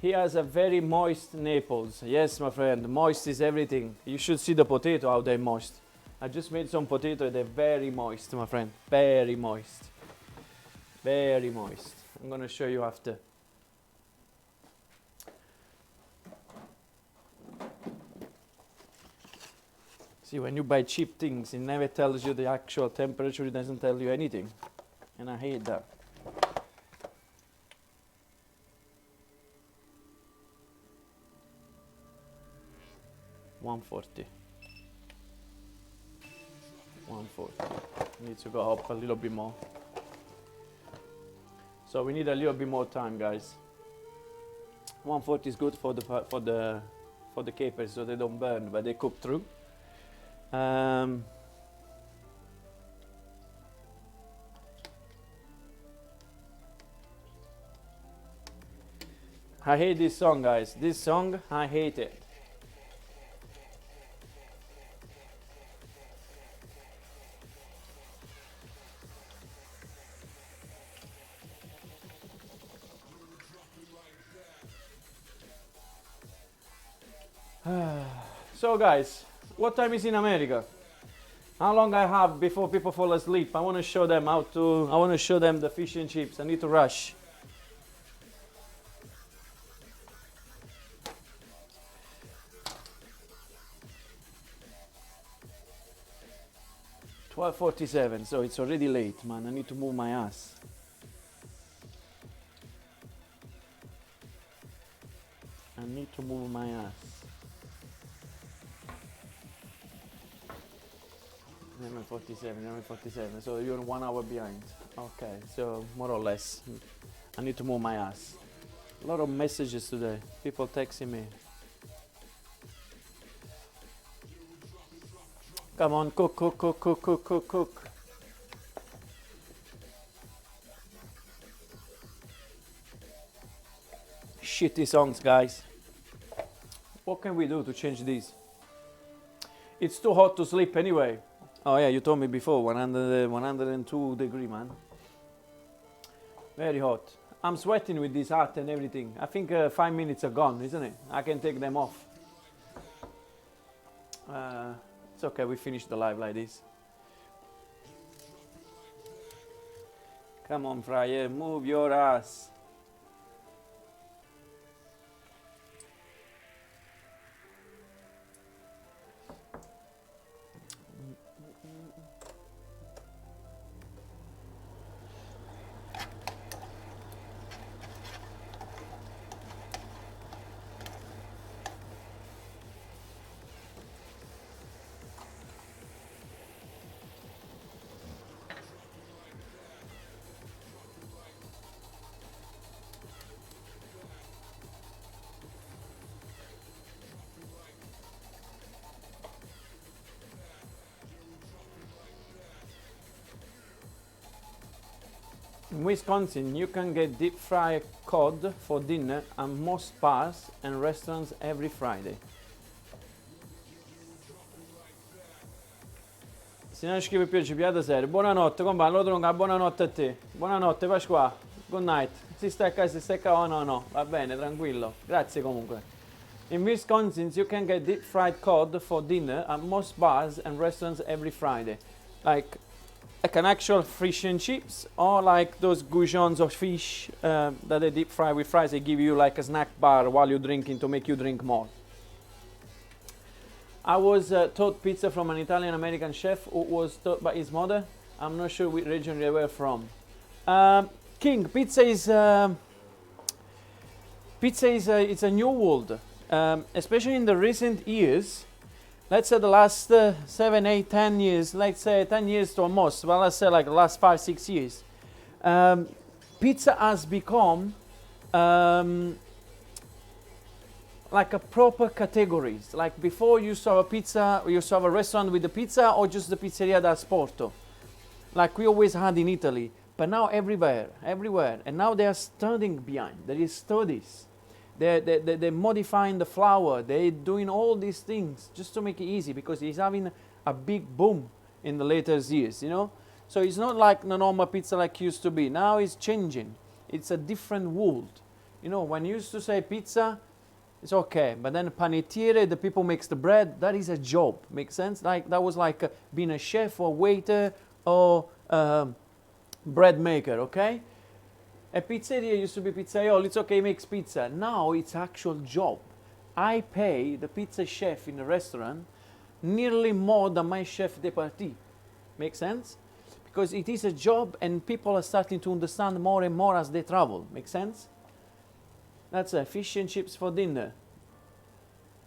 He has a very moist Naples. Yes, my friend, moist is everything. You should see the potato, how they're moist. I just made some potato, they're very moist, my friend. Very moist. Very moist. I'm gonna show you after. See, when you buy cheap things, it never tells you the actual temperature, it doesn't tell you anything. And I hate that. $140. Needs to go up a little bit more. So we need a little bit more time, guys. 140 is good for the capers, so they don't burn, but they cook through. I hate this song, guys. This song, I hate it. So guys, what time is in America? How long I have before people fall asleep? I want to show them the fish and chips. I need to rush. $12:47, so it's already late, man. I need to move my ass. I need to move my ass. 11:47, so you're 1 hour behind. Okay, so more or less. I need to move my ass. A lot of messages today. People texting me. Come on, cook. shitty songs, guys. What can we do to change this? It's too hot to sleep anyway. Oh yeah, you told me before, 102 degree, man. Very hot. I'm sweating with this hat and everything. I think 5 minutes are gone, isn't it? I can take them off. It's okay, we finished the live like this. Come on, Fryer, move your ass. In Wisconsin, you can get deep fried cod for dinner at most bars and restaurants every Friday. Signore Schifo più ci piace serio. Buonanotte, compà, lo tronca, buonanotte a te. Buonanotte, Pasqua. Good night. Si stecca, oh no. Va bene, tranquillo. Grazie comunque. In Wisconsin, you can get deep fried cod for dinner at most bars and restaurants every Friday. Like an actual fish and chips, or like those goujons of fish that they deep fry with fries. They give you like a snack bar while you're drinking to make you drink more. I was taught pizza from an Italian-American chef who was taught by his mother. I'm not sure which region they were from. King, pizza is it's a new world, especially in the recent years. Let's say the last 7, 8, 10 years, let's say 10 years to almost, well, let's say like the last 5, 6 years. Pizza has become like a proper categories. Like before you saw a pizza, you saw a restaurant with the pizza or just the pizzeria da sporto. Like we always had in Italy, but now everywhere. And now they are studying behind, there is studies. They're modifying the flour. They're doing all these things just to make it easy because it's having a big boom in the later years, you know. So it's not like the normal pizza like used to be. Now it's changing. It's a different world. You know, when you used to say pizza, it's okay. But then panettiere, the people makes the bread, that is a job. Makes sense? Like that was like being a chef or waiter or bread maker, okay? A pizzeria used to be pizzaiolo, it's okay, makes pizza. Now it's actual job. I pay the pizza chef in the restaurant nearly more than my chef de partie. Make sense? Because it is a job and people are starting to understand more and more as they travel. Make sense? That's a fish and chips for dinner.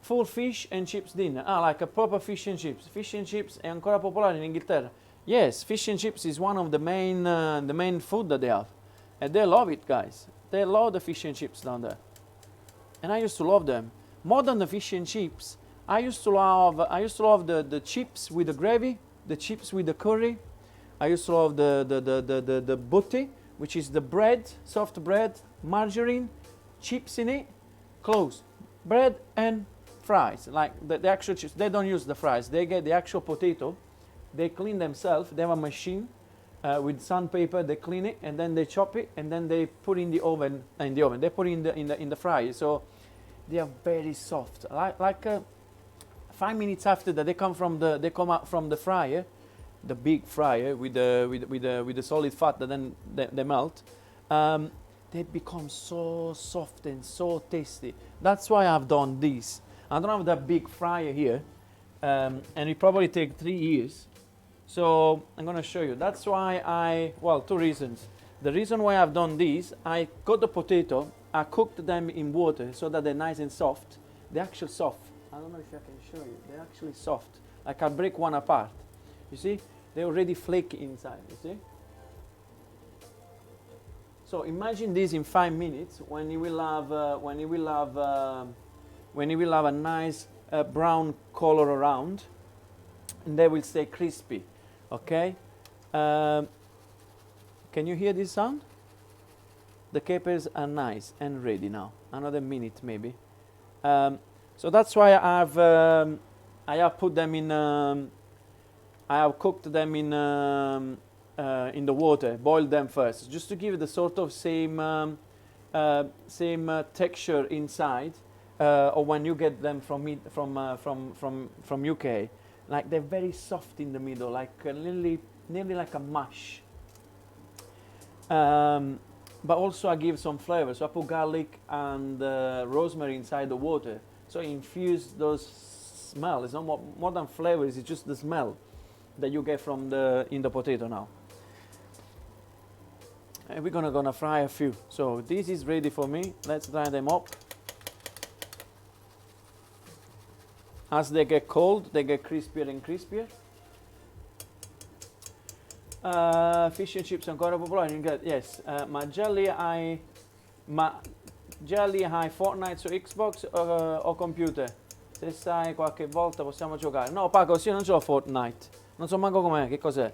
Full fish and chips dinner. Ah, like a proper fish and chips. Fish and chips è ancora popolare in Inghilterra. Yes, fish and chips is one of the main food that they have. And they love it, guys. They love the fish and chips down there. And I used to love them. More than the fish and chips, I used to love the chips with the gravy, the chips with the curry. I used to love the butti, which is the bread, soft bread, margarine, chips in it, close. Bread and fries, like the actual chips. They don't use the fries. They get the actual potato. They clean themselves. They have a machine. With sandpaper, they clean it and then they chop it and then they put in the oven. They put in the fryer. So they are very soft. Like 5 minutes after that, they come out from the fryer, the big fryer with the solid fat that then they melt. They become so soft and so tasty. That's why I've done this. I don't have that big fryer here, and it probably take 3 years. So I'm going to show you. That's why two reasons. The reason why I've done this, I got the potato, I cooked them in water so that they're nice and soft. They're actually soft. I don't know if I can show you. They're actually soft. Like I break one apart. You see? They're already flaky inside. You see? So imagine this in 5 minutes when you will have a nice brown color around, and they will stay crispy. Okay? Can you hear this sound? The capers are nice and ready now. Another minute maybe. So that's why I have put them in. I have cooked them in the water, boiled them first, just to give it the sort of same texture inside, or when you get them from UK, like they're very soft in the middle, like nearly like a mush. But also I give some flavor, so I put garlic and rosemary inside the water, so infuse those smell. It's not more than flavors; it's just the smell that you get from in the potato now. And we're gonna fry a few. So this is ready for me. Let's dry them up. As they get cold, they get crispier and crispier. Fish and chips ancora popolari? Yes. Ma Jelly hai Fortnite su Xbox o computer? Se sai qualche volta possiamo giocare. No, Paco, io non c'ho Fortnite. Non so manco com'è, che cos'è.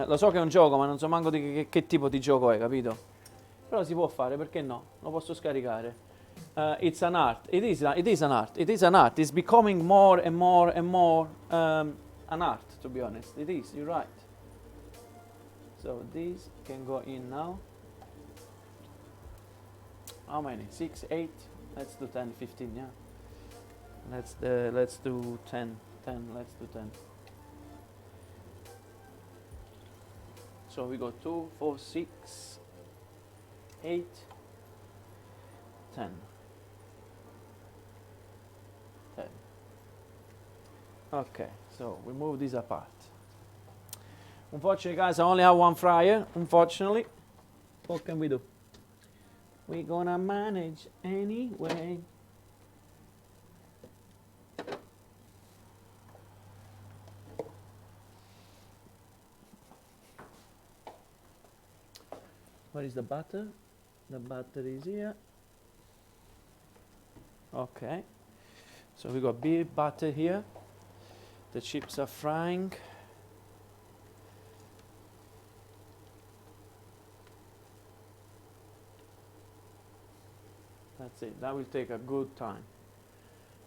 Lo so che è un gioco, ma non so manco di che tipo di gioco è, capito? Però si può fare, perché no? Lo posso scaricare. It's an art. It is an art. It is an art. It's becoming more and more and more an art, to be honest. It is, you're right. So these can go in now. How many? 6, 8? Let's do 10, 15, yeah. Let's do 10. Let's do 10. So we go 2, 4, 6, 8, 10. 10. Okay, so we move these apart. Unfortunately, guys, I only have one fryer, unfortunately. What can we do? We're gonna manage anyway. Where is the butter? The butter is here. Okay. So we got big butter here. The chips are frying. That's it. That will take a good time.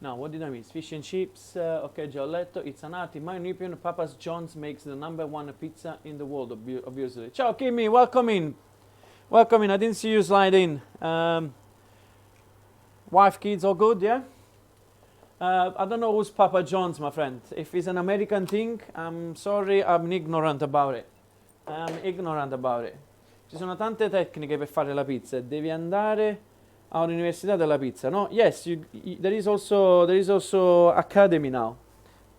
Now, what did I miss? Fish and chips. Okay, Gioletto. It's an art. In my opinion, Papa's John's makes the #1 pizza in the world, obviously. Ciao, Kimmy. Welcome in. Welcome in. I didn't see you slide in. Wife, kids, all good, yeah? I don't know who's Papa John's, my friend. If it's an American thing, I'm sorry, I'm ignorant about it. I'm ignorant about it. Ci sono tante tecniche per fare la pizza. Devi andare a un'università della pizza, no? Yes, there is also academy now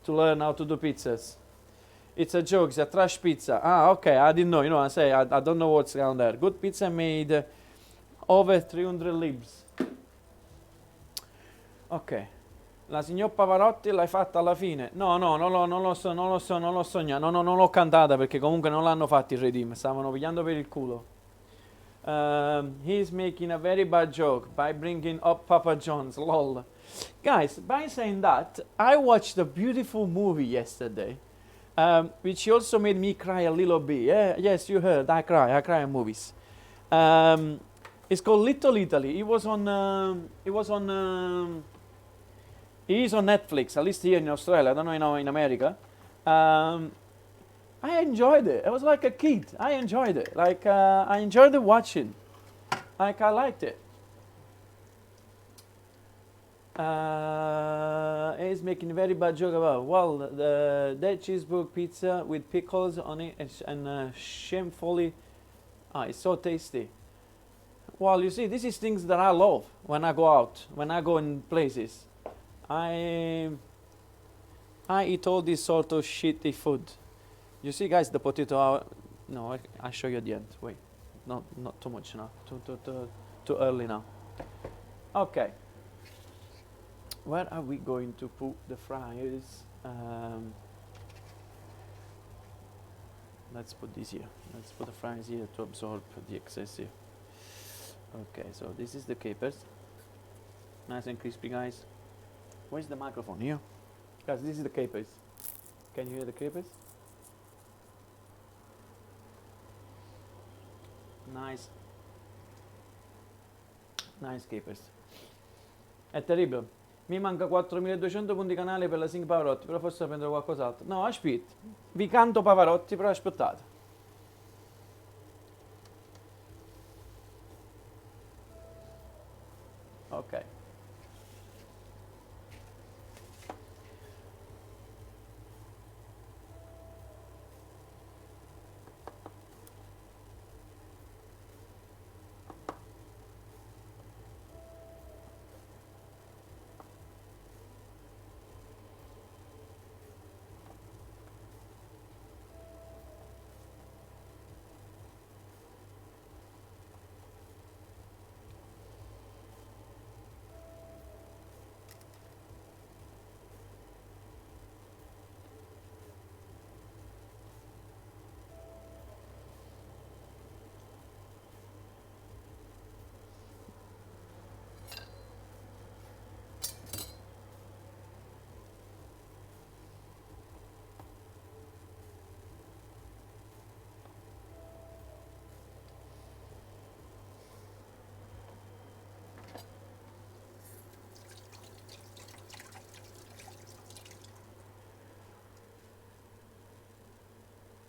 to learn how to do pizzas. It's a joke, it's a trash pizza. Ah, okay, I didn't know. You know, I don't know what's down there. Good pizza made over 300 libs. Ok. La signor Pavarotti l'hai fatta alla fine? No, non l'ho sognata, non l'ho cantata perché comunque non l'hanno fatto il Redeem, stavano pigliando per il culo. He's making a very bad joke by bringing up Papa John's, lol. Guys, by saying that, I watched a beautiful movie yesterday. Which also made me cry a little bit. Yeah, yes, you heard. I cry in movies. It's called Little Italy. It is on Netflix, at least here in Australia. I don't know in America. I enjoyed it. I was like a kid. I enjoyed it. Like I enjoyed the watching. Like I liked it. He's making a very bad joke about, well, that cheeseburger pizza with pickles on it and shamefully, it's so tasty. Well, you see, this is things that I love when I go out, when I go in places. I eat all this sort of shitty food. You see, guys, the potato. No, I'll show you at the end. Wait, not too much now. Too early now. Okay. Where are we going to put the fryers? Let's put this here. Let's put the fryers here to absorb the excess here. Okay, so this is the capers. Nice and crispy, guys. Where's the microphone? Here? Guys, this is the capers. Can you hear the capers? Nice Nice keepers. È terribile. Mi manca 4200 punti canale per la Sing Pavarotti, però forse prendere qualcos'altro. No, aspetta. Vi canto Pavarotti, però aspettate. Ok.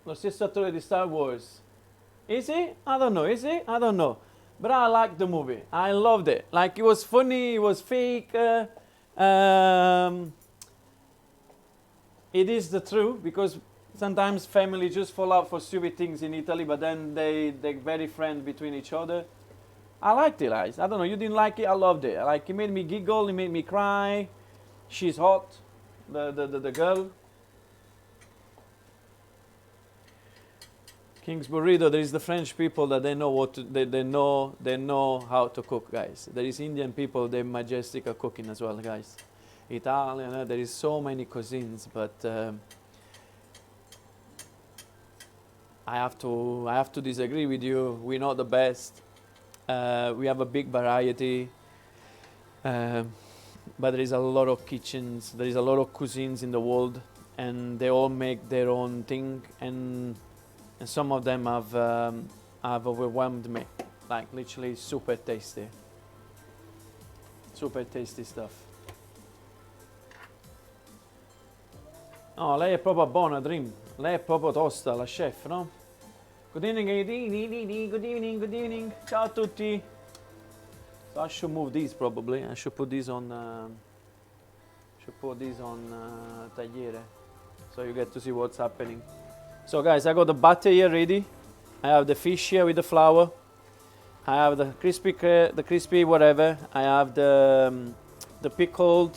Lo stesso attore di Star Wars. Is he? I don't know. Is he? I don't know. But I liked the movie. I loved it. Like, it was funny, it was fake. It is the truth, because sometimes family just fall out for stupid things in Italy, but then they're very friends between each other. I liked it, guys. I don't know. You didn't like it? I loved it. Like, it made me giggle. It made me cry. She's hot. The girl. King's Burrito, there is the French people that they know what to, they know how to cook, guys. There is Indian people, they're majestic at cooking as well, guys. Italian, there is so many cuisines, but I have to disagree with you. We're not the best. We have a big variety, but there is a lot of kitchens. There is a lot of cuisines in the world, and they all make their own thing, and some of them have overwhelmed me. Like, literally super tasty. Super tasty stuff. Oh, lei è proprio buona, Dream. Lei è proprio tosta, la chef, no? Good evening, good evening, good evening. Ciao a tutti. So I should move these probably. I should put these on tagliere, so you get to see what's happening. So guys, I got the butter here ready. I have the fish here with the flour. I have the crispy whatever. I have the pickled.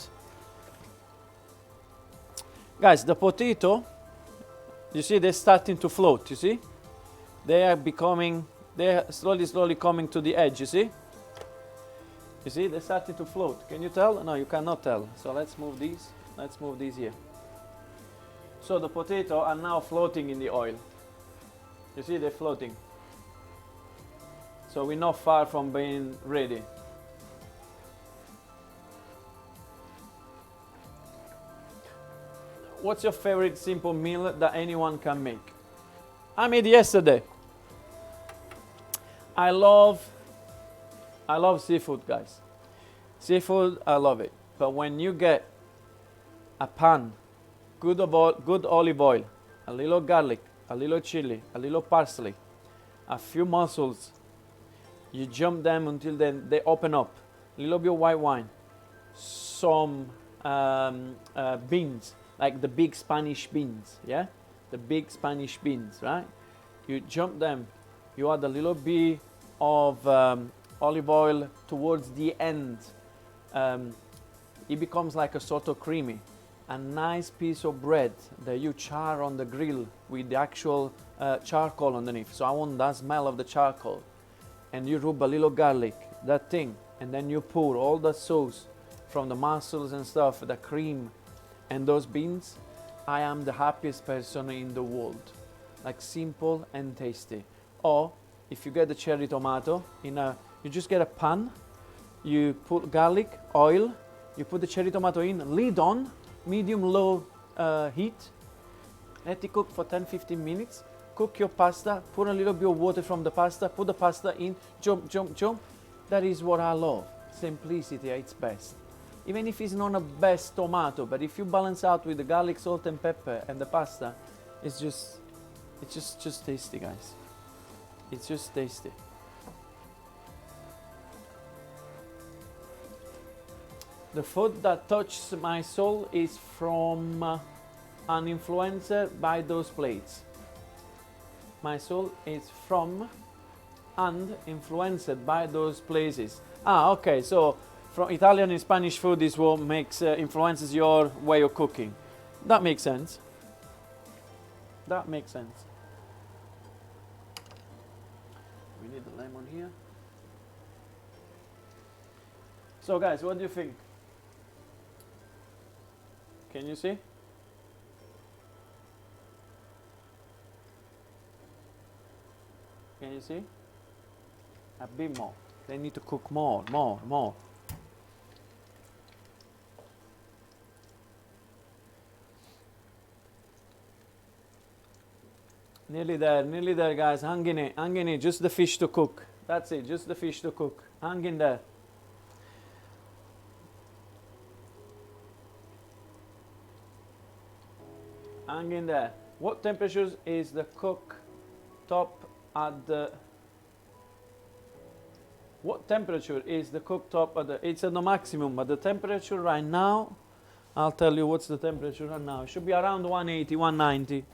Guys, the potato, you see, they're starting to float, you see? They're slowly coming to the edge, you see? You see, they're starting to float. Can you tell? No, you cannot tell. So let's move these. Let's move these here. So the potato are now floating in the oil. You see, they're floating. So we're not far from being ready. What's your favorite simple meal that anyone can make? I made yesterday. I love seafood, guys. Seafood, I love it. But when you get a pan, good olive oil, a little garlic, a little chili, a little parsley, a few mussels, you jump them until they open up, a little bit of white wine, some beans, like the big Spanish beans, yeah? The big Spanish beans, right? You jump them, you add a little bit of olive oil towards the end. It becomes like a sort of creamy. A nice piece of bread that you char on the grill with the actual charcoal underneath. So I want that smell of the charcoal. And you rub a little garlic, that thing, and then you pour all the sauce from the mussels and stuff, the cream, and those beans. I am the happiest person in the world. Like, simple and tasty. Or if you get the cherry tomato, you just get a pan, you put garlic, oil, you put the cherry tomato in, lid on, medium-low heat, let it cook for 10-15 minutes, cook your pasta, put a little bit of water from the pasta, put the pasta in, jump, That is what I love. Simplicity at its best. Even if it's not a best tomato, but if you balance out with the garlic, salt and pepper and the pasta, it's just tasty, guys. It's just tasty. The food that touches my soul is from an influencer by those plates. My soul is from and influenced by those places. Ah, okay, so from Italian and Spanish food is what makes influences your way of cooking. That makes sense. That makes sense. We need the lemon here. So guys, what do you think? Can you see? Can you see? A bit more. They need to cook more. Nearly there, guys. Hang in it. Just the fish to cook. That's it, just the fish to cook. Hang in there. Hang in there. What temperatures is the cooktop at the... What temperature is the cooktop at the... It's at the maximum, but the temperature right now, I'll tell you what's the temperature right now. It should be around 180, 190.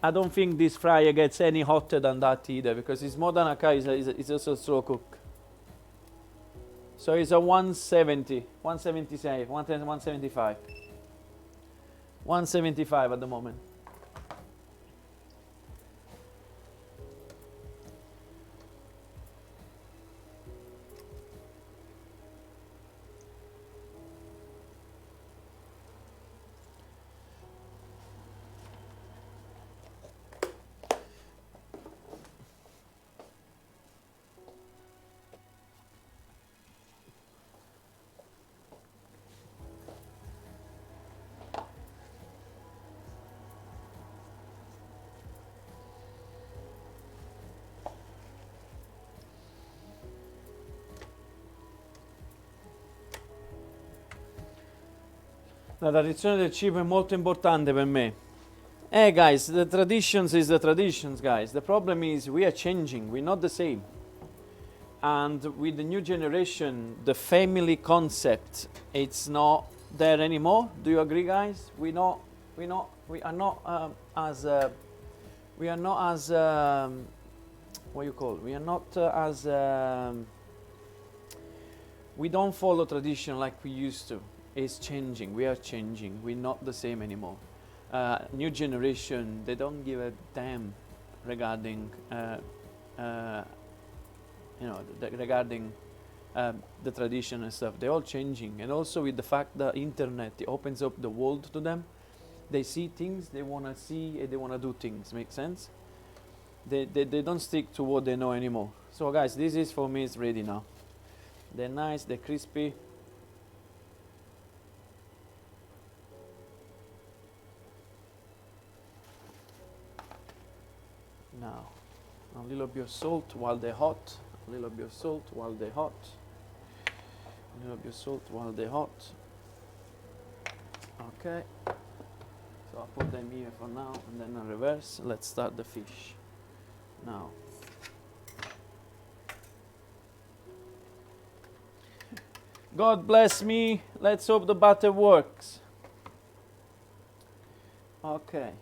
I don't think this fryer gets any hotter than that either, because it's more than a car, it's also a slow cook. So it's a 170, 175, 175. 175 at the moment. La tradizione del cibo è molto importante per me. Guys, the traditions is the traditions, guys. The problem is we are changing. We're not the same. And with the new generation, the family concept, it's not there anymore. Do you agree, guys? We are not as what you call? We are not as we don't follow tradition like we used to. It's changing. We are changing. We're not the same anymore. New generation, they don't give a damn regarding regarding the tradition and stuff. They're all changing, and also with the fact that internet, it opens up the world to them. They see things they want to see, and they want to do things. Make sense? They don't stick to what they know anymore. So guys, this is for me. It's ready now. They're nice. They're crispy. Now, a little bit of salt while they're hot. A little bit of salt while they're hot. A little bit of salt while they're hot. Okay. So I'll put them here for now, and then in reverse. Let's start the fish. Now. God bless me. Let's hope the butter works. Okay.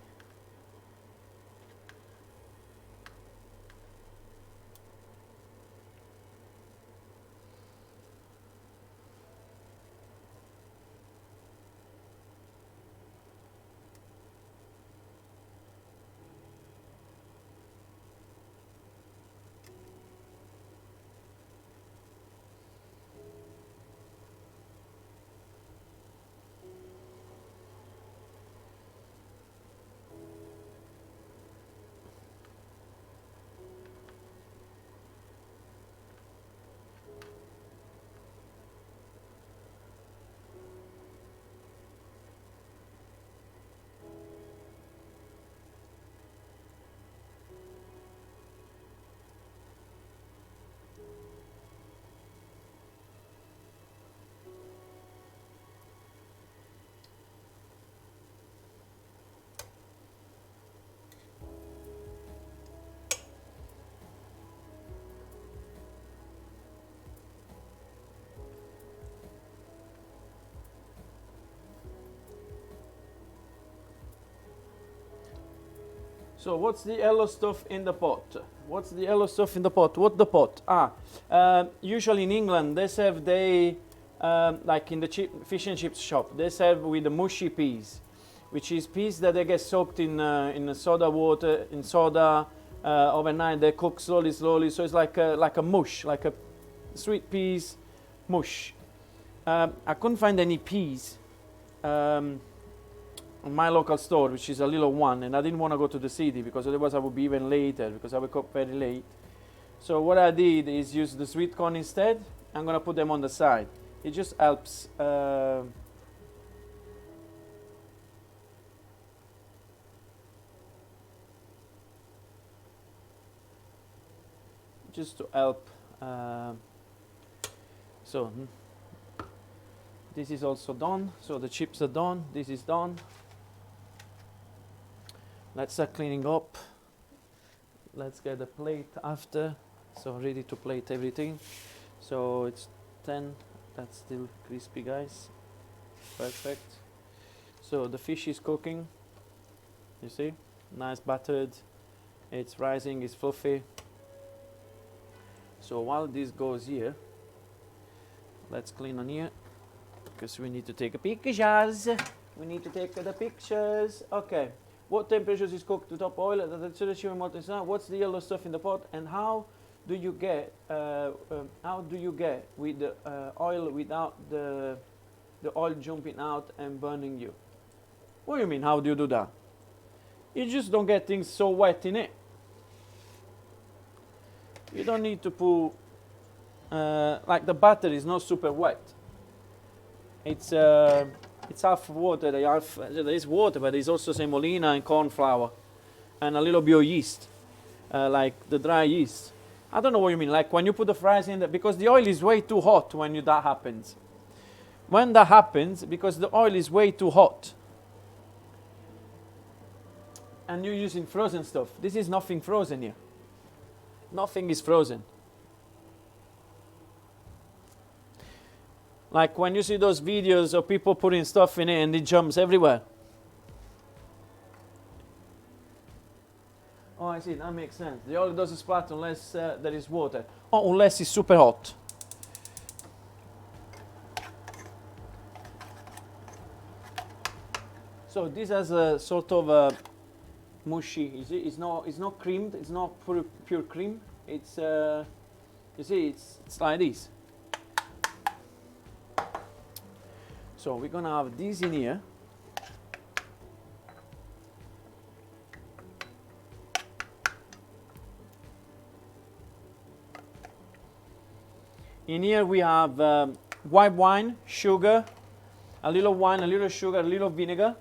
So what's the yellow stuff in the pot? What's the yellow stuff in the pot? What the pot? Usually in England they serve like in the fish and chips shop, they serve with the mushy peas, which is peas that they get soaked in soda water, in soda overnight. They cook slowly, so it's like a mush, like a sweet peas mush. I couldn't find any peas in my local store, which is a little one, and I didn't want to go to the city because otherwise I would be even later because I wake up very late. So what I did is use the sweet corn instead. I'm gonna put them on the side. It just helps just to help. So this is also done. So the chips are done. This is done. Let's start cleaning up. Let's get a plate after. So ready to plate everything. So it's 10. That's still crispy, guys. Perfect. So the fish is cooking. You see? Nice buttered. It's rising, it's fluffy. So while this goes here, let's clean on here because we need to take a pictures. We need to take the pictures. Okay. What temperatures is cooked to top oil? What's the yellow stuff in the pot? And how do you get with the oil without the oil jumping out and burning you? What do you mean? How do you do that? You just don't get things so wet in it. You don't need to put like the butter is not super wet. It's half water, there is water, but there's also semolina and corn flour and a little bit of yeast, like the dry yeast. I don't know what you mean, like when you put the fries in there, because the oil is way too hot when that happens. When that happens, because the oil is way too hot, and you're using frozen stuff. This is nothing frozen here. Nothing is frozen. Like when you see those videos of people putting stuff in it and it jumps everywhere. Oh, I see, that makes sense. The oil doesn't splatter unless there is water. Oh, unless it's super hot. So this has a sort of a mushy, you see, it's not creamed, it's not pure cream. It's, you see, it's like this. So we're gonna have this in here. In here we have white wine, sugar, a little wine, a little sugar, a little vinegar.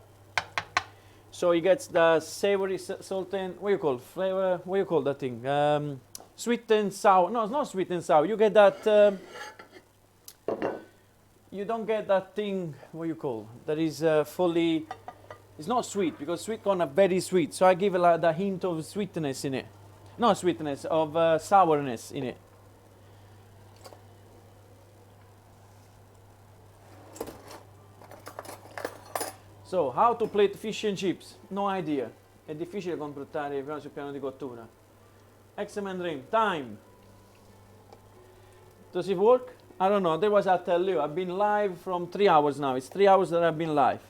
So it gets the savory, salt and, what do you call flavor? What do you call that thing? Sweet and sour. No, it's not sweet and sour. You get that. You don't get that thing, what you call, that is fully, it's not sweet, because sweet corn are very sweet, so I give it like the hint of sweetness in it. Not sweetness, of sourness in it. So, how to plate fish and chips? No idea. È difficile completare sul piano di cottura. X-Men Dream, time. Does it work? I don't know, otherwise I'll tell you. I've been live from 3 hours now. It's 3 hours that I've been live.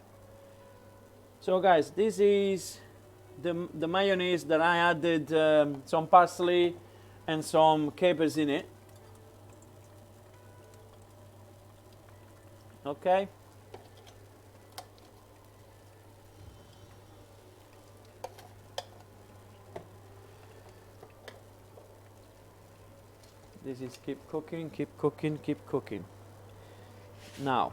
So guys, this is the mayonnaise that I added some parsley and some capers in it. Okay. This is keep cooking, keep cooking, keep cooking. Now,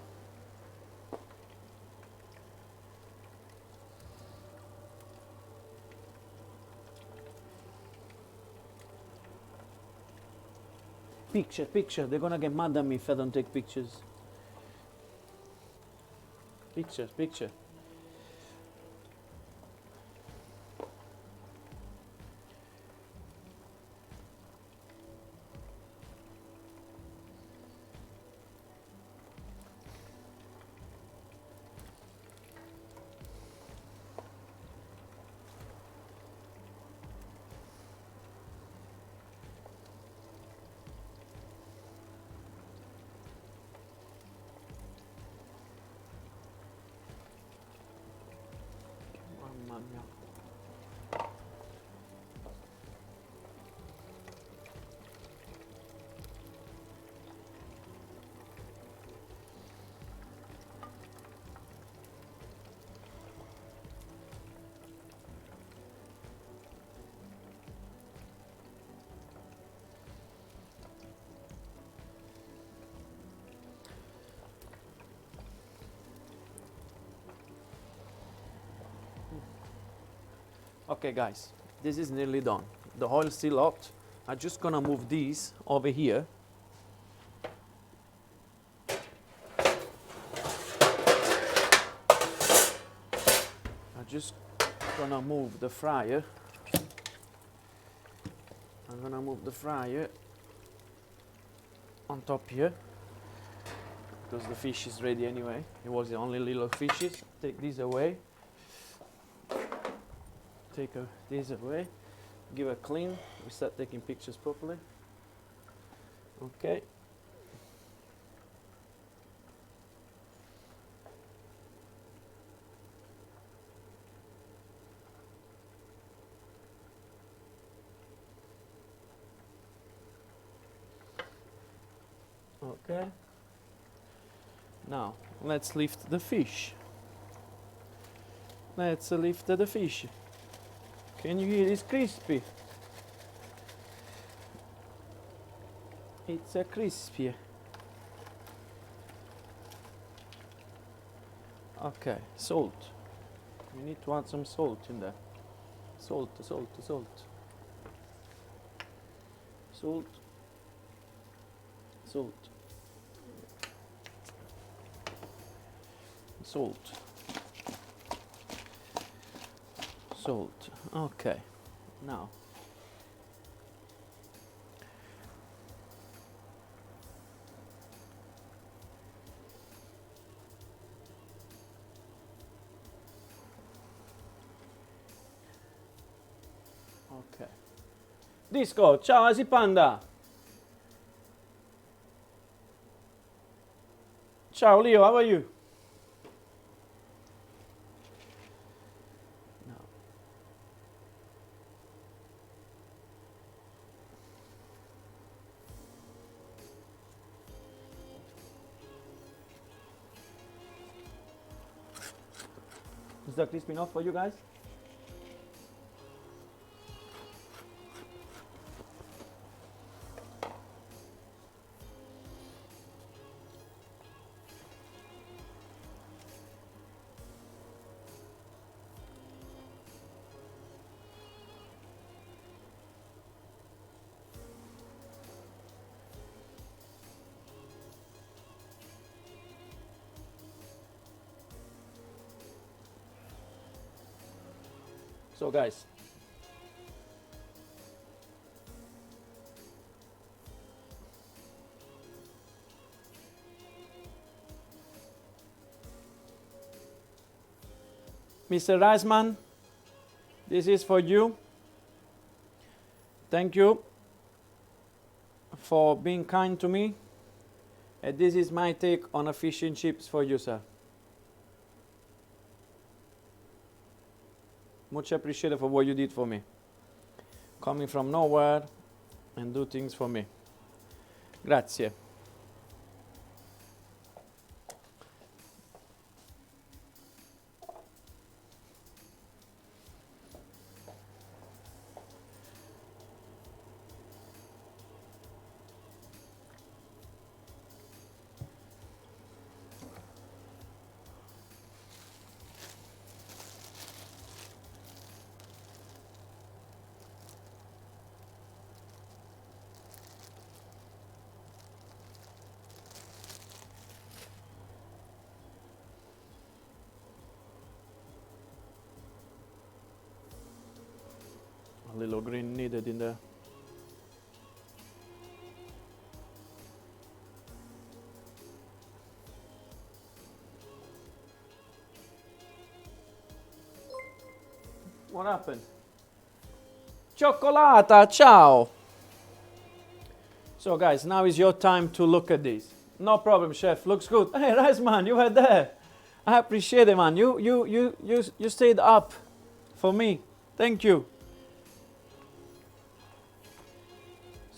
picture. They're gonna get mad at me if I don't take pictures. Picture. Okay, guys, this is nearly done. The oil's still hot. I'm just gonna move these over here. I'm just gonna move the fryer. I'm gonna move the fryer on top here because the fish is ready anyway. It was the only little fishes. Take these away. Take these away. Give a clean. We start taking pictures properly. Okay. Okay. Now let's lift the fish. Let's lift the fish. Can you hear it's crispy? It's a crispy. Okay, salt. We need to add some salt in there. Salt, salt, salt. Salt. Salt. Salt. Salt. Okay. Now. Okay. Disco, ciao Asi Panda. Ciao Leo, how are you? No. Is that crispy enough for you guys? So guys, Mr. Reisman, this is for you. Thank you for being kind to me. And this is my take on a fish and chips for you, sir. Much appreciated for what you did for me. Coming from nowhere and do things for me. Grazie. A little green needed in there. What happened? Cioccolata, ciao! So guys, now is your time to look at this. No problem, chef, looks good. Hey, Rice man, you were there. I appreciate it, man. You stayed up for me. Thank you.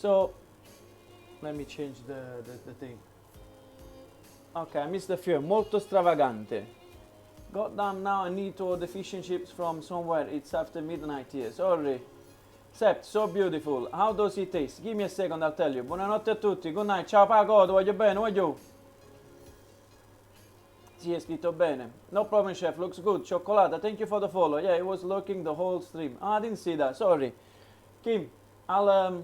So, let me change the thing. Okay, I missed the fear. Molto stravagante. Goddamn, now I need to order fish and chips from somewhere. It's after midnight here. Sorry. Sept, so beautiful. How does it taste? Give me a second, I'll tell you. Buonanotte a tutti. Good night. Ciao Paco, voglio bene, voglio. Sì, è scritto bene. No problem, chef. Looks good. Cioccolata, thank you for the follow. Yeah, it was looking the whole stream. Oh, I didn't see that. Sorry. Kim, I'll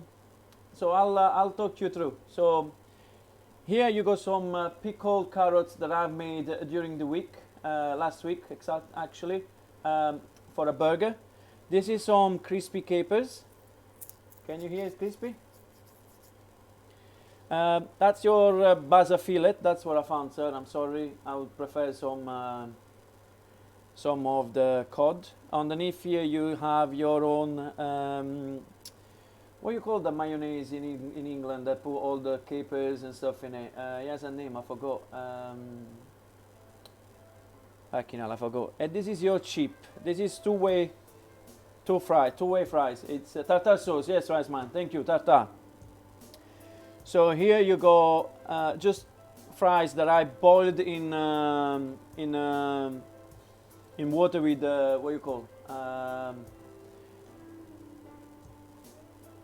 talk you through. So here you got some pickled carrots that I've made during the week, last week, actually, for a burger. This is some crispy capers. Can you hear it crispy? That's your basa fillet. That's what I found, sir. I'm sorry. I would prefer some of the cod. Underneath here you have your own what you call the mayonnaise in England that put all the capers and stuff in it. He has a name, I forgot. Fucking hell, I forgot. And this is your chip. This is two-way fries. It's tartar sauce. Yes, rice man. Thank you, tartar. So here you go, just fries that I boiled in water with what you call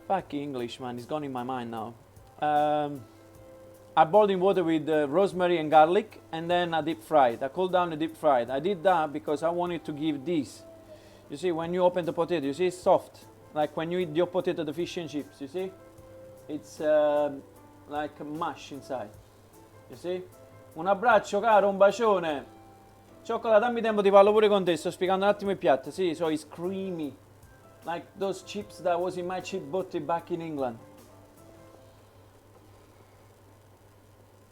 fucking English, man. It's gone in my mind now. I boiled in water with rosemary and garlic, and then I deep fried. I cooled down the deep fried. I did that because I wanted to give this. You see, when you open the potato, you see it's soft, like when you eat your potato, the fish and chips. You see, it's like mush inside. You see? Un abbraccio caro, un bacione. Cioccola, dammi tempo, ti parlo pure con te. Sto spiegando un attimo il piatto. Sì, so it's creamy, like those chips that was in my chip butty back in England.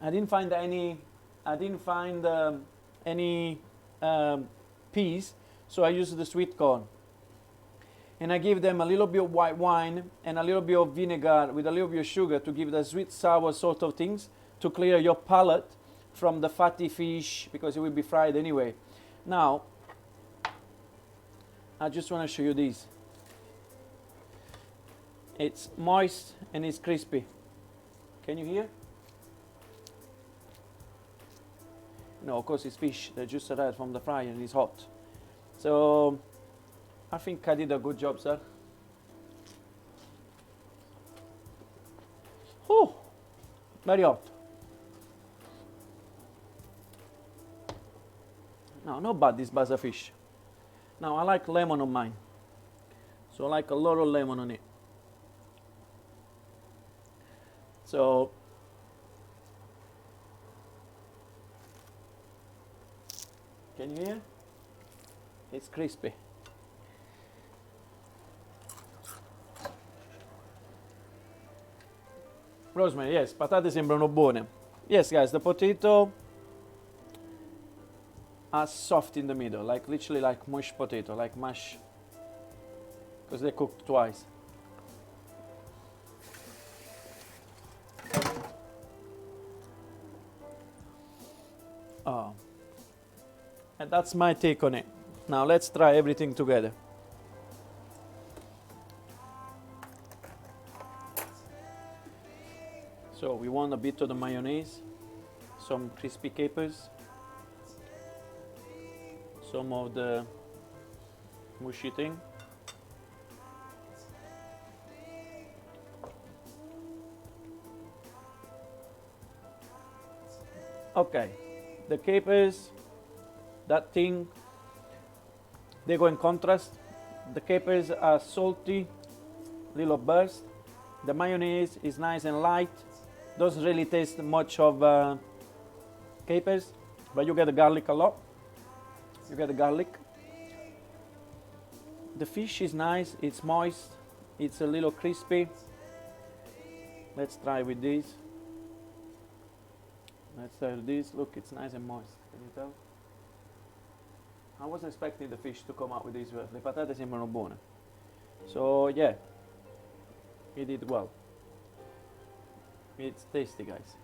I didn't find any peas, so I used the sweet corn. And I give them a little bit of white wine and a little bit of vinegar with a little bit of sugar to give the sweet sour sort of things to clear your palate from the fatty fish, because it will be fried anyway. Now, I just want to show you this. It's moist and it's crispy. Can you hear? No, of course it's fish that just arrived from the fryer and it's hot. So I think I did a good job, sir. Oh, very hot. No, not bad, this basa fish. Now I like lemon on mine, so I like a lot of lemon on it. So can you hear? It's crispy. Rosemary, yes, patate sembrano buone. Yes, guys, the potato are soft in the middle, like literally like mashed potato, like mash, because they cooked twice. Oh. And that's my take on it. Now let's try everything together. So we want a bit of the mayonnaise, some crispy capers, some of the mushy thing. Okay, the capers, that thing, they go in contrast. The capers are salty, little burst. The mayonnaise is nice and light. Doesn't really taste much of capers, but you get the garlic a lot. You get the garlic. The fish is nice, it's moist, it's a little crispy. Let's try with this. Let's try with this. Look, it's nice and moist. Can you tell? I wasn't expecting the fish to come out with this. Le patate sembrano buone. So yeah, he did well. It's tasty, guys.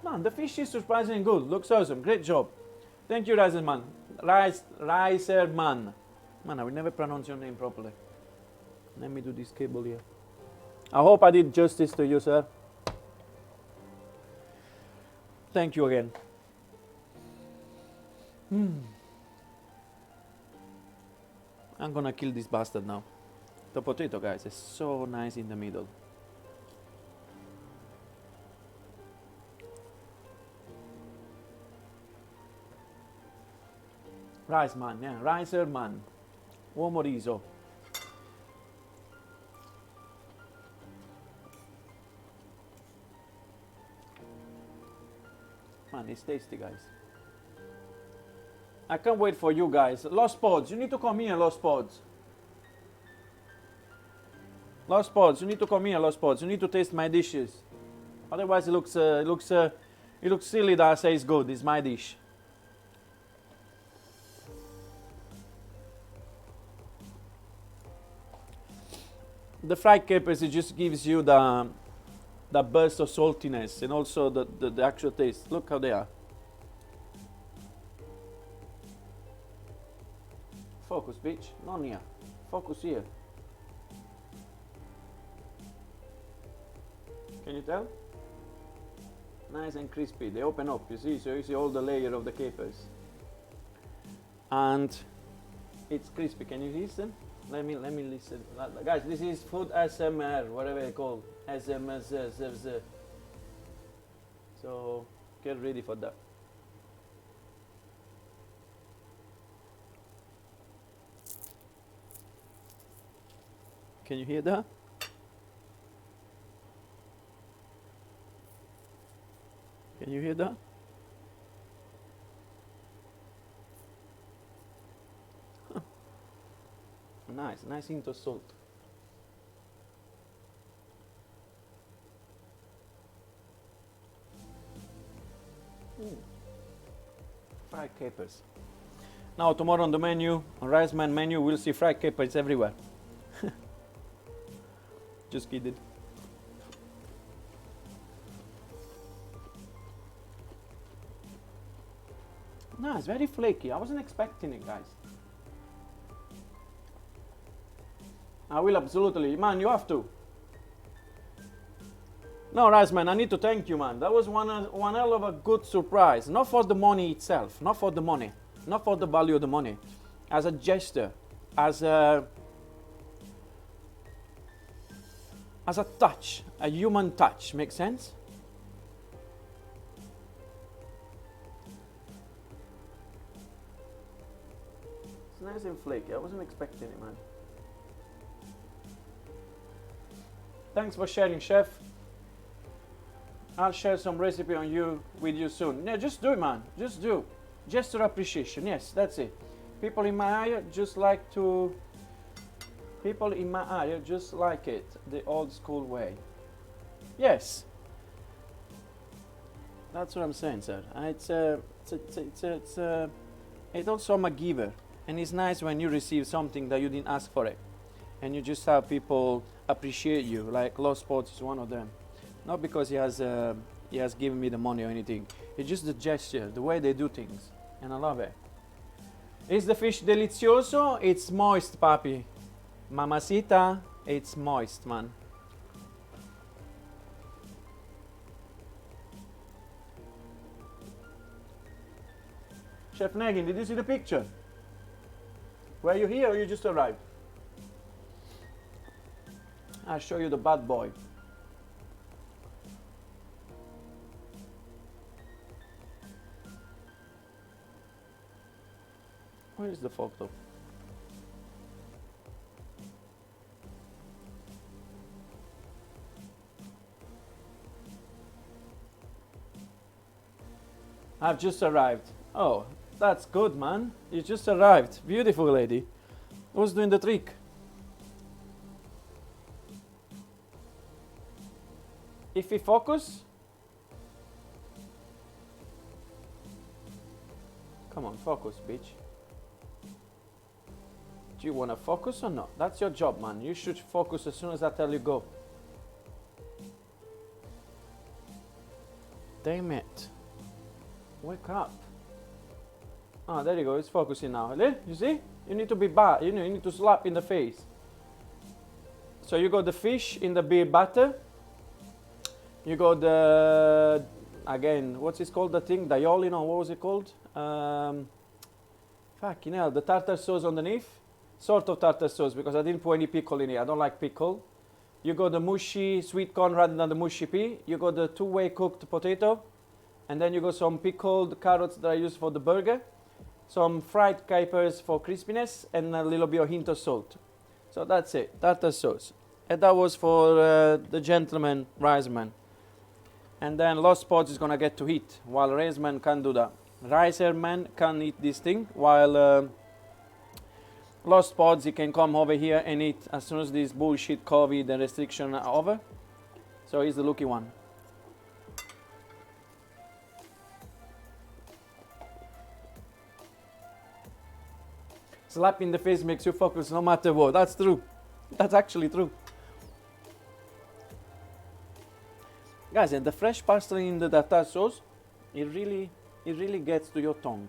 Man, the fish is surprisingly good. Looks awesome. Great job. Thank you, Riserman. Riserman. Man, I will never pronounce your name properly. Let me do this cable here. I hope I did justice to you, sir. Thank you again. I'm gonna kill this bastard now. The potato, guys, is so nice in the middle. Rice man, yeah, ricer man. Uomo riso. Man, it's tasty, guys. I can't wait for you guys. Lost Pods, you need to come here, Lost Pods. Lost Pods, you need to come here, Lost Pods. You need to taste my dishes. Otherwise, it looks silly that I say it's good. It's my dish. The fried capers, it just gives you the burst of saltiness and also the actual taste. Look how they are. Focus, bitch. Not here. Focus here. Can you tell? Nice and crispy. They open up, you see? So you see all the layer of the capers. And it's crispy. Can you listen? Let me listen. Guys, this is food ASMR, whatever it's called. ASMR. So get ready for that. Can you hear that? Can you hear that? Huh. Nice hint of salt. Fried capers. Now tomorrow on the menu, on Rice Man menu, we'll see fried capers everywhere. Just kidding. No, it's very flaky. I wasn't expecting it, guys. I will absolutely. Man, you have to. No, Rice Man, I need to thank you, man. That was one hell of a good surprise. Not for the money itself. Not for the money. Not for the value of the money. As a gesture. As a touch. A human touch. Make sense? It's nice and flaky. I wasn't expecting it, man. Thanks for sharing, chef. I'll share some recipe with you soon. Yeah, just do it, man. Just do. Gesture appreciation. Yes, that's it. People in my area just like it the old school way. Yes. That's what I'm saying, sir. It's also I'm a giver, and it's nice when you receive something that you didn't ask for it, and you just have people appreciate you. Like Lost Sports is one of them. Not because he has given me the money or anything. It's just the gesture, the way they do things, and I love it. Is the fish delicioso? It's moist, papi. Mamacita, it's moist, man. Chef Nagin, did you see the picture? Were you here or you just arrived? I'll show you the bad boy. Where is the photo? I've just arrived. Oh, that's good, man. You just arrived. Beautiful lady. Who's doing the trick? If we focus. Come on, focus, bitch. Do you want to focus or not? That's your job, man. You should focus as soon as I tell you go. Damn it. Wake up. Ah, there you go. It's focusing now. You see? You need to be bad. You need to slap in the face. So you got the fish in the beer batter. You got the, again, what's it called? The thing? Diolino, what was it called? Fucking hell. The tartar sauce underneath. sort of tartar sauce because I didn't put any pickle in it. I don't like pickle. You got the mushy sweet corn rather than the mushy pea. You got the two-way cooked potato. And then you got some pickled carrots that I use for the burger. Some fried capers for crispiness and a little bit of hint of salt. So that's it, tartar sauce. And that was for the gentleman rice man. And then Lost Pods is gonna get to eat while Rice Man can't do that. Ricer Man can eat this thing while Lost Pods, he can come over here and eat as soon as this bullshit COVID and restriction are over. So he's the lucky one. Slap in the face makes you focus no matter what. That's true. That's actually true. Guys, and the fresh parsley in the tartar sauce, it really gets to your tongue.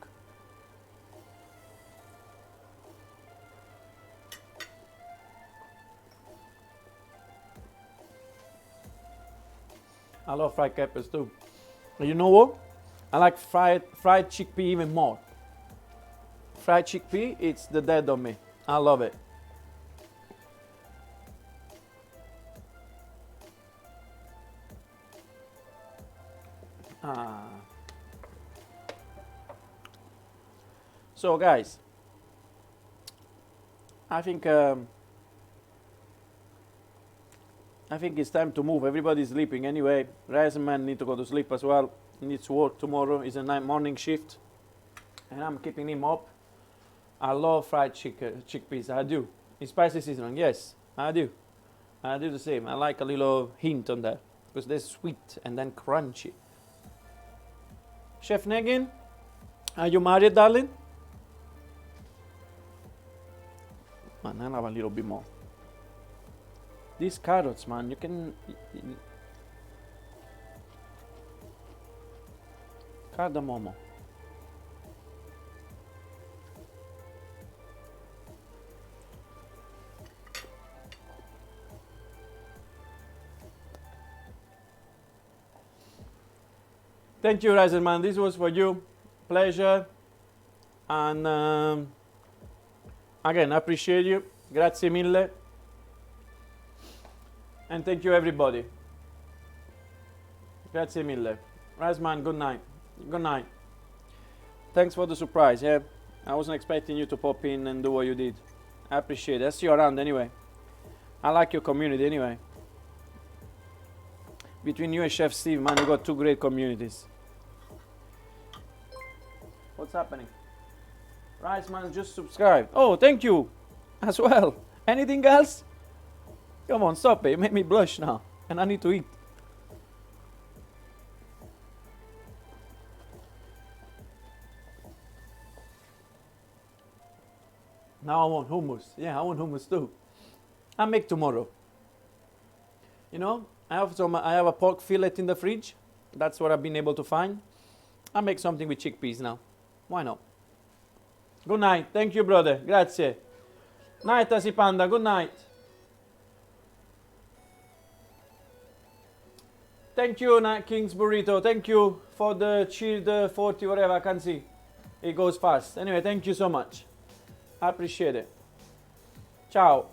I love fried capers too. And you know what? I like fried chickpea even more. Fried chickpea, it's the death of me. I love it. So guys, I think it's time to move. Everybody's sleeping anyway. Rice Man need to go to sleep as well. He needs to work tomorrow. It's a morning shift, and I'm keeping him up. I love fried chickpeas. I do. In spicy seasoning, yes, I do. I do the same. I like a little hint on that because they're sweet and then crunchy. Chef Negin, are you married, darling? Man, I love a little bit more. These carrots, man, you can... Cardamomo. Thank you, Riser Man. This was for you. Pleasure. And again, I appreciate you. Grazie mille. And thank you, everybody. Grazie mille. Rice Man, good night. Good night. Thanks for the surprise, yeah? I wasn't expecting you to pop in and do what you did. I appreciate it. I see you around anyway. I like your community anyway. Between you and Chef Steve, man, you got two great communities. What's happening? Rice Man just subscribed. Oh, thank you as well. Anything else? Come on, stop it. You made me blush now. And I need to eat. Now I want hummus. Yeah, I want hummus too. I'll make tomorrow. You know, I have a pork fillet in the fridge. That's what I've been able to find. I'll make something with chickpeas now. Why not? Good night. Thank you, brother. Grazie. Night, Asipanda. Good night. Thank you, Night King's Burrito. Thank you for the chilled 40, whatever. I can see. It goes fast. Anyway, thank you so much. I appreciate it. Ciao.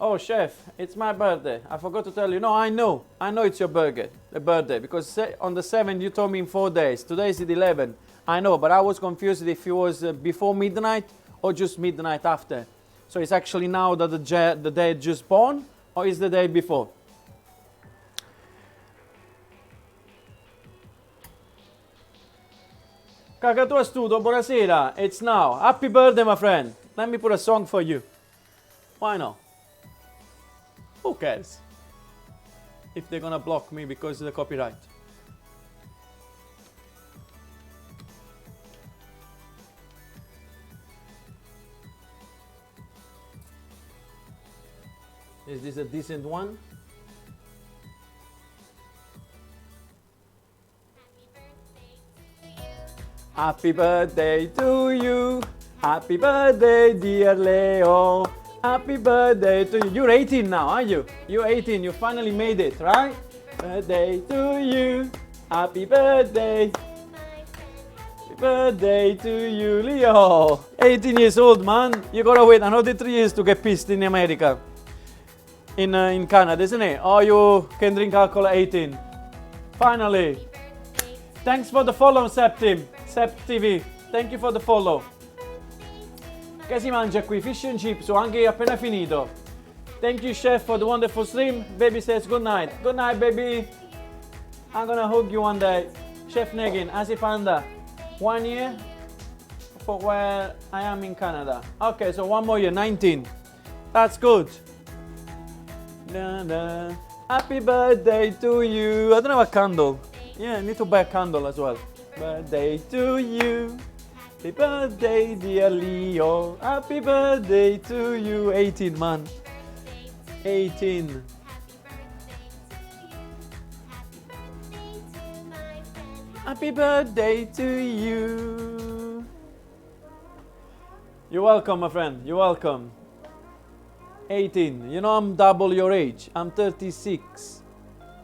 Oh, chef, it's my birthday. I forgot to tell you. No, I know it's your birthday, because on the 7th you told me in 4 days. Today is the 11th. I know, but I was confused if it was before midnight or just midnight after. So it's actually now that the day just born, or is the day before? Cagatua Studio, buonasera. It's now. Happy birthday, my friend. Let me put a song for you. Why not? Who cares if they're gonna block me because of the copyright? Is this a decent one? Happy birthday to you. Happy birthday, dear Leo. Happy birthday to you. You're 18 now, aren't you? You're 18. You finally made it, right? Birthday to you. Happy birthday. birthday to you, Leo. 18 years old, man. You gotta wait another 3 years to get pissed in America. In Canada, isn't it? Or you can drink alcohol at 18. Finally. Thanks for the follow, Sept TV. Thank you for the follow. Che si mangia qui? Fish and chips, ho anche appena finito. Thank you, chef, for the wonderful stream. Baby says good night. Good night, baby. I'm gonna hug you one day. Chef Negin, Asi Panda. 1 year for where I am in Canada. Okay, so 1 more year, 19. That's good. Da, da. Happy birthday to you. I don't have a candle. Yeah, I need to buy a candle as well. Birthday to you. Happy birthday, dear Leo. Happy birthday to you. 18, man. 18. Happy birthday to you. You're welcome, my friend. You're welcome. 18. You know I'm double your age. I'm 36.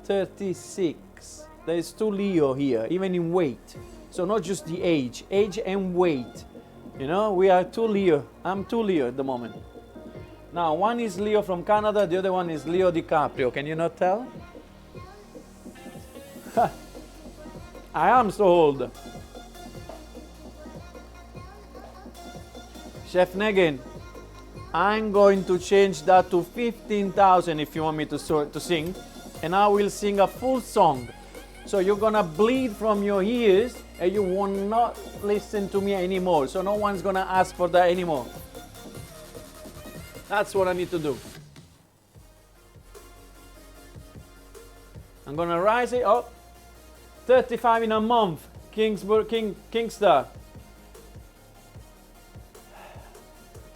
36. There is 2 Leo here, even in weight. So not just the age and weight. You know, we are 2 Leo. I'm 2 Leo at the moment. Now, one is Leo from Canada, the other one is Leo DiCaprio. Can you not tell? I am so old. Chef Negin, I'm going to change that to 15,000 if you want me to sing. And I will sing a full song. So you're gonna bleed from your ears and you will not listen to me anymore. So no one's gonna ask for that anymore. That's what I need to do. I'm gonna rise it up. 35 in a month. Kingstar.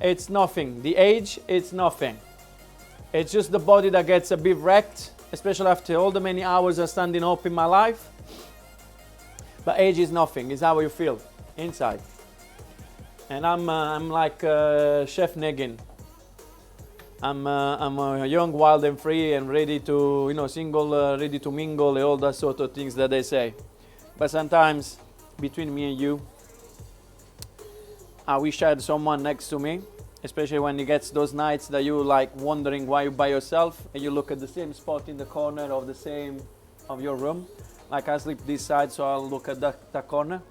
It's nothing. The age, it's nothing. It's just the body that gets a bit wrecked, especially after all the many hours of standing up in my life. But age is nothing. It's how you feel inside. And I'm like Chef Negin. I'm young, wild and free and ready to, single, ready to mingle and all that sort of things that they say. But sometimes, between me and you, I wish I had someone next to me, especially when it gets those nights that you like wondering why you're by yourself and you look at the same spot in the corner of your room. Like I sleep this side, so I'll look at that corner.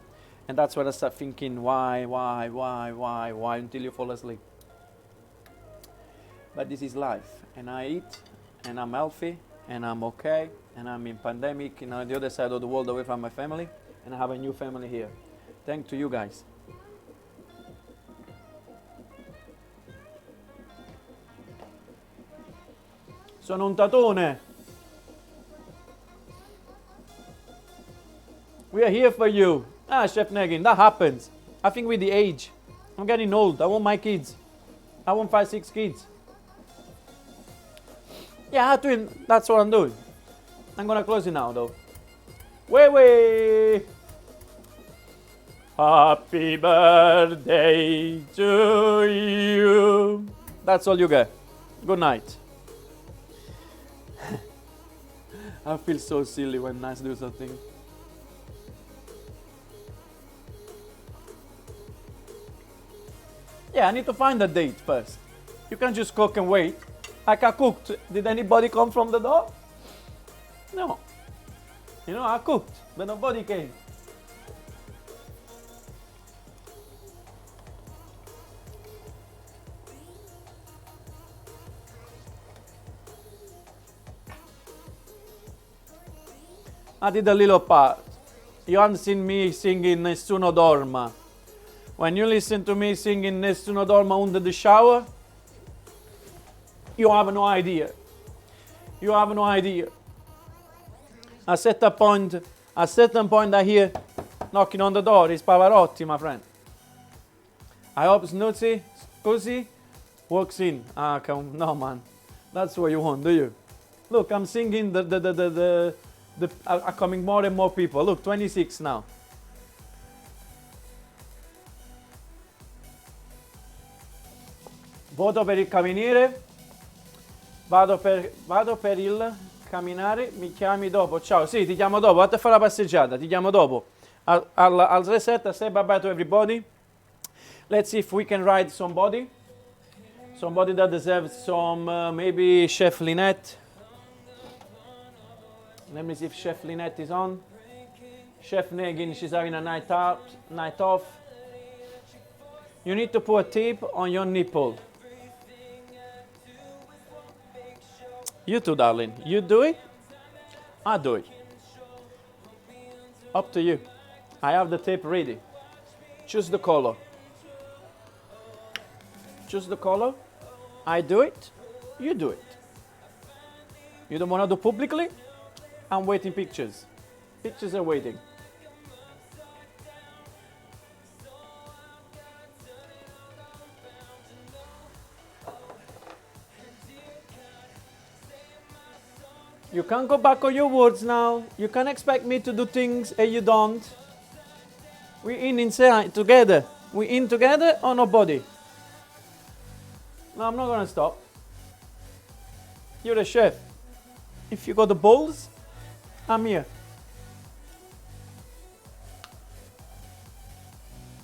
And that's when I start thinking, why, until you fall asleep. But this is life, and I eat, and I'm healthy, and I'm okay, and I'm in pandemic, on the other side of the world away from my family, and I have a new family here. Thanks to you guys. Sono un tatone. We are here for you. Chef Negin, that happens. I think with the age, I'm getting old. I want my kids. I want 5, 6 kids. Yeah, that's what I'm doing. I'm gonna close it now though. Wait. Happy birthday to you. That's all you get. Good night. I feel so silly when I do something. Yeah, I need to find a date first. You can't just cook and wait. Like I cooked. Did anybody come from the door? No. I cooked, but nobody came. I did a little part. You haven't seen me singing Nessuno Dorma. When you listen to me singing Nessuno Dorma under the shower, you have no idea. You have no idea. At a certain point I hear knocking on the door. It's Pavarotti, my friend. I hope Scusi walks in. No, man. That's what you want, do you? Look, I'm singing are coming more and more people. Look, 26 now. Voto per il camminare. Vado per il camminare. Mi chiami dopo. Ciao, sì, ti chiamo dopo. Vatti a fare la passeggiata. Ti chiamo dopo. I'll reset. I'll say bye-bye to everybody. Let's see if we can ride somebody. Somebody that deserves some, maybe Chef Lynette. Let me see if Chef Lynette is on. Chef Negin, she's having a night off. You need to put a tape on your nipple. You too, darling. You do it, I do it. Up to you. I have the tape ready. Choose the color. Choose the color. I do it, you do it. You don't want to do publicly? I'm waiting pictures. Pictures are waiting. You can't go back on your words now. You can't expect me to do things and you don't. We in inside together. We in together or nobody? No, I'm not gonna stop. You're the chef. If you got the balls, I'm here.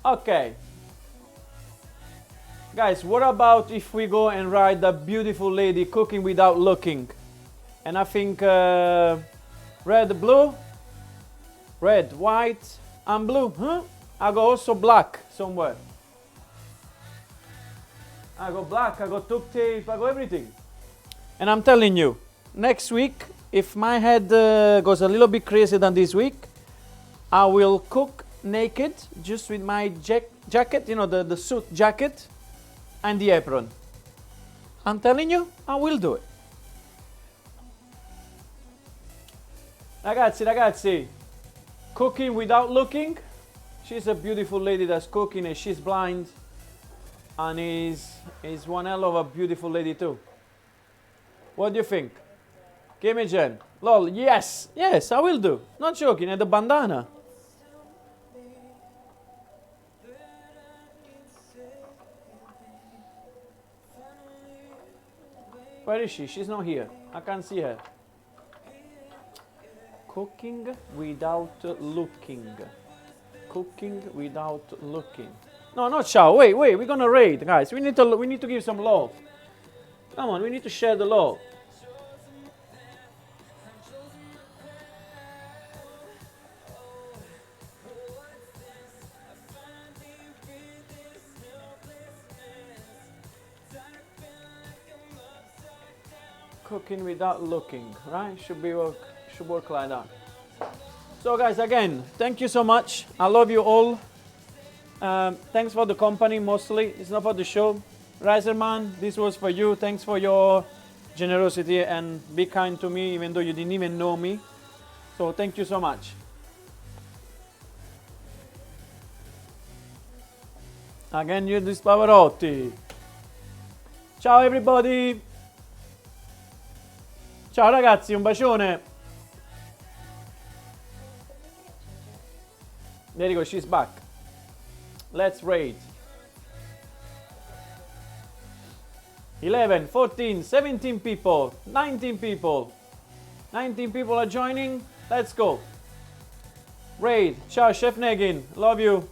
Okay. Guys, what about if we go and ride the beautiful lady cooking without looking? And I think red, blue, red, white, and blue, huh? I go also black somewhere. I go black, I go duct tape, I go everything. And I'm telling you, next week, if my head goes a little bit crazy than this week, I will cook naked, just with my jacket, you know, the suit jacket, and the apron. I'm telling you, I will do it. Ragazzi, cooking without looking. She's a beautiful lady that's cooking and she's blind. And is one hell of a beautiful lady too. What do you think? Give me Jen. Lol, yes, I will do. Not joking, and the bandana. Where is she? She's not here. I can't see her. Cooking without looking. Cooking without looking. No, not chow. Wait. We're gonna raid, guys. We need to give some love. Come on, we need to share the love. Cooking without looking, right? Should work like that. So guys, again, thank you so much. I love you all. Thanks for the company mostly. It's not for the show. Riserman, this was for you. Thanks for your generosity and be kind to me even though you didn't even know me. So thank you so much. Again, you this Pavarotti. Ciao everybody. Ciao ragazzi, un bacione. There you go, she's back. Let's raid. 11, 14, 17 people, 19 people. 19 people are joining. Let's go. Raid. Ciao, Chef Negin. Love you.